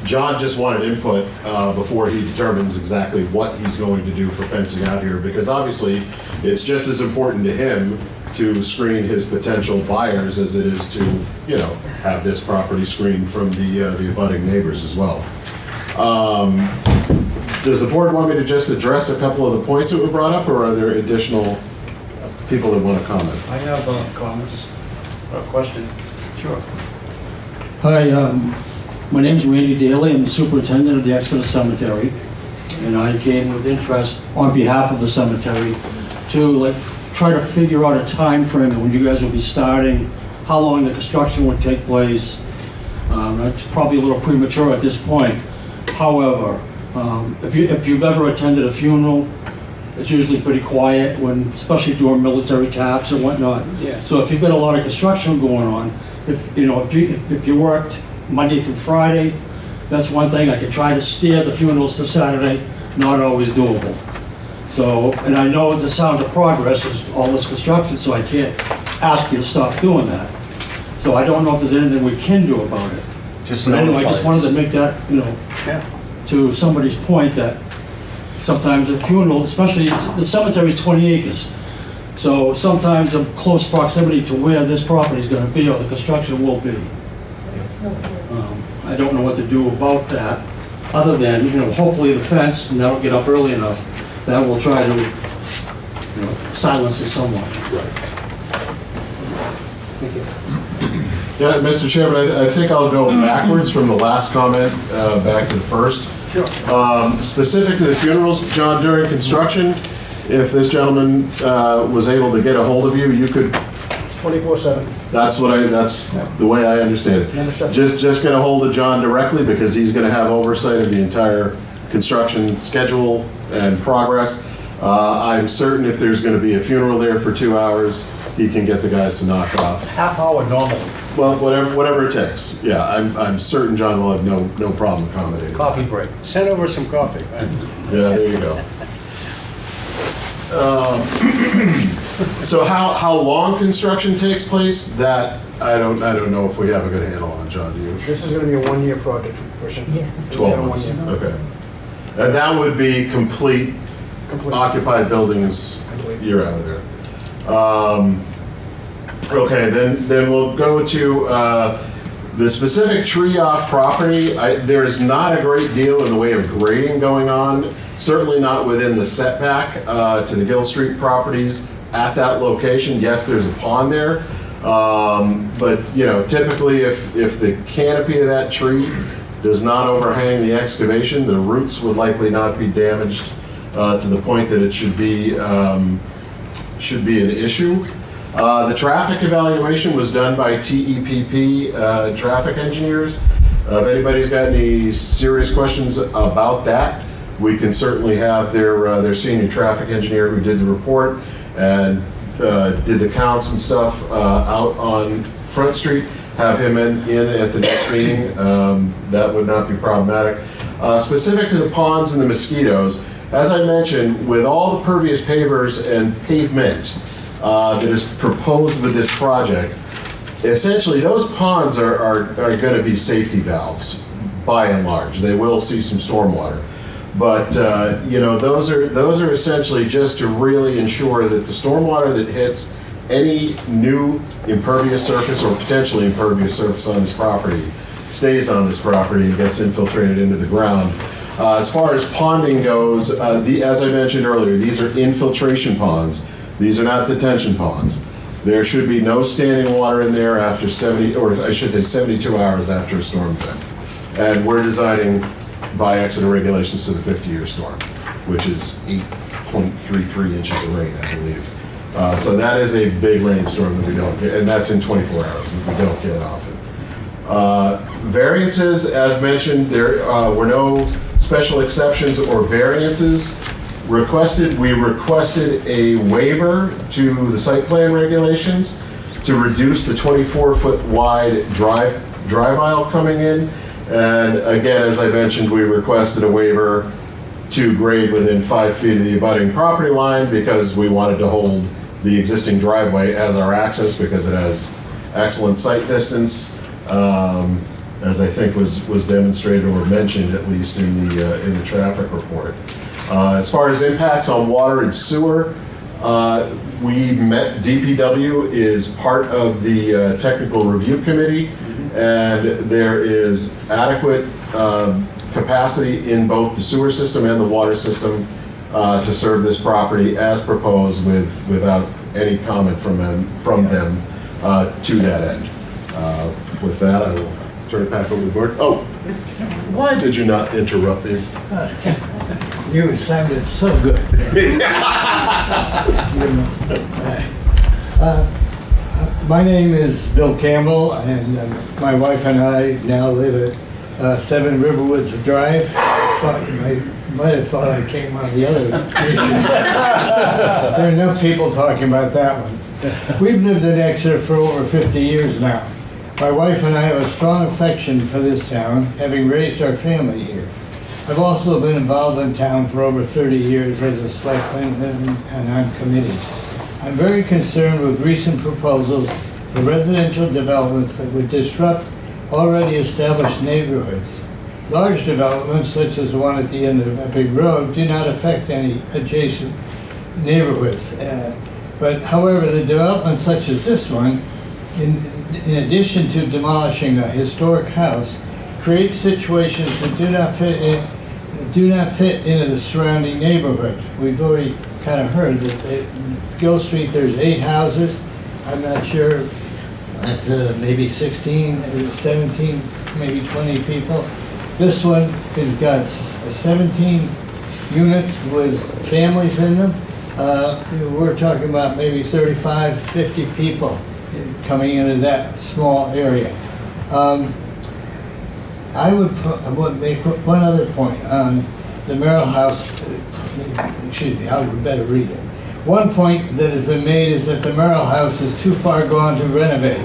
John just wanted input before he determines exactly what he's going to do for fencing out here, because obviously it's just as important to him to screen his potential buyers as it is to, have this property screened from the abutting neighbors as well. Does the board want me to just address a couple of the points that were brought up, or are there additional people that want to comment? I have a comment, a question. Sure. Hi, my name's Randy Daly. I'm the superintendent of the Exeter Cemetery, and I came with interest on behalf of the cemetery to try to figure out a time frame when you guys will be starting, how long the construction would take place. It's probably a little premature at this point. However, if you've ever attended a funeral, it's usually pretty quiet especially during military taps and whatnot. Yeah. So if you've got a lot of construction going on, if you worked Monday through Friday, that's one thing. I could try to steer the funerals to Saturday, not always doable. So, and I know the sound of progress is all this construction, so I can't ask you to stop doing that. So I don't know if there's anything we can do about it. But anyway, I just wanted to make that, to somebody's point that sometimes a funeral, especially the cemetery is 20 acres. So sometimes a close proximity to where this property is going to be or the construction will be. I don't know what to do about that, other than, hopefully the fence, and that'll get up early enough, that will try to, silence it somewhat. Thank you. Yeah, Mr. Chairman, I think I'll go backwards from the last comment back to the first. Sure. Specific to the funerals, John, during construction, if this gentleman was able to get a hold of you, you could. 24/7. That's the way I understand it. Just get a hold of John directly, because he's going to have oversight of the entire construction schedule and progress. I'm certain if there's going to be a funeral there for 2 hours, he can get the guys to knock off. Half hour normally. Well, whatever it takes. Yeah, I'm certain John will have no problem accommodating. Coffee break. Send over some coffee. Yeah, there you go. So how long construction takes place, that I don't know if we have a good handle on, John, do you? This is going to be a one-year project, person. Yeah. 12 months, okay. And that would be complete occupied buildings, you're out of there. Okay, then we'll go to the specific tree off property. There's not a great deal in the way of grading going on, certainly not within the setback to the Gill Street properties at that location. Yes, there's a pond there, but typically if the canopy of that tree does not overhang the excavation, the roots would likely not be damaged to the point that it should be an issue. The traffic evaluation was done by TEPP traffic engineers. If anybody's got any serious questions about that, we can certainly have their senior traffic engineer who did the report and did the counts and stuff out on Front Street, have him in at the next meeting. That would not be problematic. Specific to the ponds and the mosquitoes, as I mentioned, with all the pervious pavers and pavement that is proposed with this project, essentially those ponds are going to be safety valves by and large. They will see some stormwater, but those are essentially just to really ensure that the stormwater that hits any new impervious surface or potentially impervious surface on this property stays on this property and gets infiltrated into the ground. As far as ponding goes, as I mentioned earlier, these are infiltration ponds. These are not detention ponds. There should be no standing water in there after 72 hours after a storm event. And we're designing by Exeter regulations to the 50-year storm, which is 8.33 inches of rain, I believe. So that is a big rainstorm that we don't get, and that's in 24 hours that we don't get often. Variances, as mentioned, there were no special exceptions or variances requested. We requested a waiver to the site plan regulations to reduce the 24-foot wide drive aisle coming in. And again, as I mentioned, we requested a waiver to grade within 5 feet of the abutting property line because we wanted to hold the existing driveway as our access because it has excellent sight distance, as I think was demonstrated or mentioned at least in the traffic report. As far as impacts on water and sewer, we met, DPW is part of the technical review committee, and there is adequate capacity in both the sewer system and the water system to serve this property as proposed without any comment from them to that end. With that, I will turn it back over to the board. Oh, why did you not interrupt me? You sounded so good. My name is Bill Campbell, and my wife and I now live at 7 Riverwoods Drive. I might have thought I came on the other issue. There are enough people talking about that one. We've lived in Exeter for over 50 years now. My wife and I have a strong affection for this town, having raised our family here. I've also been involved in town for over 30 years as a selectman and on committees. I'm very concerned with recent proposals for residential developments that would disrupt already established neighborhoods. Large developments, such as the one at the end of Epic Road, do not affect any adjacent neighborhoods. But however, the developments such as this one, in addition to demolishing a historic house, create situations that do not fit into the surrounding neighborhood. We've already kind of heard that in Gill Street, there's 8 houses. I'm not sure, that's maybe 16, 17, maybe 20 people. This one has got 17 units with families in them. We're talking about maybe 35, 50 people coming into that small area. I would make one other point on the Merrill House. Excuse me, I would better read it. One point that has been made is that the Merrill House is too far gone to renovate.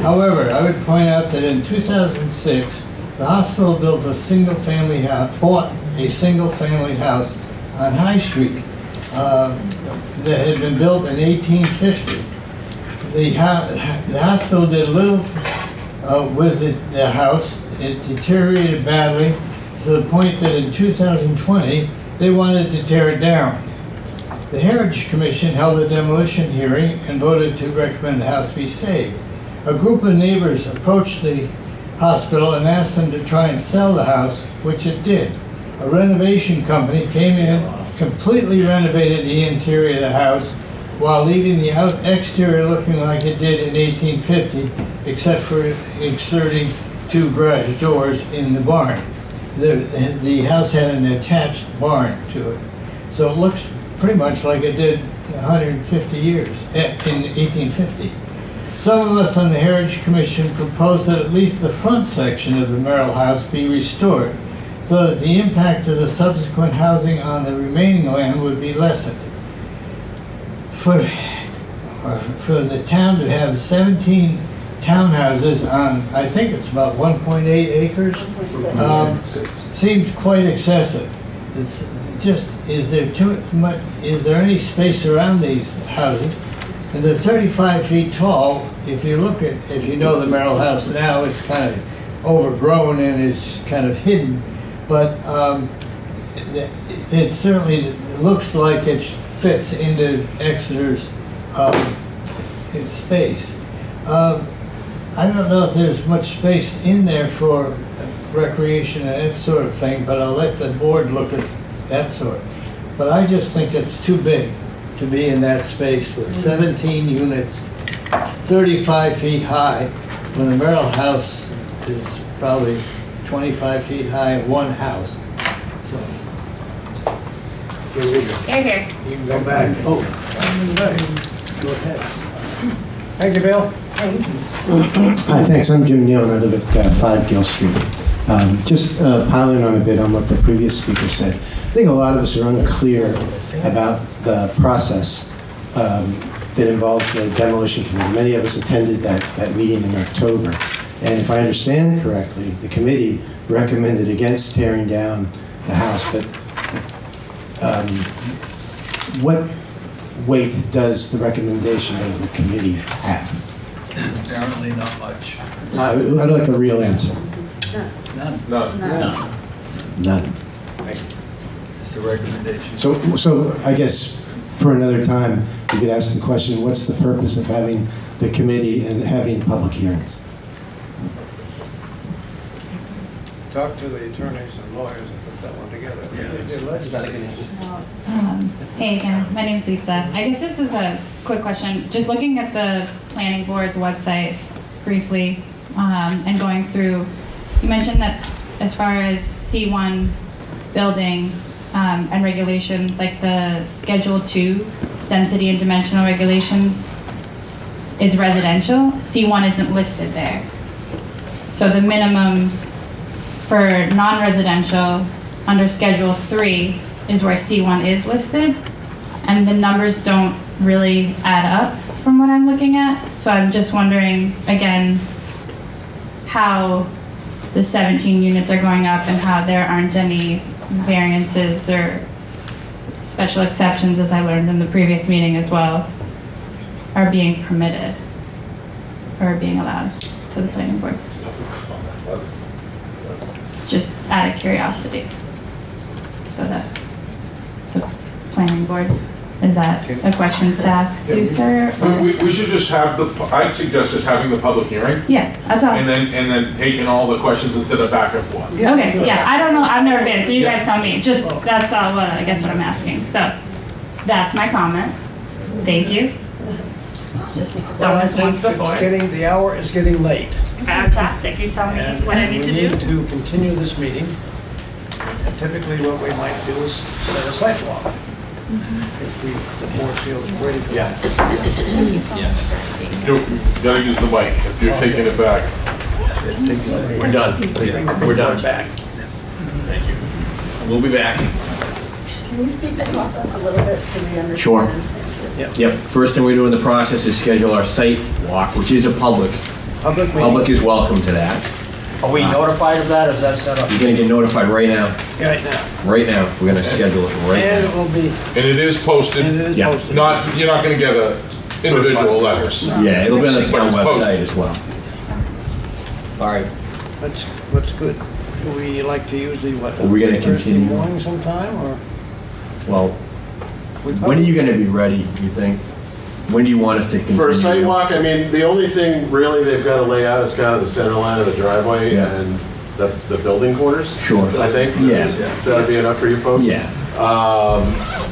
However, I would point out that in 2006, the hospital bought a single-family house on High Street that had been built in 1850. The hospital did little with the house. It deteriorated badly to the point that in 2020, they wanted to tear it down. The Heritage Commission held a demolition hearing and voted to recommend the house be saved. A group of neighbors approached the hospital and asked them to try and sell the house, which it did. A renovation company came in, completely renovated the interior of the house while leaving the exterior looking like it did in 1850, except for inserting 2 garage doors in the barn. The house had an attached barn to it. So it looks pretty much like it did 150 years, in 1850. Some of us on the Heritage Commission proposed that at least the front section of the Merrill House be restored so that the impact of the subsequent housing on the remaining land would be lessened. For the town to have 17 townhouses on, I think it's about 1.8 acres, seems quite excessive. It's just, is there any space around these houses? And they're 35 feet tall. If you know the Merrill House now, it's kind of overgrown and it's kind of hidden. But it certainly looks like it fits into Exeter's space. I don't know if there's much space in there for recreation and that sort of thing, but I'll let the board look at that sort. But I just think it's too big to be in that space with 17 units, 35 feet high, when the Merrill House is probably 25 feet high in one house. So, here we go. Here. You can go back. Oh, go ahead. Thank you, Bill. Hi, thanks. I'm Jim Neal, and I live at 5 Gill Street. Just piling on a bit on what the previous speaker said. I think a lot of us are unclear about the process that involves the demolition committee. Many of us attended that meeting in October. And if I understand correctly, the committee recommended against tearing down the house, but what weight does the recommendation of the committee have? Apparently not much. I'd like a real answer. None. None. It's the recommendation. So I guess for another time, you could ask the question, what's the purpose of having the committee and having public hearings? Talk to the attorneys and lawyers and put that one together. Hey again, my name's Lisa. I guess this is a quick question. Just looking at the planning board's website briefly and going through, you mentioned that as far as C1 building and regulations, like the Schedule 2 density and dimensional regulations is residential. C1 isn't listed there. So the minimums for non-residential under Schedule 3 is where C1 is listed, and the numbers don't really add up from what I'm looking at. So I'm just wondering, again, how the 17 units are going up and how there aren't any variances or special exceptions, as I learned in the previous meeting as well, are being permitted or being allowed to the planning board. Just out of curiosity. So that's the planning board. Is that a question to ask you, sir? or- We should just have I'd suggest just having the public hearing. Yeah, that's all. And then taking all the questions instead of back and forth. Okay, yeah, I don't know, I've never been, so you guys tell me, just, that's all what, I guess what I'm asking, so, that's my comment, thank you. Just done this once before. The hour is getting late. Fantastic, you tell me what I need to do? And we need to continue this meeting. Typically, what we might do is set a sidewalk. If the board feels ready for that. Yes. You gotta use the mic if you're taking it back. We're done. We're done. Back. Thank you. We'll be back. Can you speak to the process a little bit so we understand? Sure. Yep. Yep, first thing we do in the process is schedule our site walk, which is a public. Public meeting. Public is welcome to that. Are we notified of that, or is that set up? You're gonna get notified right now. Right now. Right now. We're gonna schedule it right And now. it will be, And it is posted. Yeah. You're not gonna get individual letters. Yeah, it'll be on the But town it's posted. website as well. All right. what's good. Do we like to usually, what? Are we gonna Thursday continue? morning sometime, or? Well, when are you gonna be ready, you think? When do you want us to continue? For a site walk, I mean, the only thing really they've got to lay out is kind of the center line of the driveway Yeah. and the building corners. Sure. I think. Yeah. That'd be enough for you folks? Yeah.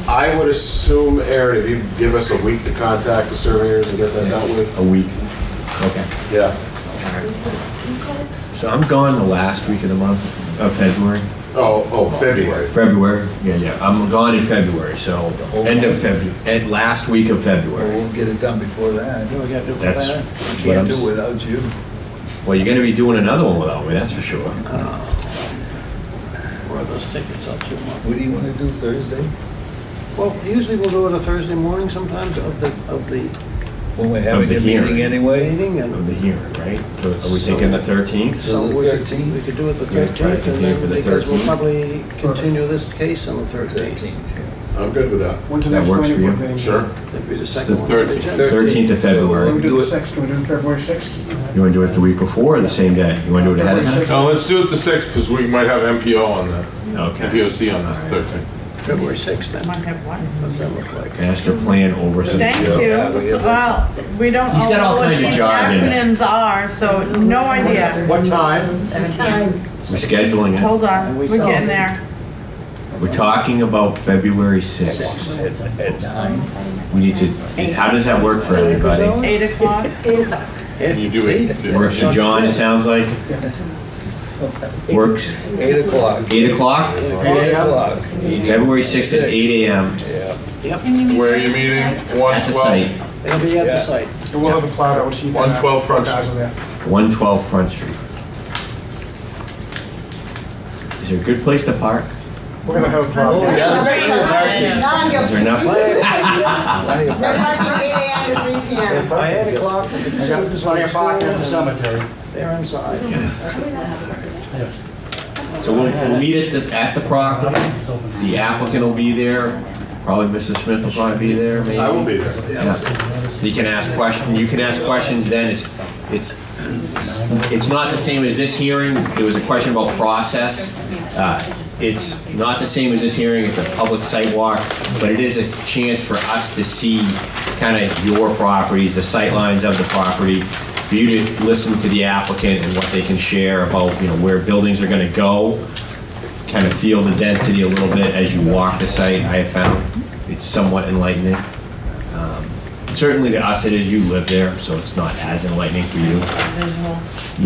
I would assume, Aaron, if you give us a week to contact the surveyors and get that dealt with. A week. Okay. Yeah. So I'm gone the last week of the month of February. Oh, February. February, yeah. I'm gone in February, so end of February, last week of February. We'll get it done before that. Do we got to do it That's that? what Can't I'm, do it without you. well, you're gonna be doing another one without me, that's for sure. Where are those tickets up to? What do you want to do Thursday? Well, usually we'll do it a Thursday morning sometimes of the When we're having the a meeting hearing. anyway? meeting, Of and the hearing, right? So are we thinking the 13th? So the we 13th? could do it the We're gonna try to 13th, and continue for then, the because we'll 13th. probably continue this case on the 13th. 13th, yeah. I'm good with that. When's the That next works for planning you? board meeting? Sure. That'd be the It's second the one. 13th. 13th of February. So, do it. 6th, can we do it February 6th? You wanna do it the week before or the same day? You wanna do it ahead of time? No, let's do it the 6th, because we might have MPO on the Okay. POC on the 13th. February 6th, then. Might have one. What's that look like? Master plan oversight. Thank you. Well, we don't He's got know all what kinds of these jargon. acronyms are, so no idea. What time? We're scheduling it. Hold on, we're getting there. We're talking about February 6th. At 9. We need to, how does that work for everybody? 8 o'clock. Can you do it? Works for John, it sounds like? Works? 8 o'clock. 8 o'clock? 8 o'clock. February 6th at 8 a.m. Yep, Where are you meeting? at the 112? site, it'll be at the Yeah. site. And we'll have a plow out, so you can 112 Front guys Street. in there. 112 Front Street. Is there a good place to park? We're gonna have a plow. Oh, yes. Is there enough? They're parking 8 a.m. to 3 p.m. By 8 o'clock, I got plenty of parking at the cemetery. they're inside. So we'll meet at the property. The applicant will be there. Probably Mr. Smith will probably be there, maybe. I will be there. Yeah. So you can ask questions, you can ask questions then. It's not the same as this hearing. There was a question about process. It's not the same as this hearing. It's a public site walk, but it is a chance for us to see kind of your properties, the sight lines of the property, for you to listen to the applicant and what they can share about, where buildings are gonna go, kind of feel the density a little bit as you walk the site. I have found it's somewhat enlightening. Certainly to us it is, you live there, so it's not as enlightening for you.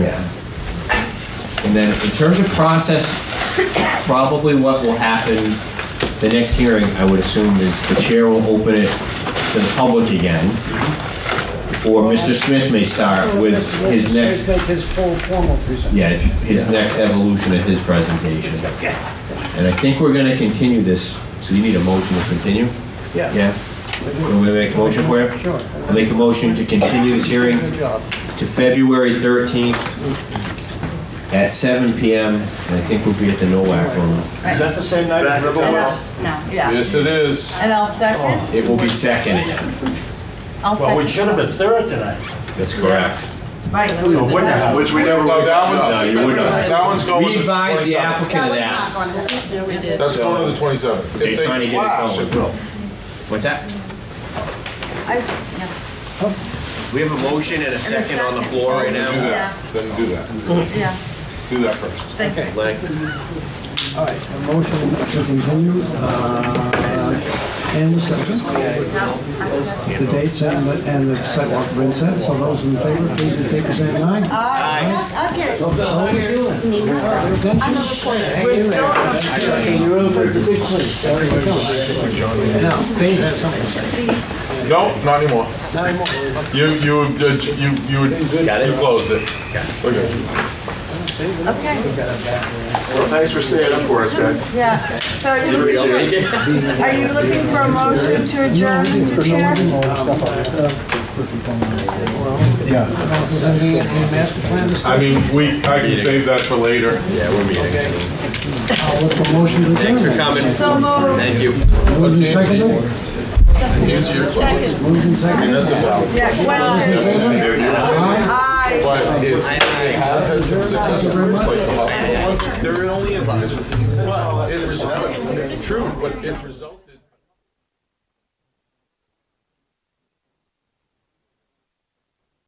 Yeah. And then in terms of process, probably what will happen, the next hearing, I would assume, is the chair will open it to the public again, or Mr. Smith may start with his next, Make his full formal presentation. yeah, his next evolution of his presentation. And I think we're gonna continue this, so you need a motion to continue? Yeah. Yeah? Want me to make a motion for you? Sure. I'll make a motion to continue this hearing Good job. to February 13th at 7 p.m., and I think we'll be at the NOAC room. Is that the same night as Riverwoods? No, yeah. Yes, it is. And I'll second. It will be second again. I'll Well, we second. should have been third tonight. That's correct. Right. Which we never. No, that one's, No, you wouldn't have. that one's going We to the advised the 27th. applicant of that. That's going to the 27th. They're trying to get it going. What's that? We have a motion and a second on the floor right now. Then do that. Yeah. Do that first. Thank you. All right, a motion to continue, and the second. The dates and the sidewalk have been set, so those in favor, please indicate by saying aye. Okay. We're still. Now, Dave has something to say. No, not anymore. Not anymore. You closed it. Okay. Okay. Well, thanks for staying up for us, guys. Yeah. So are you looking for a motion to adjourn, Mr. Chair? I mean, I can save that for later. Yeah, we're meeting. Thanks for coming. So moved. Thank you. Moved and seconded? Answer your question. Moved and seconded? That's about. Yeah, But it has had some success, like the hospital. They're only advisors. Well, it was true, but it resulted.